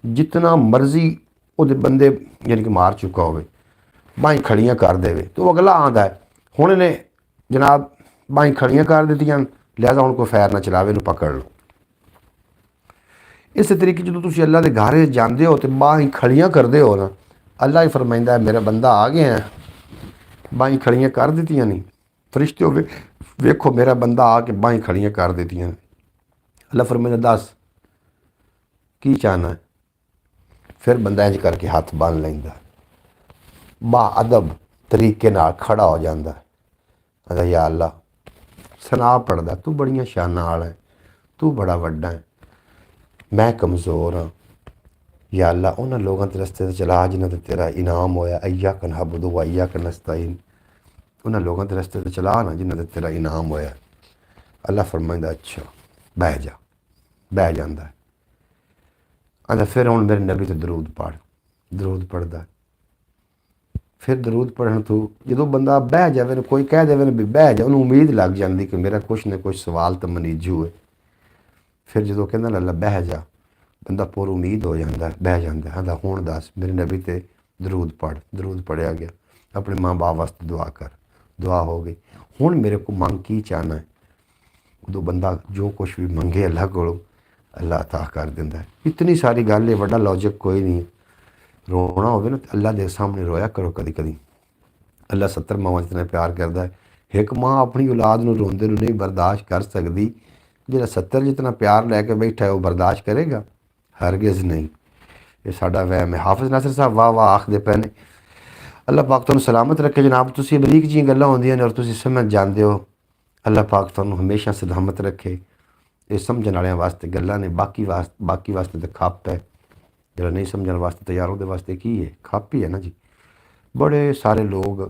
S1: जितना मर्जी वो बंदे यानी कि मार चुका हो, बाहीं खड़ियाँ कर दे, तो अगला आंदा है हुण इन्हें जनाब बाहीं खड़ियाँ कर दित्तियां, लिहाजा हुण कोई फैर ना चलावे, इहनूं पकड़ लो। इस तरीके जो तुम अल्लाह के घर जाते हो तो बाहीं खड़ियाँ करते हो ना, अल्लाह ही फरमाइंदा है मेरा बंदा आ गया है, बाहीं खड़ियाँ कर दित्तियां नहीं, फरिश्ते वेखो मेरा बंदा आके बाहीं खड़ियाँ कर दित्तियां। अल्लाह फरमाइंदा दस की चाहना है, फिर बंदा इंज करके हाथ बन लेंदा, बा अदब तरीके नाल खड़ा हो जाता है। या अल्लाह सना पढ़दा, तू बड़ियां शानां वाला है, तू बड़ा वड्डा है, मैं कमज़ोर हाँ। या अल्लाह उन्होंने लोगों के रस्ते से चला जिन्हों ते तेरा इनाम होया, इय्याका नअबुदु व इय्याका नस्तईन, उन्होंने लोगों के रस्ते से चला ना जिन्हों ते तेरा इनाम होया। अल्लाह फरमाइंदा अच्छा बह जा, बह जाता है। आंदा फिर हुण मेरे नबी ते दरूद पढ़, दरूद पढ़दा, फिर दरूद पढ़न तो जो बंदा बह जाए, कोई कह दे भी बह जा, उन्होंने उम्मीद लग जाती कि मेरा कुछ ना कुछ सवाल तो मनीजू है। फिर जो कहना अल्लाह बह जा, बंदा पूरी उम्मीद हो जाता है, बह जाता है। आंदा हुण दस मेरे नबी ते दरूद पढ़, दरूद पढ़िया गया, अपने माँ बाप वास्ते दुआ कर, दुआ हो गई। हुण मेरे को मंग की चाहना है, उदों बंदा जो कुछ भी मंगे अल्लाह को अल्लाह अता कर दिंदा है। इतनी सारी गल है, वड्डा लॉजिक कोई नहीं है। रोना होवे ना अल्लाह के सामने रोया करो कदी कदी। अल्लाह 70 मावां जितना प्यार करता है, एक माँ अपनी औलाद नूं रोंदे नूं नहीं बर्दाश्त कर सकती, जिहड़ा 70 जितना प्यार लैके बैठा है वह बर्दाश्त करेगा? हरगिज़ नहीं। ये साडा वहम है। हाफिज़ नासिर साहब वाह वाह आखदे पे ने, अल्लाह पाक तुहानूं सलामत रखे जनाब। तुसीं बरीक जी गल्लां होंदियां ने और तुसीं समझ जाते हो, अल्लाह पाक तुहानूं हमेशा सलामत रखे। ये समझण वालियां वास्ते गल्लां ने, बाकी वास्ते तो खप है, जिहड़ा नहीं समझण वास्ते तो यार उहदे वास्ते की है, खप ही है ना जी। बड़े सारे लोग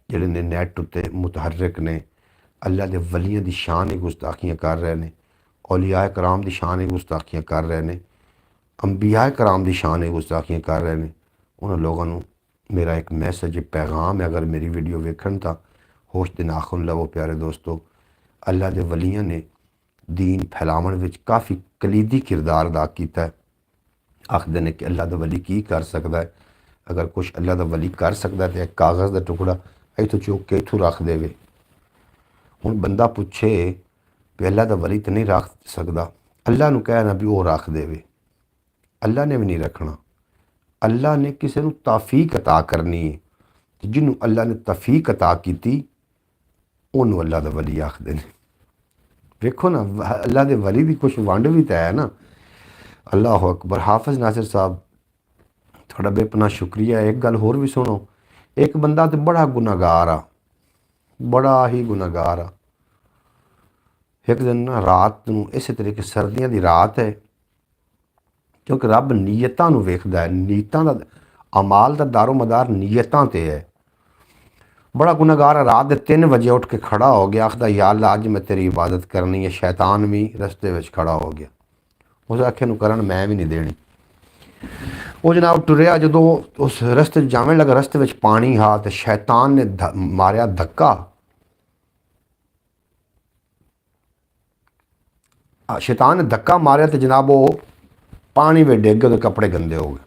S1: जिहड़े ने नैट उत्ते मुतहरक ने, अल्लाह के वलियां की शान ही गुस्ताखियाँ कर रहे हैं, औलिया कराम की शान ही गुस्ताखियाँ कर रहे हैं, अंबिया कराम की शान ही गुस्ताखियाँ कर रहे हैं। उन्होंने लोगों को मेरा एक मैसेज पैगाम है, अगर मेरी वीडियो वेखन तो होश दे नाखुन लवो प्यारे दोस्तों। अल्लाह के वलियां ने दीन फैलावन विच काफ़ी कलीदी किरदार अदा किया है। आखते हैं कि अल्लाह का वली की कर सकता है, अगर कुछ अल्लाह का वली कर सकता है तो एक कागज़ का टुकड़ा इतों चुक के इतों रख देवे। हुण बंदा पुछे भी अल्लाह का वली तो नहीं रख सकता, अल्लाह नूं कहना भी वो रख देवे, अल्लाह ने भी नहीं रखना। अल्लाह ने किसी को तौफीक अता करनी है, जिन्होंने अल्लाह ने तौफीक अता की उन्होंने अल्लाह का वली आखते हैं। देखो ना अल्लाह के वली की कुछ वंड भी तो है ना। अल्लाह अकबर। हाफिज़ नासिर साहब थोड़ा बेपना शुक्रिया। एक गल होर भी सुनो, एक बंदा तो बड़ा गुनाहगार आ, बड़ा ही गुनाहगार आ, एक दिन ना रात ਨੂੰ ਇਸੇ ਤਰੀਕੇ ਸਰਦੀਆਂ ਦੀ ਰਾਤ ਹੈ ਕਿਉਂਕਿ ਰੱਬ ਨੀਅਤਾਂ ਨੂੰ ਵੇਖਦਾ ਹੈ ਨੀਤਾਂ ਦਾ ਅਮਾਲ ਦਾ ਦਾਰੋ ਮਦਾਰ ਨੀਅਤਾਂ ਤੇ ਹੈ बड़ा गुनाहगार रात के 3 बजे उठ के खड़ा हो गया आखदा या अल्लाह अज मैं तेरी इबादत करनी है शैतान भी रस्ते में खड़ा हो गया उस आखे नूं करन मैं भी नहीं देनी वो जनाब टुरिया जो उस रस्ते जाने लगा रस्ते में पानी हा तो शैतान ने मारिया धक्का शैतान ने धक्का मारिया तो जनाब वो पानी में डिग गए कपड़े गंदे हो गए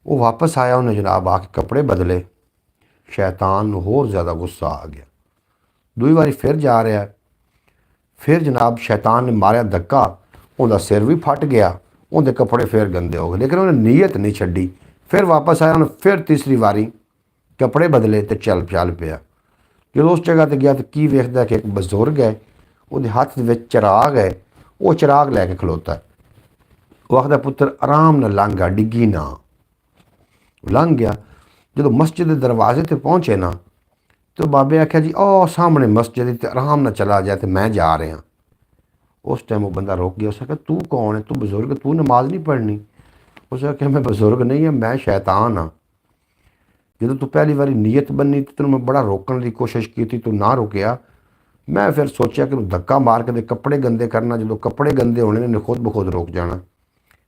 S1: वो वापस आया उन्हें जनाब आके कपड़े बदले शैतान होर ज़्यादा गुस्सा आ गया दूई बारी फिर जा रहा है फिर जनाब शैतान ने मारिया धक्का उनका सिर भी फट गया उनके कपड़े फिर गंदे हो गए लेकिन उन्हें नीयत नहीं छड्डी फिर वापस आया उन्हें फिर तीसरी बारी कपड़े बदले तो चल पिया जो उस जगह पर गया तो की वेखदा कि एक बजुर्ग है वो हथ में चिराग है वो चिराग लैके खलोता है वो आखदा पुत्र आराम न लंघ आ डिग्गी ना लंघ गया जो मस्जिद के दरवाजे ते पहुँचे ना तो बाबे आख्या जी सामने मस्जिद आराम न चला जाए तो मैं जा रहा उस टाइम वो बंदा रोक गया उसने कहा तू कौन है तू बजुर्ग तू नमाज नहीं पढ़नी उसने आख्या मैं बजुर्ग नहीं है मैं शैतान हाँ जो तू पहली बारी नीयत बननी तो तेन मैं बड़ा रोकने की कोशिश की थी तू ना रुकया मैं फिर सोचा कि धक्का मार के कपड़े गंदे करना जो कपड़े गंदे होने ने खुद ब खुद रुक जाना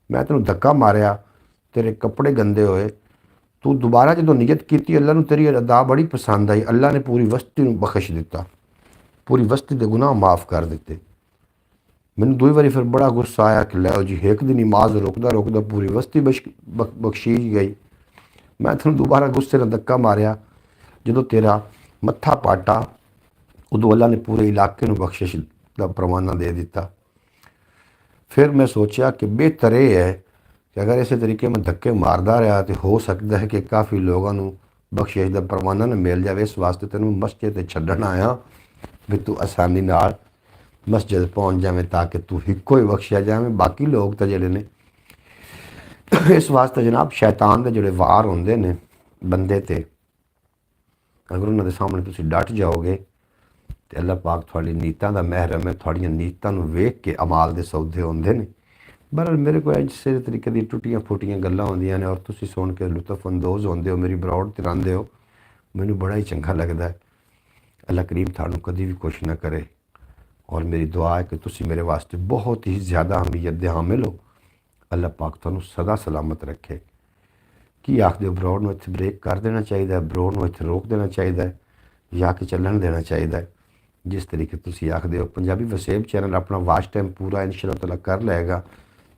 S1: मैं तेन धक्का मारिया तेरे कपड़े गंदे होए तू दोबारा जो नीयत की अल्लाह तेरी अदा बड़ी पसंद आई अल्लाह ने पूरी बस्ती बख्श दिता पूरी बस्ती के गुनाह माफ़ कर दिते मैंने दूई बारी फिर बड़ा गुस्सा आया कि लै जी एक दिन नमाज रुकदा रुकदा पूरी बस्ती बख्शी गई मैं तेन दोबारा गुस्से ने धक्का मारिया जो तेरा मत्था पाटा उदों अल्लाह ने पूरे इलाके में बख्शिश का परवाना दे दिता फिर मैं सोचा कि बेहतर यह है कि अगर इस तरीके में धक्के मारदा रहा तो हो सकता है कि काफ़ी लोगों को बख्शिश का परवाना न मिल जाए इस वास्ते तेन मस्जिद छड्डण आया भी तू आसानी नाल मस्जिद पहुँच जाए ताकि तू हिको ही बख्शिया जाए बाकी लोग तो जोड़े ने इस वास्ते जनाब शैतान के जोड़े वार होंगे ने बंदे ते अगर उन्होंने सामने तुम डट जाओगे तो अल्लाह पाक थोड़ी नीतां दा महरम है थोड़ियां नीतां नूं वेख के अमाल दे सौदे होंदे ने बहरहाल मेरे को इस तरीके दी टुटियां फुटियां गल्लां होंदियां ने और तुसीं सुन के लुत्फ अंदोज़ होंदे हो मेरी बरौड़ ते रहिंदे हो मैनूं बड़ा ही चंगा लगदा है अल्लाह करीम थानूं कदी भी कुछ ना करे और मेरी दुआ है कि तुसीं मेरे वास्ते बहुत ही ज़्यादा अहमियत दे हामिल हो अल्लाह पाक थानूं सदा सलामत रखे की आखदे बरौड़ नूं इत्थे ब्रेक कर देना चाहिए बरौड़ नूं इत्थे रोक देना चाहिए या कि चलन देना चाहिए जिस तरीके तुसीं आखदे हो पंजाबी वसेब चैनल अपना वाच टाइम पूरा इंशाअल्लाह ताला कर लेगा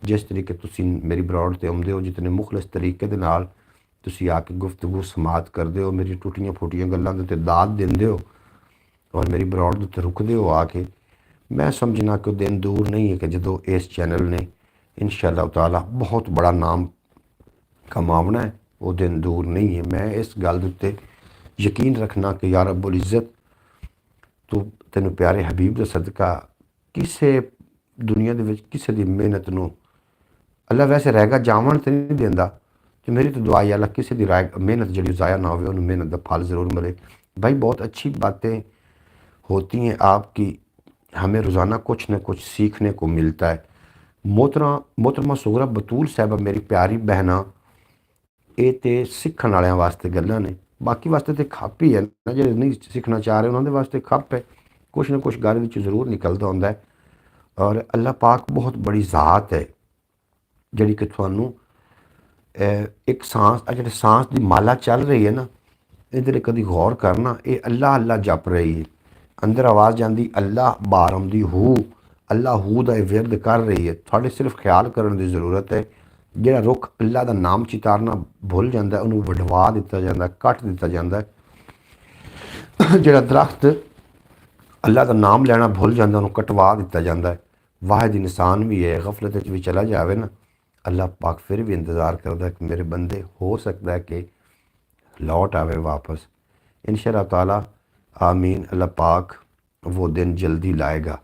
S1: जिस तरीके तुसीं मेरी बरौड़ ते आउंदे हो जितने मुखलिस तरीके दे नाल तुसीं आके गुफ्तगू समात करदे हो मेरी टुटियां फुटियां गल्लां दे उत्ते दाद दिंदे हो और मेरी बरौड़ दे उत्ते रुकदे हो आके मैं समझना कि दिन दूर नहीं है कि जो इस चैनल ने इंशाअल्लाह ताला बहुत बड़ा नाम कमावना है वो दिन दूर नहीं है मैं इस गल दे उत्ते यकीन रखना कि या रब्बुल इज़्ज़त तू तेनों प्यारे हबीब का सदका किसी दुनिया के किसी की मेहनत नूं अल्लाह वैसे रहेगा जावन तो नहीं देंदा तो मेरी तो दुआ है अल्लाह किसी की मेहनत जी ज़ाया ना हो उन्होंने मेहनत का फल ज़रूर मिले भाई बहुत अच्छी बातें होती हैं आपकी हमें रोज़ाना कुछ न कुछ सीखने को मिलता है मोहतरमा सुगरा बतूल साहबा मेरी प्यारी बहना ये तो सीखण वालियां वास्ते गल्लां ने बाकी वास्ते तो खप ही है ना जो नहीं सीखना चाह रहे उन्होंने वास्ते खप है कुछ ना कुछ गल विच जरूर निकलता होंदा है और अल्लाह पाक बहुत बड़ी ज़ात है जिहड़ी कि तुहानूं एक सांस जिहड़ी सांस की माला चल रही है ना इहदे कदी गौर करना ये अल्लाह अल्लाह जप रही है अंदर आवाज़ जाती अल्लाह बाहर आउंदी हू अल्लाह हू का विरद कर रही है थोड़े सिर्फ ख्याल करने की ज़रूरत है जिहड़ा रुख अल्लाह का नाम चितारना भुल जाता है उन्होंने वडवा दिता जाता है कट दिता जाता है जिहड़ा दरख्त अल्लाह का नाम लेना भुल जाता उन्होंने कटवा दिता जाता है वाहिद इंसान भी है गफलत भी चला जाए ना अल्लाह पाक फिर भी इंतज़ार करता है कि मेरे बंदे हो सकता है कि लौट आवे वापस इंशाअल्लाह ताला आमीन अल्लाह पाक वो दिन जल्दी लाएगा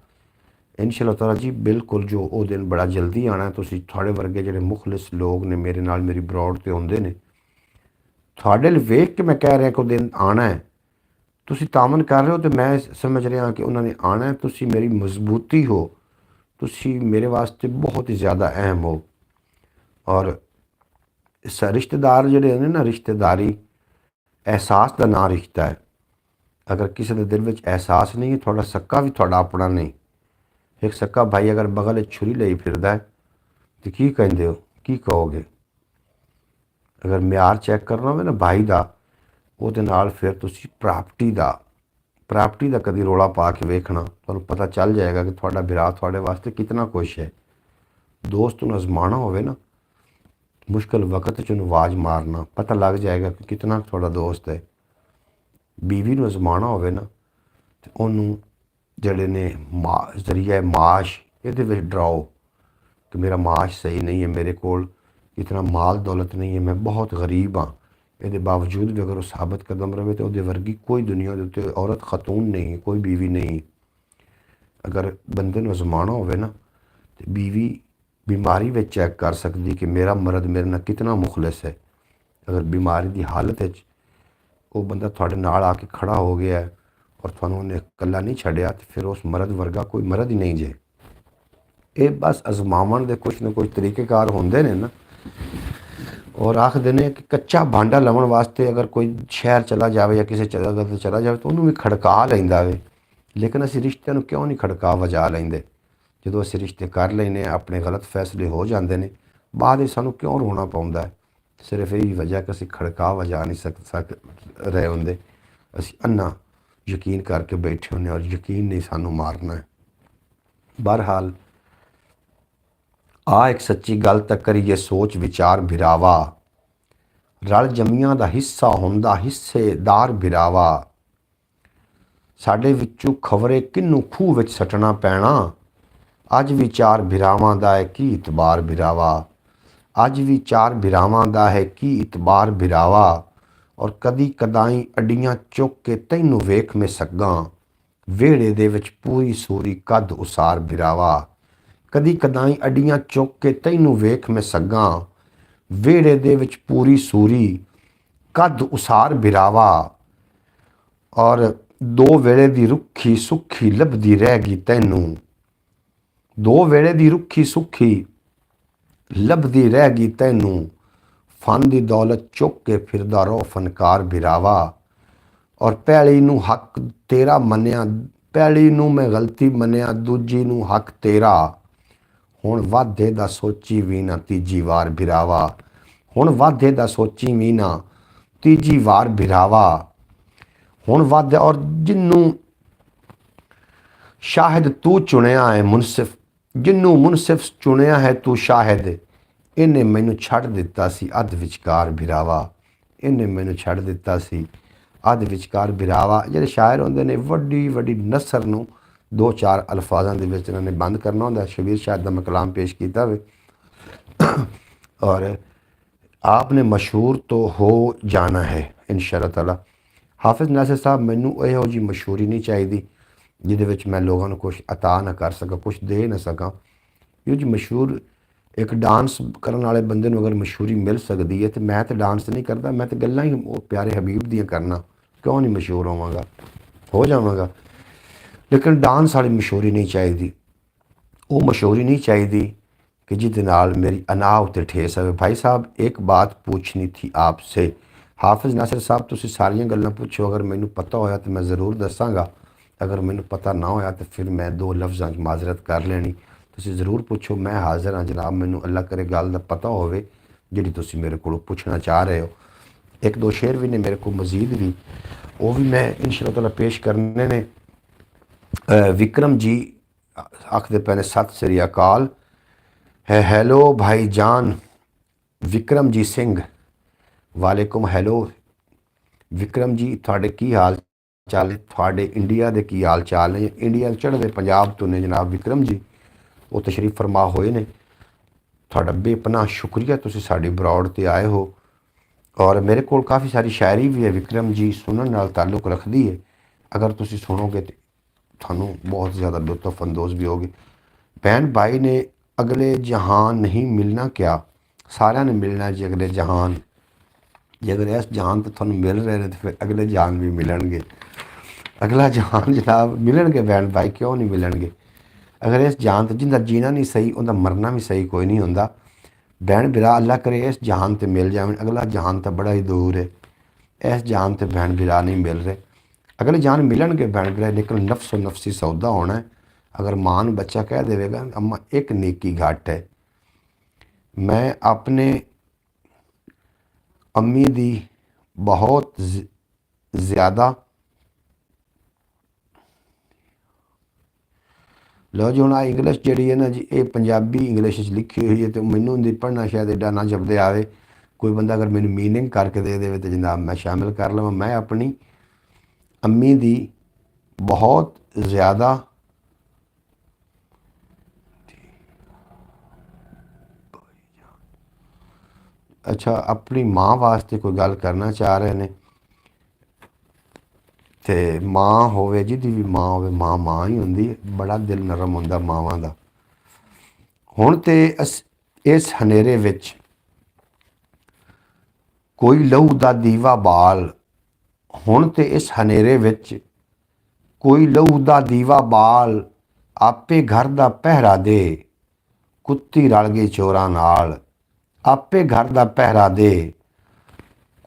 S1: इंशाअल्लाह ताला जी बिल्कुल जो वो दिन बड़ा जल्दी आना है तुसीं थोड़े वर्गे जिहड़े मुखलिस लोग ने मेरे नाल मेरी बरौड़ ते आउंदे ने थोड़े वेख के मैं कह रहा कि वो दिन आना है ਤੁਸੀਂ ਤਾਮਨ ਕਰ ਰਹੇ ਹੋ, ਤੇ ਮੈਂ ਸਮਝ ਰਿਹਾ ਕਿ ਉਹਨਾਂ ਨੇ ਆਉਣਾ ਹੈ। ਤੁਸੀਂ ਮੇਰੀ ਮਜ਼ਬੂਤੀ ਹੋ, ਤੁਸੀਂ ਮੇਰੇ ਵਾਸਤੇ ਬਹੁਤ ਹੀ ਜ਼ਿਆਦਾ ਅਹਿਮ ਹੋ। ਔਰ ਰਿਸ਼ਤੇਦਾਰ ਜਿਹੜੇ ਨੇ ਨਾ, ਰਿਸ਼ਤੇਦਾਰੀ ਅਹਿਸਾਸ ਦਾ ਨਾਂ ਰਿਸ਼ਤਾ ਹੈ। ਅਗਰ ਕਿਸੇ ਦੇ ਦਿਲ ਵਿੱਚ ਅਹਿਸਾਸ ਨਹੀਂ ਹੈ, ਤੁਹਾਡਾ ਸਕਾ ਵੀ ਤੁਹਾਡਾ ਆਪਣਾ ਨਹੀਂ। ਇੱਕ ਸਕਾ ਭਾਈ ਅਗਰ ਬਗਲ ਵਿੱਚ ਛੁਰੀ ਲਈ ਫਿਰਦਾ ਹੈ ਤੇ ਕੀ ਕਹਿੰਦੇ ਹੋ, ਕੀ ਕਹੋਗੇ? ਅਗਰ ਮਿਆਰ ਚੈੱਕ ਕਰਨਾ ਹੋਵੇ ਨਾ ਭਾਈ ਦਾ, ਉਹਦੇ ਨਾਲ ਫਿਰ ਤੁਸੀਂ ਪ੍ਰਾਪਰਟੀ ਦਾ ਕਦੀ ਰੌਲਾ ਪਾ ਕੇ ਵੇਖਣਾ, ਤੁਹਾਨੂੰ ਪਤਾ ਚੱਲ ਜਾਏਗਾ ਕਿ ਤੁਹਾਡਾ ਵਿਰਾਹ ਤੁਹਾਡੇ ਵਾਸਤੇ ਕਿਤਨਾ ਕੁਛ ਹੈ। ਦੋਸਤ ਨੂੰ ਅਜ਼ਮਾਉਣਾ ਹੋਵੇ ਨਾ, ਮੁਸ਼ਕਿਲ ਵਕਤ 'ਚ ਉਹਨੂੰ ਆਵਾਜ਼ ਮਾਰਨਾ, ਪਤਾ ਲੱਗ ਜਾਏਗਾ ਕਿ ਕਿਤਨਾ ਤੁਹਾਡਾ ਦੋਸਤ ਹੈ। ਬੀਵੀ ਨੂੰ ਅਜ਼ਮਾਉਣਾ ਹੋਵੇ ਨਾ, ਤੇ ਉਹਨੂੰ ਜਿਹੜੇ ਨੇ ਜ਼ਰੀਆ ਮਾਸ਼ ਇਹਦੇ ਵਿੱਚ ਡਰਾਓ ਕਿ ਮੇਰਾ ਮਾਸ਼ ਸਹੀ ਨਹੀਂ ਹੈ, ਮੇਰੇ ਕੋਲ ਇਤਨਾ ਮਾਲ ਦੌਲਤ ਨਹੀਂ ਹੈ, ਮੈਂ ਬਹੁਤ ਗਰੀਬ ਹਾਂ। ਇਹਦੇ ਬਾਵਜੂਦ ਵੀ ਅਗਰ ਉਹ ਸਾਬਤ ਕਦਮ ਰਵੇ ਤਾਂ ਉਹਦੇ ਵਰਗੀ ਕੋਈ ਦੁਨੀਆ ਦੇ ਉੱਤੇ ਔਰਤ ਖਤੂਨ ਨਹੀਂ, ਕੋਈ ਬੀਵੀ ਨਹੀਂ। ਅਗਰ ਬੰਦੇ ਨੂੰ ਅਜ਼ਮਾਉਣਾ ਹੋਵੇ ਨਾ, ਤੇ ਬੀਵੀ ਬਿਮਾਰੀ ਵਿੱਚ ਚੈੱਕ ਕਰ ਸਕਦੀ ਕਿ ਮੇਰਾ ਮਰਦ ਮੇਰੇ ਨਾਲ ਕਿਤਨਾ ਮੁਖਲਿਸ ਹੈ। ਅਗਰ ਬਿਮਾਰੀ ਦੀ ਹਾਲਤ ਵਿੱਚ ਉਹ ਬੰਦਾ ਤੁਹਾਡੇ ਨਾਲ ਆ ਕੇ ਖੜਾ ਹੋ ਗਿਆ ਹੈ ਔਰ ਤੁਹਾਨੂੰ ਉਹਨੇ ਇਕੱਲਾ ਨਹੀਂ ਛੱਡਿਆ, ਤੇ ਫਿਰ ਉਸ ਮਰਦ ਵਰਗਾ ਕੋਈ ਮਰਦ ਹੀ ਨਹੀਂ ਜੇ। ਇਹ ਬਸ ਅਜ਼ਮਾਵਣ ਦੇ ਕੁਛ ਨਾ ਕੁਛ ਤਰੀਕੇਕਾਰ ਹੁੰਦੇ ਨੇ ਨਾ। ਔਰ ਆਖਦੇ ਨੇ ਕਿ ਕੱਚਾ ਭਾਂਡਾ ਲਾਉਣ ਵਾਸਤੇ ਅਗਰ ਕੋਈ ਸ਼ਹਿਰ ਚਲਾ ਜਾਵੇ ਜਾਂ ਕਿਸੇ ਜਗ੍ਹਾ 'ਤੇ ਚਲਾ ਜਾਵੇ ਤਾਂ ਉਹਨੂੰ ਵੀ ਖੜਕਾ ਲੈਂਦਾ ਵੇ। ਲੇਕਿਨ ਅਸੀਂ ਰਿਸ਼ਤਿਆਂ ਨੂੰ ਕਿਉਂ ਨਹੀਂ ਖੜਕਾ ਵਜਾ ਲੈਂਦੇ? ਜਦੋਂ ਅਸੀਂ ਰਿਸ਼ਤੇ ਕਰ ਲੈਂਦੇ ਹਾਂ, ਆਪਣੇ ਗਲਤ ਫੈਸਲੇ ਹੋ ਜਾਂਦੇ ਨੇ, ਬਾਅਦ ਵਿੱਚ ਸਾਨੂੰ ਕਿਉਂ ਰੋਣਾ ਪਾਉਂਦਾ ਹੈ? ਸਿਰਫ ਇਹੀ ਵਜ੍ਹਾ ਕਿ ਅਸੀਂ ਖੜਕਾ ਵਜਾ ਨਹੀਂ ਰਹੇ ਹੁੰਦੇ। ਅਸੀਂ ਅੰਨਾ ਯਕੀਨ ਕਰਕੇ ਬੈਠੇ ਹੁੰਦੇ ਔਰ ਯਕੀਨ ਨਹੀਂ ਸਾਨੂੰ ਮਾਰਨਾ ਹੈ। ਬਹਰਹਾਲ ਆ ਇੱਕ ਸੱਚੀ ਗੱਲ ਤਾਂ ਕਰੀਏ ਸੋਚ ਵਿਚਾਰ ਬਿਰਾਵਾ, ਰਲ ਜਮੀਆਂ ਦਾ ਹਿੱਸਾ ਹੁੰਦਾ ਹਿੱਸੇਦਾਰ ਬਿਰਾਵਾ। ਸਾਡੇ ਵਿੱਚੋਂ ਖਬਰੇ ਕਿਹਨੂੰ ਖੂਹ ਵਿੱਚ ਸੱਟਣਾ ਪੈਣਾ, ਅੱਜ ਵੀ ਚਾਰ ਬਿਰਾਵਾਂ ਦਾ ਹੈ ਕੀ ਇਤਬਾਰ ਬਿਰਾਵਾ। ਅੱਜ ਵੀ ਚਾਰ ਬਿਰਾਵਾਂ ਦਾ ਹੈ ਕੀ ਇਤਬਾਰ ਬਿਰਾਵਾ। ਔਰ ਕਦੀ ਕਦਾਈ ਅੱਡੀਆਂ ਚੁੱਕ ਕੇ ਤੈਨੂੰ ਵੇਖ ਮੈਂ ਸੱਗਾਂ, ਵਿਹੜੇ ਦੇ ਵਿੱਚ ਪੂਰੀ ਸੂਰੀ ਕੱਦ ਉਸਾਰ ਬਿਰਾਵਾ। ਕਦੀ ਕਦਾਈ ਅੱਡੀਆਂ ਚੁੱਕ ਕੇ ਤੈਨੂੰ ਵੇਖ ਮੈਂ ਸੱਗਾਂ, ਵਿਹੜੇ ਦੇ ਵਿੱਚ ਪੂਰੀ ਸੂਰੀ ਕੱਦ ਉਸਾਰ ਬਿਰਾਵਾ। ਔਰ ਦੋ ਵੇਲੇ ਦੀ ਰੁੱਖੀ ਸੁੱਖੀ ਲੱਭਦੀ ਰਹਿ ਗਈ ਤੈਨੂੰ, ਦੋ ਵੇਲੇ ਦੀ ਰੁੱਖੀ ਸੁੱਖੀ ਲੱਭਦੀ ਰਹਿ ਗਈ ਤੈਨੂੰ, ਫਨ ਦੀ ਦੌਲਤ ਚੁੱਕ ਕੇ ਫਿਰਦਾ ਰਹੋ ਫਨਕਾਰ ਬਿਰਾਵਾ। ਔਰ ਪਹਿਲੀ ਨੂੰ ਹੱਕ ਤੇਰਾ ਮੰਨਿਆ, ਪਹਿਲੀ ਨੂੰ ਮੈਂ ਗਲਤੀ ਮੰਨਿਆ, ਦੂਜੀ ਨੂੰ ਹੱਕ ਤੇਰਾ। ਹੁਣ ਵਾਧੇ ਦਾ ਸੋਚੀ ਵੀ ਨਾ ਤੀਜੀ ਵਾਰ ਬਿਰਾਵਾ, ਹੁਣ ਵਾਧੇ ਦਾ ਸੋਚੀ ਵੀ ਨਾ ਤੀਜੀ ਵਾਰ ਬਿਰਾਵਾ। ਹੁਣ ਵਾਧੇ ਔਰ ਜਿਹਨੂੰ ਸ਼ਾਹਿਦ ਤੂੰ ਚੁਣਿਆ ਹੈ ਮੁਨਸਿਫ, ਜਿਹਨੂੰ ਮੁਨਸਿਫ ਚੁਣਿਆ ਹੈ ਤੂੰ ਸ਼ਾਹਿਦ, ਇਹਨੇ ਮੈਨੂੰ ਛੱਡ ਦਿੱਤਾ ਸੀ ਅੱਧ ਵਿਚਕਾਰ ਬਿਰਾਵਾ। ਇਹਨੇ ਮੈਨੂੰ ਛੱਡ ਦਿੱਤਾ ਸੀ ਅੱਧ ਵਿਚਕਾਰ ਬਿਰਾਵਾ। ਜਿਹੜੇ ਸ਼ਾਇਰ ਹੁੰਦੇ ਨੇ ਵੱਡੀ ਵੱਡੀ ਨਸਰ ਨੂੰ ਦੋ ਚਾਰ ਅਲਫਾਜ਼ਾਂ ਦੇ ਵਿੱਚ ਇਹਨਾਂ ਨੇ ਬੰਦ ਕਰਨਾ ਹੁੰਦਾ। ਸ਼ਬੀਰ ਸ਼ਾਇਦ ਦਾ ਮੈਂ ਕਲਾਮ ਪੇਸ਼ ਕੀਤਾ ਵੇ, ਔਰ ਆਪ ਨੇ ਮਸ਼ਹੂਰ ਤੋਂ ਹੋ ਜਾਣਾ ਹੈ ਇਨਸ਼ਾਅੱਲਾਹ ਤਾਲਾ। ਹਾਫਿਜ਼ ਨਾਸਿਰ ਸਾਹਿਬ, ਮੈਨੂੰ ਇਹੋ ਜਿਹੀ ਮਸ਼ਹੂਰੀ ਨਹੀਂ ਚਾਹੀਦੀ ਜਿਹਦੇ ਵਿੱਚ ਮੈਂ ਲੋਕਾਂ ਨੂੰ ਕੁਛ ਅਤਾ ਨਾ ਕਰ ਸਕਾਂ, ਕੁਛ ਦੇ ਨਾ ਸਕਾਂ। ਇਹੋ ਜਿਹੀ ਮਸ਼ਹੂਰ ਇੱਕ ਡਾਂਸ ਕਰਨ ਵਾਲੇ ਬੰਦੇ ਨੂੰ ਅਗਰ ਮਸ਼ਹੂਰੀ ਮਿਲ ਸਕਦੀ ਹੈ, ਤੇ ਮੈਂ ਤਾਂ ਡਾਂਸ ਨਹੀਂ ਕਰਦਾ, ਮੈਂ ਤਾਂ ਗੱਲਾਂ ਹੀ ਉਹ ਪਿਆਰੇ ਹਬੀਬ ਦੀਆਂ ਕਰਨਾ, ਕਿਉਂ ਨਹੀਂ ਮਸ਼ਹੂਰ ਹੋਵਾਂਗਾ, ਹੋ ਜਾਵਾਂਗਾ। ਲੇਕਿਨ ਡਾਂਸ ਵਾਲੀ ਮਸ਼ਹੂਰੀ ਨਹੀਂ ਚਾਹੀਦੀ। ਉਹ ਮਸ਼ਹੂਰੀ ਨਹੀਂ ਚਾਹੀਦੀ कि जिसके नाल मेरी अना उत्ते ठेस आवे। भाई साहब एक बात पूछनी थी आपसे। हाफिज़ नासिर साहब तुसी सारियां गल्लां पूछो, अगर मैनू पता होया तो मैं ज़रूर दसांगा, अगर मैनू पता ना होया तो फिर मैं दो लफ्ज़ां च माजरत कर लेनी। तुसी ज़रूर पूछो, मैं हाज़र हाँ जनाब, मैनू अल्लाह करे गल दा पता होवे जिहड़ी तुसी मेरे को पुछना चाह रहे हो। एक दो शेर भी ने मेरे को मजीद भी, वो भी मैं इंशाअल्लाह ताला पेश करने ने। विक्रम जी आखदे पे ने सत श्री अकाल है। हैलो भाई जान विक्रम जी सिंह, वालेकुम हैलो विक्रम जी, थोड़े की हाल चाल है? थोड़े इंडिया के की हाल चाल ने? इंडिया चढ़ते पंजाब तो ने जनाब विक्रम जी, वो तशरीफ फरमा होए ने। थोड़ा बेपनाह शुक्रिया, तुसी साडी ब्रॉड ते आए हो। और मेरे को काफ़ी सारी शायरी भी है विक्रम जी, सुनने नाल ताल्लुक रखती है। अगर तुसी सुनोगे तो थानू बहुत ज़्यादा लुत्फ अंदोज़ भी होगे। बहन भाई ने अगले जहान नहीं मिलना, क्या सारे ने मिलना जी अगले जहान। जे अगर इस जहान तो थानू मिल रहे हैं तो फिर अगले जहान भी मिलणगे। अगला जहान जनाब मिलणगे भैन भाई, क्यों नहीं मिलणगे। अगर इस जहान ते जिंदा जीना नहीं सही उनका मरना भी सही कोई नहीं होंदा। भैन बिरा अल्लाह करे इस जहान ते मिल जाए, अगला जहान तो बड़ा ही दूर है। इस जहान ते भैन बिरा नहीं मिल रहे, अगले जहान मिलणगे भैन बिरा, लेकिन नफ्सो नफसी सौदा होना है। अगर मां नूं बच्चा कह देगा अम्मा एक नेकी घट है, मैं अपने अम्मी दी बहुत ज़्यादा लो जी हूँ इंग्लिश जी है ना जी, ये पंजाबी इंग्लिश लिखी हुई है तो मैनू नहीं पढ़ना शायद एडा ना जपदे आवे। कोई बंदा अगर मैनू मीनिंग करके दे दे तो जनाब मैं शामिल कर लवां। मैं अपनी अम्मी दी बहुत ज़्यादा अच्छा अपनी माँ वास्ते कोई गल करना चाह रहे हैं। तो माँ होवे जिहदी भी माँ होवे, माँ माँ ही हुंदी है, बड़ा दिल नरम हुंदा मावां दा। हुण ते इस हनेरे विच कोई लहू दा दीवा बाल, हुण ते इस हनेरे विच कोई लहू दा दीवा बाल, आपे घर दा पहरा दे कुत्ती रल गई चोरां नाल। आपे घर दा पहरा दे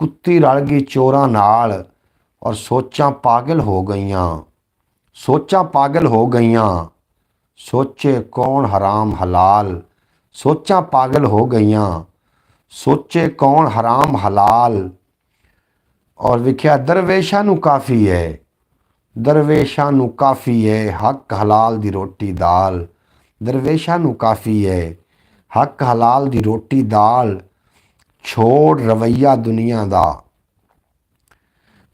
S1: कुत्ती रल गई चोरां नाल, और सोचां पागल हो गईयां, सोचां पागल हो गईयां, सोचे कौन हराम हलाल। सोचां पागल हो गईयां, सोचे कौन हराम हलाल। और विख्या दरवेशां नूं काफ़ी है, दरवेशां नूं काफ़ी है हक हलाल दी रोटी दाल। दरवेशां नूं काफ़ी है हक हलाल दी रोटी दाल। छोड़ रवैया दुनिया दा,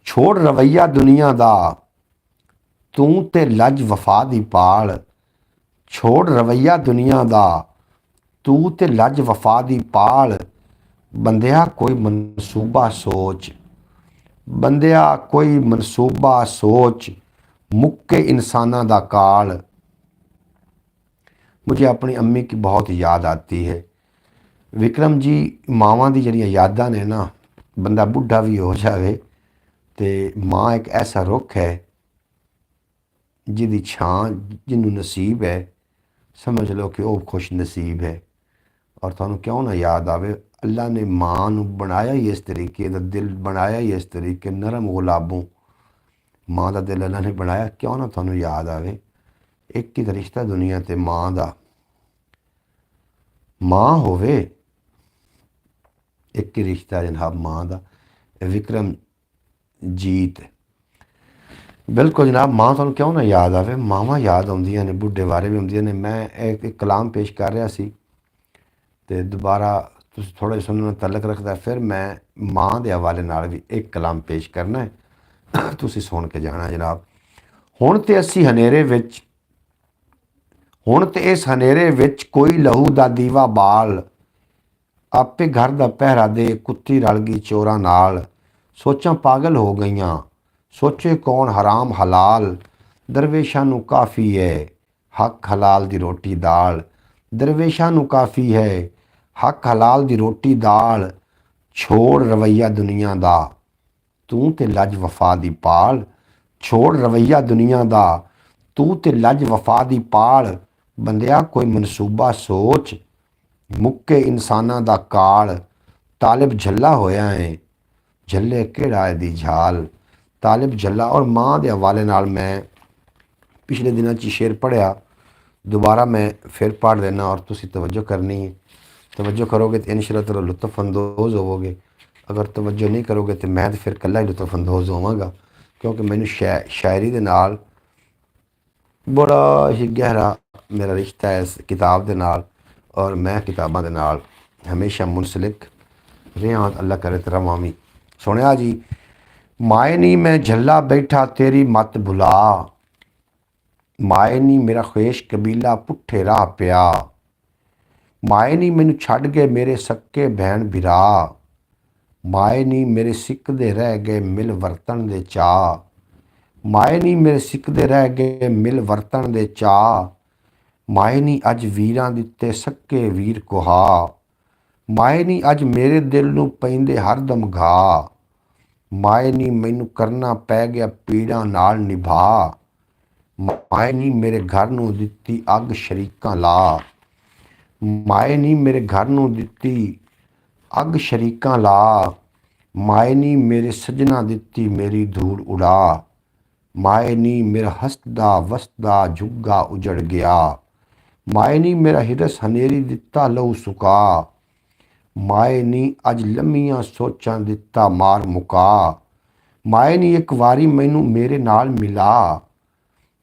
S1: छोड़ रवैया दुनिया दा, तू ते लज वफा दी पाल। छोड़ रवैया दुनिया दा, तू ते लज वफा दी पाल। बंदिया कोई मनसूबा सोच, बंदिया कोई मनसूबा सोच, मुक्के इंसाना दा काल। मुझे अपनी अम्मी की बहुत याद आती है। विक्रम जी मावां दी जड़ियां यादां ने ना, बंदा बुढ़ा भी हो जाए तो माँ एक ऐसा रुख है जिहदी छां जिन्हों नसीब है, समझ लो कि वह खुश नसीब है। और तुहानूं क्यों ना याद आवे, अल्लाह ने माँ नूं बनाया ही इस तरीके दा, दिल बनाया ही इस तरीके नरम गुलाबों। माँ का दिल अल्लाह ने बनाया, क्यों ना तुहानूं याद आवे। एक ही रिश्ता दुनिया ते माँ दा, माँ होवे एक ही रिश्ता जनाब माँ दा। विक्रम जीत बिल्कुल जनाब, माँ तुहानूं क्यों ना याद आवे। मावां याद आउंदियां ने, बुढ़े बारे भी आउंदियां ने। मैं एक कलाम पेश कर रहा सी ते दोबारा थोड़ा जिहा सुनने तलक रखता, फिर मैं माँ के हवाले नाल भी एक कलाम पेश करना है, तुसीं सुन के जाना जनाब। हुण ते असीं हनेरे विच, हुण ते इस हनेरे विच कोई लहू दा दीवा बाल। आपे घर दा पहरा दे कुत्ती रल गई चोरां नाल। सोचां पागल हो गईयां, सोचे कौन हराम हलाल। दरवेशां नूं काफ़ी है हक हलाल दी रोटी दाल। दरवेशां नूं काफ़ी है हक हलाल दी रोटी दाल। छोड़ रवैया दुनिया दा, तू ते लज वफा दी पाल। छोड़ रवैया दुनिया दा, तू ते लज वफा दी पाल। बंदिया कोई मनसूबा सोच, मुक्के इंसाना दा काल। तालिब झल्ला होया है, झल्ले केड़ा दी झाल। तालिब झल्ला। और माँ के हवाले नाल मैं पिछले दिनों शेर पढ़िया, दोबारा मैं फिर पढ़ देना और तुसी तवज्जो करनी है। तवज्जो करोगे तो इंशाअल्लाह ताला लुत्फ़ अंदोज़ होवोगे, अगर तवज्जो नहीं करोगे तो मैं तो फिर कल्ला ही लुत्फ़ अंदोज़ होवांगा, क्योंकि मैनू शायरी दे नाल बड़ा ही गहरा मेरा रिश्ता है इस किताब दे नाल, और मैं किताबां दे नाल हमेशा मुनसलिक रहा। अल्लाह करे तो रवां भी। सुनिया जी, माए नी मैं झल्ला बैठा तेरी मत भुला। माए नी मेरा ख्वेश कबीला पुट्ठे राह पिया। माए नी मैनू छड्ड गए मेरे सक्के भैन बिरा। माए नी मेरे सिकदे रह गए मिल वरतन दे चाऽ। माए नी मेरे सिकदे रह गए मिल वरतन दे चाऽ। माए नी अज वीरां दित्ते सक्के वीर कुहा। माए नी अज मेरे दिल नूं पैंदे हरदम घा। ਮਾਏ ਨੀ ਮੈਨੂੰ ਕਰਨਾ ਪੈ ਗਿਆ ਪੀੜਾਂ ਨਾਲ ਨਿਭਾ। ਮਾਏ ਨੀ ਮੇਰੇ ਘਰ ਨੂੰ ਦਿੱਤੀ ਅੱਗ ਸ਼ਰੀਕਾਂ ਲਾ। ਮਾਏ ਨੀ ਮੇਰੇ ਘਰ ਨੂੰ ਦਿੱਤੀ ਅੱਗ ਸ਼ਰੀਕਾਂ ਲਾ। ਮਾਏ ਨੀ ਮੇਰੇ ਸੱਜਣਾ ਦਿੱਤੀ ਮੇਰੀ ਧੂੜ ਉਡਾ। ਮਾਏ ਨੀ ਮੇਰਾ ਹੱਸਦਾ ਵਸਦਾ ਜੁੱਗਾ ਉਜੜ ਗਿਆ। ਮਾਏ ਨੀ ਮੇਰਾ ਹਿਰਸ ਹਨੇਰੀ ਦਿੱਤਾ ਲਹੂ ਸੁਕਾ। ਮਾਏ ਨੀ ਅੱਜ ਲੰਮੀਆਂ ਸੋਚਾਂ ਦਿੱਤਾ ਮਾਰ ਮੁਕਾ। ਮਾਏ ਨੀ ਇੱਕ ਵਾਰੀ ਮੈਨੂੰ ਮੇਰੇ ਨਾਲ ਮਿਲਾ।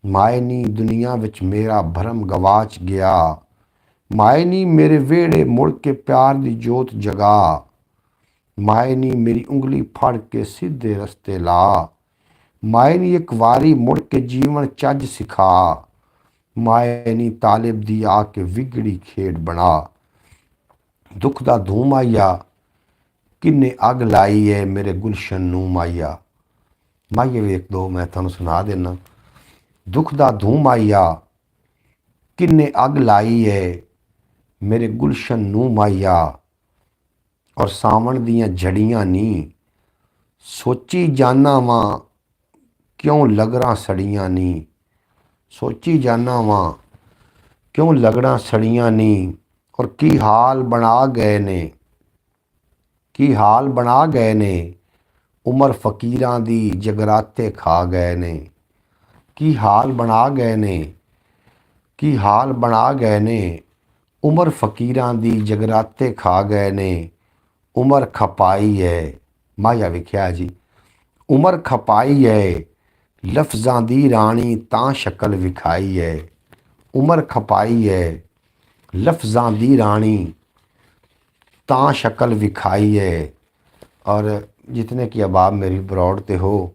S1: ਮਾਏ ਨੀ ਦੁਨੀਆ ਵਿੱਚ ਮੇਰਾ ਭਰਮ ਗਵਾਚ ਗਿਆ। ਮਾਏ ਨੀ ਮੇਰੇ ਵਿਹੜੇ ਮੁੜ ਕੇ ਪਿਆਰ ਦੀ ਜੋਤ ਜਗਾ। ਮਾਏ ਨੀ ਮੇਰੀ ਉਂਗਲੀ ਫੜ ਕੇ ਸਿੱਧੇ ਰਸਤੇ ਲਾ। ਮਾਏ ਨੀ ਇੱਕ ਵਾਰੀ ਮੁੜ ਕੇ ਜੀਵਨ ਚੱਜ ਸਿਖਾ। ਮਾਏ ਨੀ ਤਾਲਿਬ ਦੀ ਆ ਕੇ ਵਿਗੜੀ ਖੇਡ ਬਣਾ। ਦੁੱਖ ਦਾ ਧੂਮ ਆਇਆ ਕਿੰਨੇ ਅੱਗ ਲਾਈ ਏ ਮੇਰੇ ਗੁਲਸ਼ਨ ਨੂੰ ਮਾਇਆ। ਮਾਈਏ ਵੇਖ ਦੋ ਮੈਂ ਤੁਹਾਨੂੰ ਸੁਣਾ ਦੇਣਾ। ਦੁੱਖ ਦਾ ਧੂਮ ਆਇਆ ਕਿੰਨੇ ਅੱਗ ਲਾਈ ਏ ਮੇਰੇ ਗੁਲਸ਼ਨ ਨੂੰ ਮਾਇਆ। ਔਰ ਸਾਵਣ ਦੀਆਂ ਝੜੀਆਂ ਨੀ ਸੋਚੀ ਜਾਨਾ ਵਾਂ ਕਿਉਂ ਲਗੜਾਂ ਸੜੀਆਂ ਨੀ। ਸੋਚੀ ਜਾਨਾ ਵਾਂ ਕਿਉਂ ਲਗੜਾਂ ਸੜੀਆਂ ਨੀ। ਔਰ ਕੀ ਹਾਲ ਬਣਾ ਗਏ ਨੇ, ਕੀ ਹਾਲ ਬਣਾ ਗਏ ਨੇ ਉਮਰ ਫਕੀਰਾਂ ਦੀ ਜਗਰਾਤੇ ਖਾ ਗਏ ਨੇ। ਕੀ ਹਾਲ ਬਣਾ ਗਏ ਨੇ, ਕੀ ਹਾਲ ਬਣਾ ਗਏ ਨੇ ਉਮਰ ਫਕੀਰਾਂ ਦੀ ਜਗਰਾਤੇ ਖਾ ਗਏ ਨੇ। ਉਮਰ ਖਪਾਈ ਹੈ ਮਾਇਆ ਵਿਖਿਆ ਜੀ। ਉਮਰ ਖਪਾਈ ਹੈ ਲਫ਼ਜ਼ਾਂ ਦੀ ਰਾਣੀ ਤਾਂ ਸ਼ਕਲ ਵਿਖਾਈ ਹੈ। ਉਮਰ ਖਪਾਈ ਹੈ ਲਫ਼ਜ਼ਾਂ ਦੀ ਰਾਣੀ ਤਾਂ ਸ਼ਕਲ ਵਿਖਾਈ ਹੈ। ਔਰ ਜਿतने की अहबाब मेरी ब्रॉड ते हो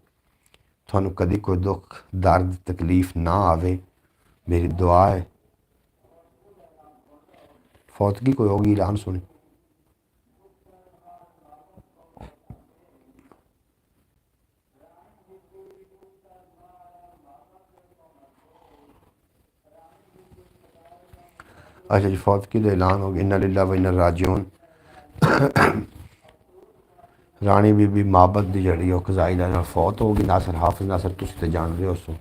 S1: थानू कभी कोई दुख दर्द तकलीफ ना आवे मेरी दुआ है। फौतगी कोई होगी ऐलान सुनी। अच्छा जी फौतगी का ऐलान हो गया। इन्ना लिल्लाह व इन्ना राजिऊन। राणी बीबी माबत की जड़ी कज़ाई नाल फौत हो गई। नासर हाफिज नासर तुसीं ते जानदे हो उसनूं।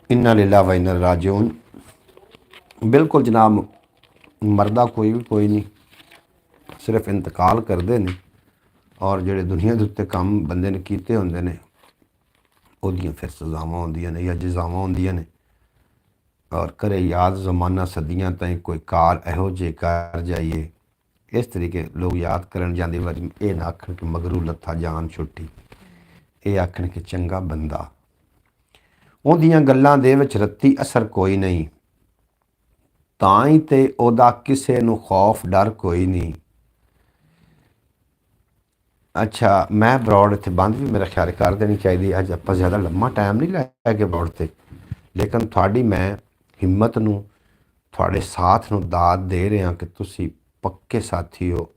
S1: इन्ना लिल्लाह व इन्ना राजिऊन। बिल्कुल जनाब मरदा कोई भी कोई नहीं, सिर्फ इंतकाल करते हैं। और ਜਿਹੜੇ दुनिया के उत्ते काम बंदे ने कीते होंदे ने ਉਹਦੀਆਂ फिर सज़ावां होंदियां ने या जज़ावां होंदियां ने। और करे याद जमाना सदियां ताईं कोई कार इहो जे कर जाइए। इस तरीके लोग याद करन जांदे वारी ये ना आखन कि मगरू लत्था जान छुट्टी, ये आखन कि चंगा बंदा। ਉਹਦੀਆਂ ਗੱਲਾਂ ਦੇ ਵਿੱਚ ਰੱਤੀ ਅਸਰ ਕੋਈ ਨਹੀਂ, ਤਾਂ ਹੀ ਤੇ ਉਹਦਾ ਕਿਸੇ ਨੂੰ ਖੌਫ ਡਰ ਕੋਈ ਨਹੀਂ। अच्छा मैं ब्रॉड इत्थे बंद भी मेरा ख्याल कर देनी चाहिए। अज आप ज़्यादा लम्मा टाइम नहीं लैके ब्रॉड ते, लेकिन थोड़ी मैं हिम्मत नूं थोड़े साथ नूं दाद दे रहा कि तुसी पक्के साथी हो।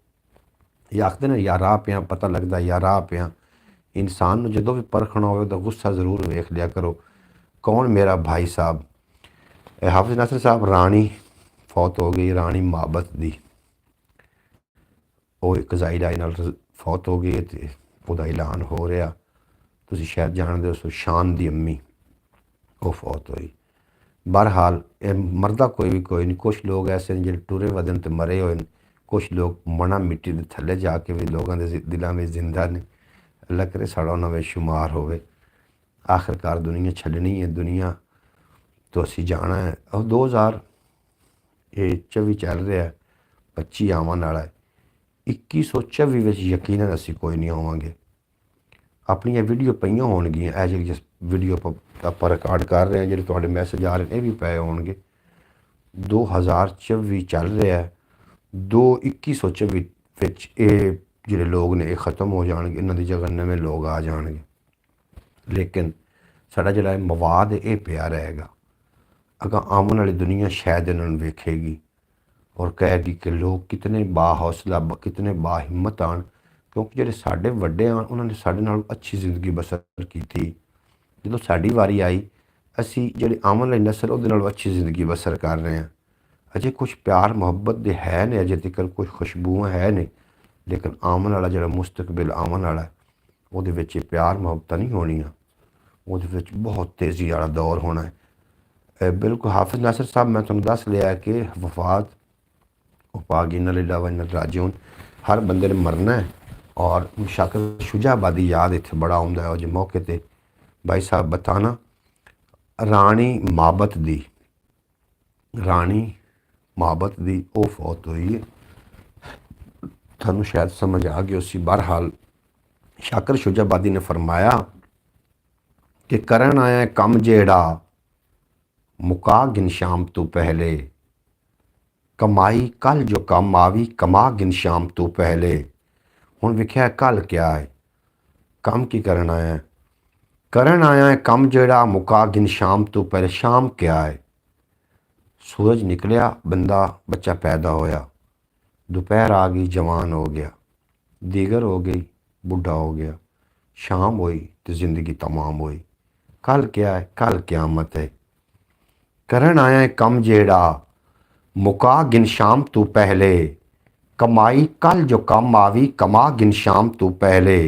S1: ये आखते ना या राह पिया पता लगता या राह पिया। इंसान नूं जदों भी परखना होवे तो गुस्सा जरूर वेख लिया करो। कौन मेरा भाई साहब हाफिज नासिर साहब राणी फौत हो गई। राणी माबत दी ਉਹ ਇੱਕ ਜ਼ਾਇਲਾ ਨਾਲ ਫੌਤ ਹੋ ਗਈ ਤੇ ਉਹਦਾ ਐਲਾਨ ਹੋ ਰਿਹਾ। ਤੁਸੀਂ ਸ਼ਾਇਦ ਜਾਣਦੇ ਹੋ ਸ਼ਾਨ ਦੀ ਅੰਮੀ ਉਹ ਫੌਤ ਹੋਈ। ਬਹਰਹਾਲ ਇਹ ਮਰਦਾ ਕੋਈ ਵੀ ਕੋਈ ਨਹੀਂ। ਕੁਛ ਲੋਕ ਐਸੇ ਨੇ ਜਿਹੜੇ ਟੁਰੇ ਵਦਨ ਤੇ ਮਰੇ ਹੋਏ ਨੇ। ਕੁਛ ਲੋਕ ਮਣਾ ਮਿੱਟੀ ਦੇ ਥੱਲੇ ਜਾ ਕੇ ਵੀ ਲੋਕਾਂ ਦੇ ਦਿਲਾਂ ਵਿੱਚ ਜ਼ਿੰਦਾ ਨੇ। ਅੱਲਾ ਕਰੇ ਸਾਡਾ ਉਹਨਾਂ ਵਿੱਚ ਸ਼ੁਮਾਰ ਹੋਵੇ। ਆਖਿਰਕਾਰ ਦੁਨੀਆ ਛੱਡਣੀ ਹੈ, ਦੁਨੀਆ ਤੋਂ ਅਸੀਂ ਜਾਣਾ ਹੈ। ਉਹ 2024 ਚੱਲ ਰਿਹਾ, 25 ਆਉਣ ਵਾਲਾ ਹੈ। 2124 ਵਿੱਚ ਯਕੀਨਨ ਅਸੀਂ ਕੋਈ ਨਹੀਂ ਆਵਾਂਗੇ। ਆਪਣੀਆਂ ਵੀਡੀਓ ਪਈਆਂ ਹੋਣਗੀਆਂ ਇਹ ਜਿਹੜੀ ਜਿਸ ਵੀਡੀਓ ਆਪਾਂ ਰਿਕਾਰਡ ਕਰ ਰਹੇ ਹਾਂ, ਜਿਹੜੇ ਤੁਹਾਡੇ ਮੈਸੇਜ ਆ ਰਹੇ ਨੇ ਇਹ ਵੀ ਪਏ ਹੋਣਗੇ। 2024 ਚੱਲ ਰਿਹਾ, 2124 ਵਿੱਚ ਇਹ ਜਿਹੜੇ ਲੋਕ ਨੇ ਇਹ ਖ਼ਤਮ ਹੋ ਜਾਣਗੇ। ਇਹਨਾਂ ਦੀ ਜਗ੍ਹਾ ਨਵੇਂ ਲੋਕ ਆ ਜਾਣਗੇ। ਲੇਕਿਨ ਸਾਡਾ ਜਿਹੜਾ ਮਵਾਦ ਇਹ ਪਿਆ ਰਹੇਗਾ। ਅਗਾਂ ਆਉਣ ਵਾਲੀ ਦੁਨੀਆ ਸ਼ਾਇਦ ਇਹਨਾਂ ਨੂੰ ਵੇਖੇਗੀ और कहेगी कि लोग कितने बाहौसला कितने बाहिम्मत आन, क्योंकि ਜਿਹੜੇ ਸਾਡੇ ਵੱਡੇ ਆਣ ਉਹਨਾਂ ਨੇ ਸਾਡੇ ਨਾਲ ਅੱਛੀ ਜ਼ਿੰਦਗੀ ਬਸਰ ਕੀਤੀ। ਜਦੋਂ ਸਾਡੀ ਵਾਰੀ ਆਈ ਅਸੀਂ ਜਿਹੜੀ ਆਉਣ ਵਾਲੀ ਨਸਲ ਉਹਦੇ ਨਾਲੋਂ ਅੱਛੀ ਜ਼ਿੰਦਗੀ ਬਸਰ ਕਰ ਰਹੇ ਹਾਂ। ਅਜੇ ਕੁਛ ਪਿਆਰ ਮੁਹੱਬਤ ਦੇ ਹੈ ਨੇ, ਅਜੇ ਤੱਕ ਕੁਛ ਖੁਸ਼ਬੂਆਂ ਹੈ ਨੇ, ਲੇਕਿਨ ਆਉਣ ਵਾਲਾ ਜਿਹੜਾ ਮੁਸਤਕਬਲ ਆਉਣ ਵਾਲਾ ਉਹਦੇ ਵਿੱਚ ਇਹ ਪਿਆਰ ਮੁਹੱਬਤਾਂ ਨਹੀਂ ਹੋਣੀਆਂ, ਉਹਦੇ ਵਿੱਚ ਬਹੁਤ ਤੇਜ਼ੀ ਵਾਲਾ ਦੌਰ ਹੋਣਾ ਹੈ। ਬਿਲਕੁਲ ਹਾਫਿਜ਼ ਨਾਸਰ ਸਾਹਿਬ ਮੈਂ ਤੁਹਾਨੂੰ ਦੱਸ ਲਿਆ ਕਿ ਵਫਾਤ ਉਪਾਗ ਇਨ ਲਿਲਾ व इन्ना राजिऊन, हर बंदे ने मरना है। और शाकिर शुजाबादी याद इतने बड़ा आउंदा है। जो मौके पर भाई साहब बताना राणी माबत दी वो फौत हुई है, थानू शायद समझ आ गई उसी। बहरहाल शाकिर शुजाबादी ने फरमाया कि करन आया कम जेड़ा मुका गिन शाम तो पहले, कमाई कल जो कम आवी कमा गिन शाम तो पहले। हुण वेख्या कल क्या है, कम की करन आया, करन आया है कम जेड़ा मुका गिन शाम तो पहले। शाम क्या है, सूरज निकलिया बंदा बच्चा पैदा होया, दोपहर आ गई जवान हो गया, दीगर हो गई बुढ़ा हो गया, शाम हुई तो ज़िंदगी तमाम हुई। कल क्या है, कल क़यामत है। करन आया है कम जेड़ा मुका गिन शाम तो पहले, कमाई कल जो कम आवी कमा गिन शाम तो पहले।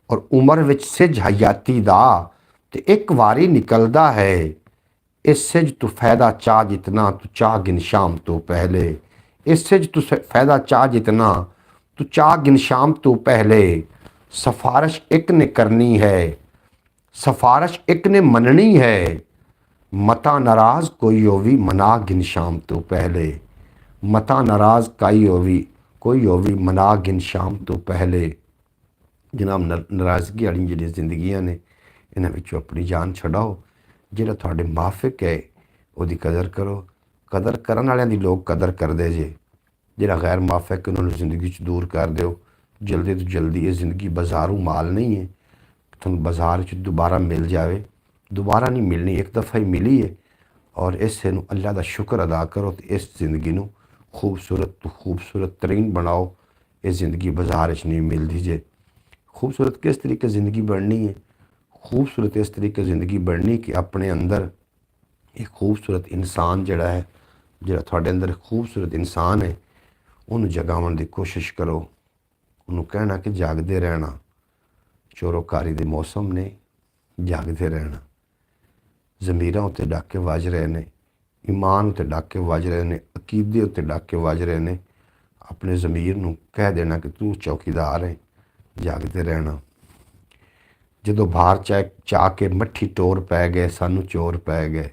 S1: और उम्र विच सिज हयाती दा ते एक वारी निकलदा है, इस सिज तू फायदा चाह जितना तू चाह गिन शाम तो पहले। इस सिज तू फायदा चाह जितना तू चाह गिन शाम तो पहले। सिफारिश एक ने करनी है, सिफारिश एक ने मननी है, मता नाराज कोई होवी मना गिन शाम तो पहले। मता नाराज कोई होवी मना गिन शाम तो पहले। जनाब नाराज़गी वाली जी जिंदगियां ने इन्हां विचों अपनी जान छड़ाओ। ਜਿਹੜਾ ਤੁਹਾਡੇ ਮਾਫਿਕ ਹੈ ਉਹਦੀ ਕਦਰ ਕਰੋ, ਕਦਰ ਕਰਨ ਵਾਲਿਆਂ ਦੀ ਲੋਕ ਕਦਰ ਕਰਦੇ ਜੇ। ਜਿਹੜਾ ਗੈਰ ਮਾਫਿਕ ਉਹਨਾਂ ਨੂੰ ਜ਼ਿੰਦਗੀ 'ਚ ਦੂਰ ਕਰ ਦਿਓ ਜਲਦੀ ਤੋਂ ਜਲਦੀ। ਇਹ ਜ਼ਿੰਦਗੀ ਬਾਜ਼ਾਰੂ ਮਾਲ ਨਹੀਂ ਹੈ, ਤੁਹਾਨੂੰ ਬਾਜ਼ਾਰ 'ਚ ਦੁਬਾਰਾ ਮਿਲ ਜਾਵੇ, ਦੁਬਾਰਾ ਨਹੀਂ ਮਿਲਣੀ, ਇੱਕ ਦਫਾ ਹੀ ਮਿਲੀ ਹੈ। ਔਰ ਇਸੇ ਨੂੰ ਅੱਲਾ ਦਾ ਸ਼ੁਕਰ ਅਦਾ ਕਰੋ ਤੇ ਇਸ ਜ਼ਿੰਦਗੀ ਨੂੰ ਖੂਬਸੂਰਤ ਤੋਂ ਖੂਬਸੂਰਤ ਤਰੀਨ ਬਣਾਓ। ਇਹ ਜ਼ਿੰਦਗੀ ਬਾਜ਼ਾਰ 'ਚ ਨਹੀਂ ਮਿਲਦੀ ਜੇ। खूबसूरत किस तरीके ज़िंदगी बढ़नी है, खूबसूरत इस तरीके ज़िंदगी बढ़नी कि अपने अंदर एक खूबसूरत इंसान जड़ा है, जो थोड़े अंदर खूबसूरत इंसान है, उन्होंने जगावन की कोशिश करो। उन्होंने कहना कि जागते रहना, चोरोकारी के मौसम ने जागते रहना। ज़मीरां उत्ते डाके वज रहे हैं, ईमान उत्ते डाके वज रहे हैं, अकीदे उत्ते डाके वज रहे हैं। अपने ज़मीर नूं कह देना कि तू चौकीदार है, जागते रहना। जदों बाहर चाह के मट्ठी टोर पै गए, सानू चोर पै गए,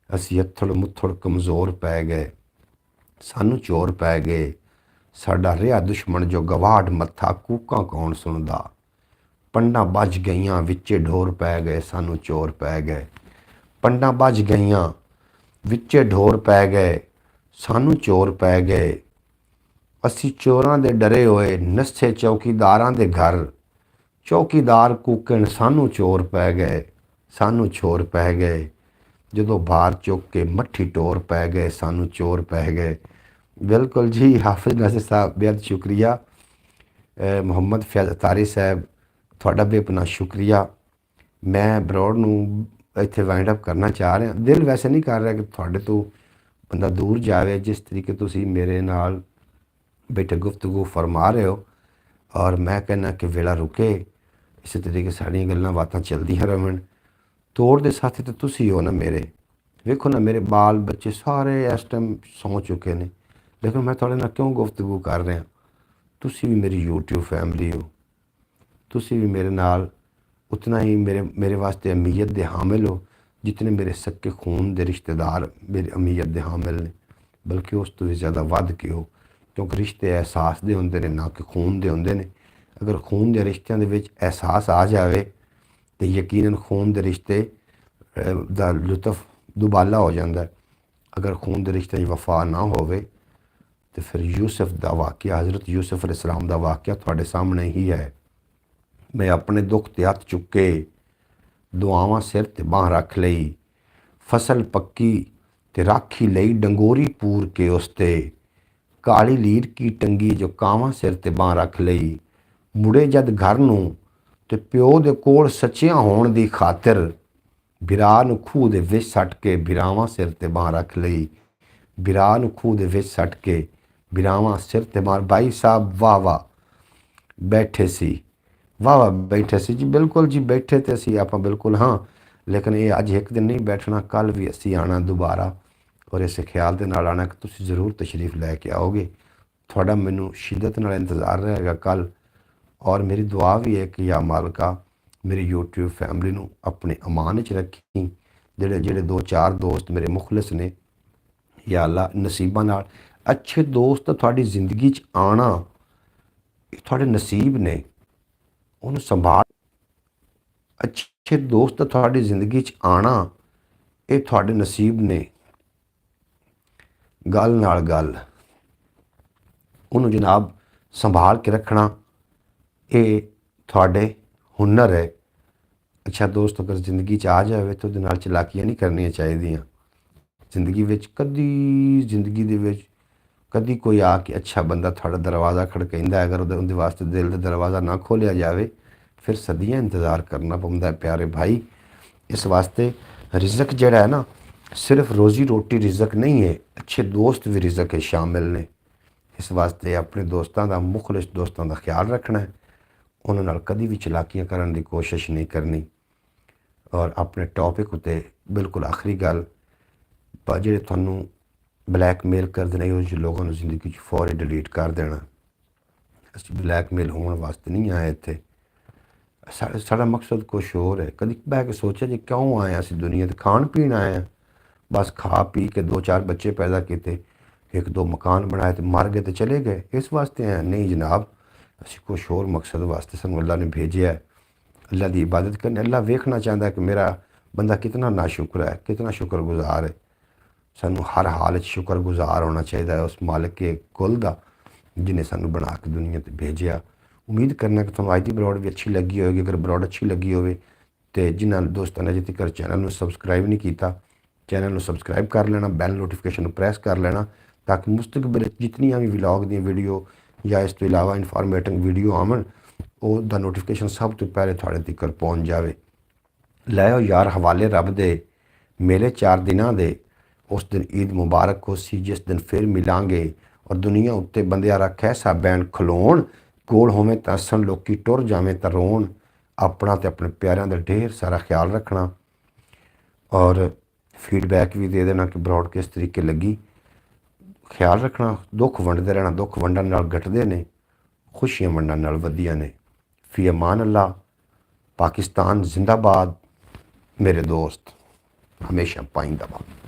S1: असी हथड़ मुथड़ कमज़ोर पै गए, सानू चोर पै गए। साडा रिहा दुश्मन जो गवाड़ मत्था कूकां कौन सुनदा। पंडां बज गईयां विच्चे ढोर पै गए, सानू चोर पै गए। पंडां बज गईयां विच्चे ढोर पै गए, सानू चोर पै गए। असी चोरां दे डरे होए नस्से चौकीदारां दे घर, चौकीदार कूकण सानू चोर पै गए, सानू चोर पै गए। जदों बाहर चुक के मट्ठी टोर पै गए, सानू चोर पै गए। बिल्कुल जी हाफिज़ नासिर साहब बेहद शुक्रिया। मुहम्मद फैज़ अतारी साहब थोड़ा भी अपना शुक्रिया। मैं बरौड़ नूं इत्थे वाइंड अप करना चाह रहा। दिल वैसे नहीं कर रहा कि थोड़े तो बंदा दूर जाए, जिस तरीके तुसीं मेरे नाल बेटे गुफ्तगू फरमा रहे हो। और मैं कहना कि वेला रुके, इस तरीके साड़ियां गल्लां बातां चलदियां रहन। तोड़ दे साथी तो तुसी हो ना मेरे। वेखो ना मेरे बाल बच्चे सारे इस टाइम सौ चुके ने, लेकिन मैं थोड़े ना क्यों गुफ्तगू कर रहा। तुसी भी मेरी यूट्यूब फैमिली हो, तुसी भी मेरे नाल उतना ही मेरे वास्ते अहमियत दे हामिल हो जितने मेरे सक्के खून दे रिश्तेदार मेरी अहमियत दे हामिल ने, बल्कि उस तो भी ज़्यादा वध के हो। क्योंकि रिश्ते एहसास दे होंदे ने, ना कि खून दे होंदे ने। अगर खून दे रिश्तिਆਂ ਦੇ ਵਿੱਚ एहसास आ जाए तो यकीनन खून दे रिश्ते दा लुत्फ दुबाला हो जाता है। अगर खून दे रिश्ते वफा ना होवे तो फिर यूसुफ दा वाक़या, हज़रत यूसुफ अलैहिस्सलाम दा वाक़या थोड़े सामने ही है। मैं अपने दुख ते हत्थ चुके, दुआवां सिर ते बांह रख लई, फसल पक्की ते राखी लई डंगोरी पूर के उसते। काली लीर की टंगी जो कावां सिर ते बांह रख लई, मुड़े जद घर नूं ਤੇ ਪਿਓ ਦੇ ਕੋਲ ਸੱਚਿਆਂ ਹੋਣ ਦੀ ਖਾਤਰ ਬਿਰਾ ਨੂੰ ਖੂਹ ਦੇ ਵਿੱਚ ਸੱਟ ਕੇ ਬਿਰਾਵਾਂ ਸਿਰ ਤੇ ਬਾਂਹ ਰੱਖ ਲਈ। ਬਿਰਾ ਨੂੰ ਖੂਹ ਦੇ ਵਿੱਚ ਸੱਟ ਕੇ ਬਿਰਾਵਾਂ ਸਿਰ ਤੇ ਬਾਂਹ। ਭਾਈ ਸਾਹਿਬ ਵਾਹ ਵਾਹ ਬੈਠੇ ਸੀ, ਵਾਹ ਵਾਹ ਬੈਠੇ ਸੀ ਜੀ, ਬਿਲਕੁਲ ਜੀ ਬੈਠੇ ਤੇ ਅਸੀਂ ਆਪਾਂ ਬਿਲਕੁਲ ਹਾਂ। ਲੇਕਿਨ ਇਹ ਅੱਜ ਇੱਕ ਦਿਨ ਨਹੀਂ ਬੈਠਣਾ, ਕੱਲ੍ਹ ਵੀ ਅਸੀਂ ਆਉਣਾ ਦੁਬਾਰਾ, ਔਰ ਇਸੇ ਖਿਆਲ ਦੇ ਨਾਲ ਆਉਣਾ ਕਿ ਤੁਸੀਂ ਜ਼ਰੂਰ ਤਸ਼ਰੀਫ ਲੈ ਕੇ ਆਓਗੇ। ਤੁਹਾਡਾ ਮੈਨੂੰ ਸ਼ਿੱਦਤ ਨਾਲ ਇੰਤਜ਼ਾਰ ਰਹੇਗਾ ਕੱਲ੍ਹ। ਔਰ ਮੇਰੀ ਦੁਆ ਵੀ ਹੈ ਕਿ ਯਾ ਮਾਲਕਾ ਮੇਰੀ YouTube ਫੈਮਿਲੀ ਨੂੰ ਆਪਣੇ ਅਮਾਨ ਵਿੱਚ ਰੱਖੀ। ਜਿਹੜੇ 2-4 ਦੋਸਤ ਮੇਰੇ ਮੁਖਲਿਸ ਨੇ, ਯਾ ਅੱਲਾ ਨਸੀਬਾਂ ਨਾਲ ਅੱਛੇ ਦੋਸਤ ਤੁਹਾਡੀ ਜ਼ਿੰਦਗੀ 'ਚ ਆਉਣਾ ਇਹ ਤੁਹਾਡੇ ਨਸੀਬ ਨੇ, ਉਹਨੂੰ ਸੰਭਾਲ। ਅੱਛੇ ਦੋਸਤ ਤੁਹਾਡੀ ਜ਼ਿੰਦਗੀ 'ਚ ਆਉਣਾ ਇਹ ਤੁਹਾਡੇ ਨਸੀਬ ਨੇ। ਗੱਲ ਨਾਲ ਗੱਲ ਉਹਨੂੰ ਜਨਾਬ ਸੰਭਾਲ ਕੇ ਰੱਖਣਾ ਇਹ ਤੁਹਾਡੇ ਹੁਨਰ ਹੈ। ਅੱਛਾ ਦੋਸਤ ਅਗਰ ਜ਼ਿੰਦਗੀ 'ਚ ਆ ਜਾਵੇ ਤਾਂ ਉਹਦੇ ਨਾਲ ਚਲਾਕੀਆਂ ਨਹੀਂ ਕਰਨੀਆਂ ਚਾਹੀਦੀਆਂ। ਜ਼ਿੰਦਗੀ ਵਿੱਚ ਜ਼ਿੰਦਗੀ ਦੇ ਵਿੱਚ ਕਦੀ ਕੋਈ ਆ ਕੇ ਅੱਛਾ ਬੰਦਾ ਤੁਹਾਡਾ ਦਰਵਾਜ਼ਾ ਖੜਕਾਉਂਦਾ, ਅਗਰ ਉਹਦੇ ਵਾਸਤੇ ਦਿਲ ਦਾ ਦਰਵਾਜ਼ਾ ਨਾ ਖੋਲ੍ਹਿਆ ਜਾਵੇ ਫਿਰ ਸਦੀਆਂ ਇੰਤਜ਼ਾਰ ਕਰਨਾ ਪੈਂਦਾ ਪਿਆਰੇ ਭਾਈ। ਇਸ ਵਾਸਤੇ ਰਿਜ਼ਕ ਜਿਹੜਾ ਹੈ ਨਾ, ਸਿਰਫ ਰੋਜ਼ੀ ਰੋਟੀ ਰਿਜ਼ਕ ਨਹੀਂ ਹੈ, ਅੱਛੇ ਦੋਸਤ ਵੀ ਰਿਜ਼ਕ ਹੈ, ਸ਼ਾਮਿਲ ਨੇ। ਇਸ ਵਾਸਤੇ ਆਪਣੇ ਦੋਸਤਾਂ ਦਾ, ਮੁਖਲਿਸ ਦੋਸਤਾਂ ਦਾ ਖਿਆਲ ਰੱਖਣਾ ਹੈ। ਉਹਨਾਂ ਨਾਲ ਕਦੀ ਵੀ ਚਲਾਕੀਆਂ ਕਰਨ ਦੀ ਕੋਸ਼ਿਸ਼ ਨਹੀਂ ਕਰਨੀ। ਔਰ ਆਪਣੇ ਟੌਪਿਕ ਉੱਤੇ ਬਿਲਕੁਲ ਆਖਰੀ ਗੱਲ, ਜਿਹੜੇ ਤੁਹਾਨੂੰ ਬਲੈਕਮੇਲ ਕਰਦੇ ਨੇ ਉਹ ਜਿਹੇ ਲੋਕਾਂ ਨੂੰ ਜ਼ਿੰਦਗੀ 'ਚ ਫੌਰੀ ਡਿਲੀਟ ਕਰ ਦੇਣਾ। ਅਸੀਂ ਬਲੈਕਮੇਲ ਹੋਣ ਵਾਸਤੇ ਨਹੀਂ ਆਏ ਇੱਥੇ। ਸਾਡਾ ਮਕਸਦ ਕੁਛ ਹੋਰ ਹੈ। ਕਦੀ ਬਹਿ ਕੇ ਸੋਚਿਆ ਜੀ ਕਿਉਂ ਆਏ ਅਸੀਂ ਦੁਨੀਆ 'ਤੇ? ਖਾਣ ਪੀਣ ਆਏ ਹਾਂ, ਬਸ ਖਾ ਪੀ ਕੇ 2-4 ਬੱਚੇ ਪੈਦਾ ਕੀਤੇ, 1-2 ਮਕਾਨ ਬਣਾਏ ਤੇ ਮਰ ਗਏ ਤੇ ਚਲੇ ਗਏ, ਇਸ ਵਾਸਤੇ ਆਏ? ਨਹੀਂ ਜਨਾਬ, ਅਸੀਂ ਕੁਛ ਹੋਰ ਮਕਸਦ ਵਾਸਤੇ ਸਾਨੂੰ ਅੱਲਾ ਨੇ ਭੇਜਿਆ। ਅੱਲਾ ਦੀ ਇਬਾਦਤ ਕਰਨੀ। ਅੱਲਾ ਵੇਖਣਾ ਚਾਹੁੰਦਾ ਕਿ ਮੇਰਾ ਬੰਦਾ ਕਿਤਨਾ ਨਾਸ਼ੁਕਰ ਹੈ, ਕਿਤਨਾ ਸ਼ੁਕਰਗੁਜ਼ਾਰ ਹੈ। ਸਾਨੂੰ ਹਰ ਹਾਲ 'ਚ ਸ਼ੁਕਰਗੁਜ਼ਾਰ ਹੋਣਾ ਚਾਹੀਦਾ ਹੈ ਉਸ ਮਾਲਿਕ ਕੇ ਕੁਲ ਦਾ ਜਿਹਨੇ ਸਾਨੂੰ ਬਣਾ ਕੇ ਦੁਨੀਆ 'ਤੇ ਭੇਜਿਆ। ਉਮੀਦ ਕਰਨਾ ਕਿ ਤੁਹਾਨੂੰ ਅੱਜ ਦੀ ਬਰੋਡ ਵੀ ਅੱਛੀ ਲੱਗੀ ਹੋਵੇਗੀ। ਅਗਰ ਬਰੋਡ ਅੱਛੀ ਲੱਗੀ ਹੋਵੇ ਤੇ ਜਿਨ੍ਹਾਂ ਦੋਸਤਾਂ ਨੇ ਅਜੇ ਤੱਕ ਚੈਨਲ ਨੂੰ ਸਬਸਕ੍ਰਾਈਬ ਨਹੀਂ ਕੀਤਾ, ਚੈਨਲ ਨੂੰ ਸਬਸਕ੍ਰਾਈਬ ਕਰ ਲੈਣਾ, ਬੈਲ ਨੋਟੀਫਿਕੇਸ਼ਨ ਨੂੰ ਪ੍ਰੈਸ ਕਰ ਲੈਣਾ, ਤਾਂ ਕਿ ਮੁਸਤਕਬਲ ਜਿਤਨੀਆਂ ਵੀ ਵਲੌਗ ਦੀਆਂ ਵੀਡੀਓ ਜਾਂ ਇਸ ਤੋਂ ਇਲਾਵਾ ਇਨਫੋਰਮੇਟਿਵ ਵੀਡੀਓ ਆਵਣ ਉਹਦਾ ਨੋਟੀਫਿਕੇਸ਼ਨ ਸਭ ਤੋਂ ਪਹਿਲੇ ਤੁਹਾਡੇ ਤੱਕ ਪਹੁੰਚ ਜਾਵੇ। ਲੈ ਆਓ ਯਾਰ ਹਵਾਲੇ ਰੱਬ ਦੇ, ਮੇਲੇ 4 ਦਿਨਾਂ ਦੇ। ਉਸ ਦਿਨ ਈਦ ਮੁਬਾਰਕ ਹੋ ਸੀ ਜਿਸ ਦਿਨ ਫਿਰ ਮਿਲਾਂਗੇ, ਔਰ ਦੁਨੀਆ ਉੱਤੇ ਬੰਦਿਆਂ ਦਾ ਕੈਸਾ ਬੈਂਡ ਖਲੋਣ, ਕੋਲ ਹੋਵੇਂ ਤਾਂ ਹੱਸਣ, ਲੋਕੀ ਟੁਰ ਜਾਵੇਂ ਤਾਂ ਰੋਣ। ਆਪਣਾ ਤੇ ਆਪਣੇ ਪਿਆਰਿਆਂ ਦਾ ਢੇਰ ਸਾਰਾ ਖਿਆਲ ਰੱਖਣਾ, ਔਰ ਫੀਡਬੈਕ ਵੀ ਦੇ ਦੇਣਾ ਕਿ ਬਰੋਡ ਕਿਸ ਤਰੀਕੇ ਲੱਗੀ। ਖਿਆਲ ਰੱਖਣਾ, ਦੁੱਖ ਵੰਡਦੇ ਰਹਿਣਾ। ਦੁੱਖ ਵੰਡਣ ਨਾਲ ਘਟਦੇ ਨੇ, ਖੁਸ਼ੀਆਂ ਵੰਡਣ ਨਾਲ ਵਧੀਆਂ ਨੇ। ਫੀ ਅਮਾਨ ਅੱਲਾ। ਪਾਕਿਸਤਾਨ ਜ਼ਿੰਦਾਬਾਦ। ਮੇਰੇ ਦੋਸਤ ਹਮੇਸ਼ਾ ਪਾਇੰਦਾਬਾਦ।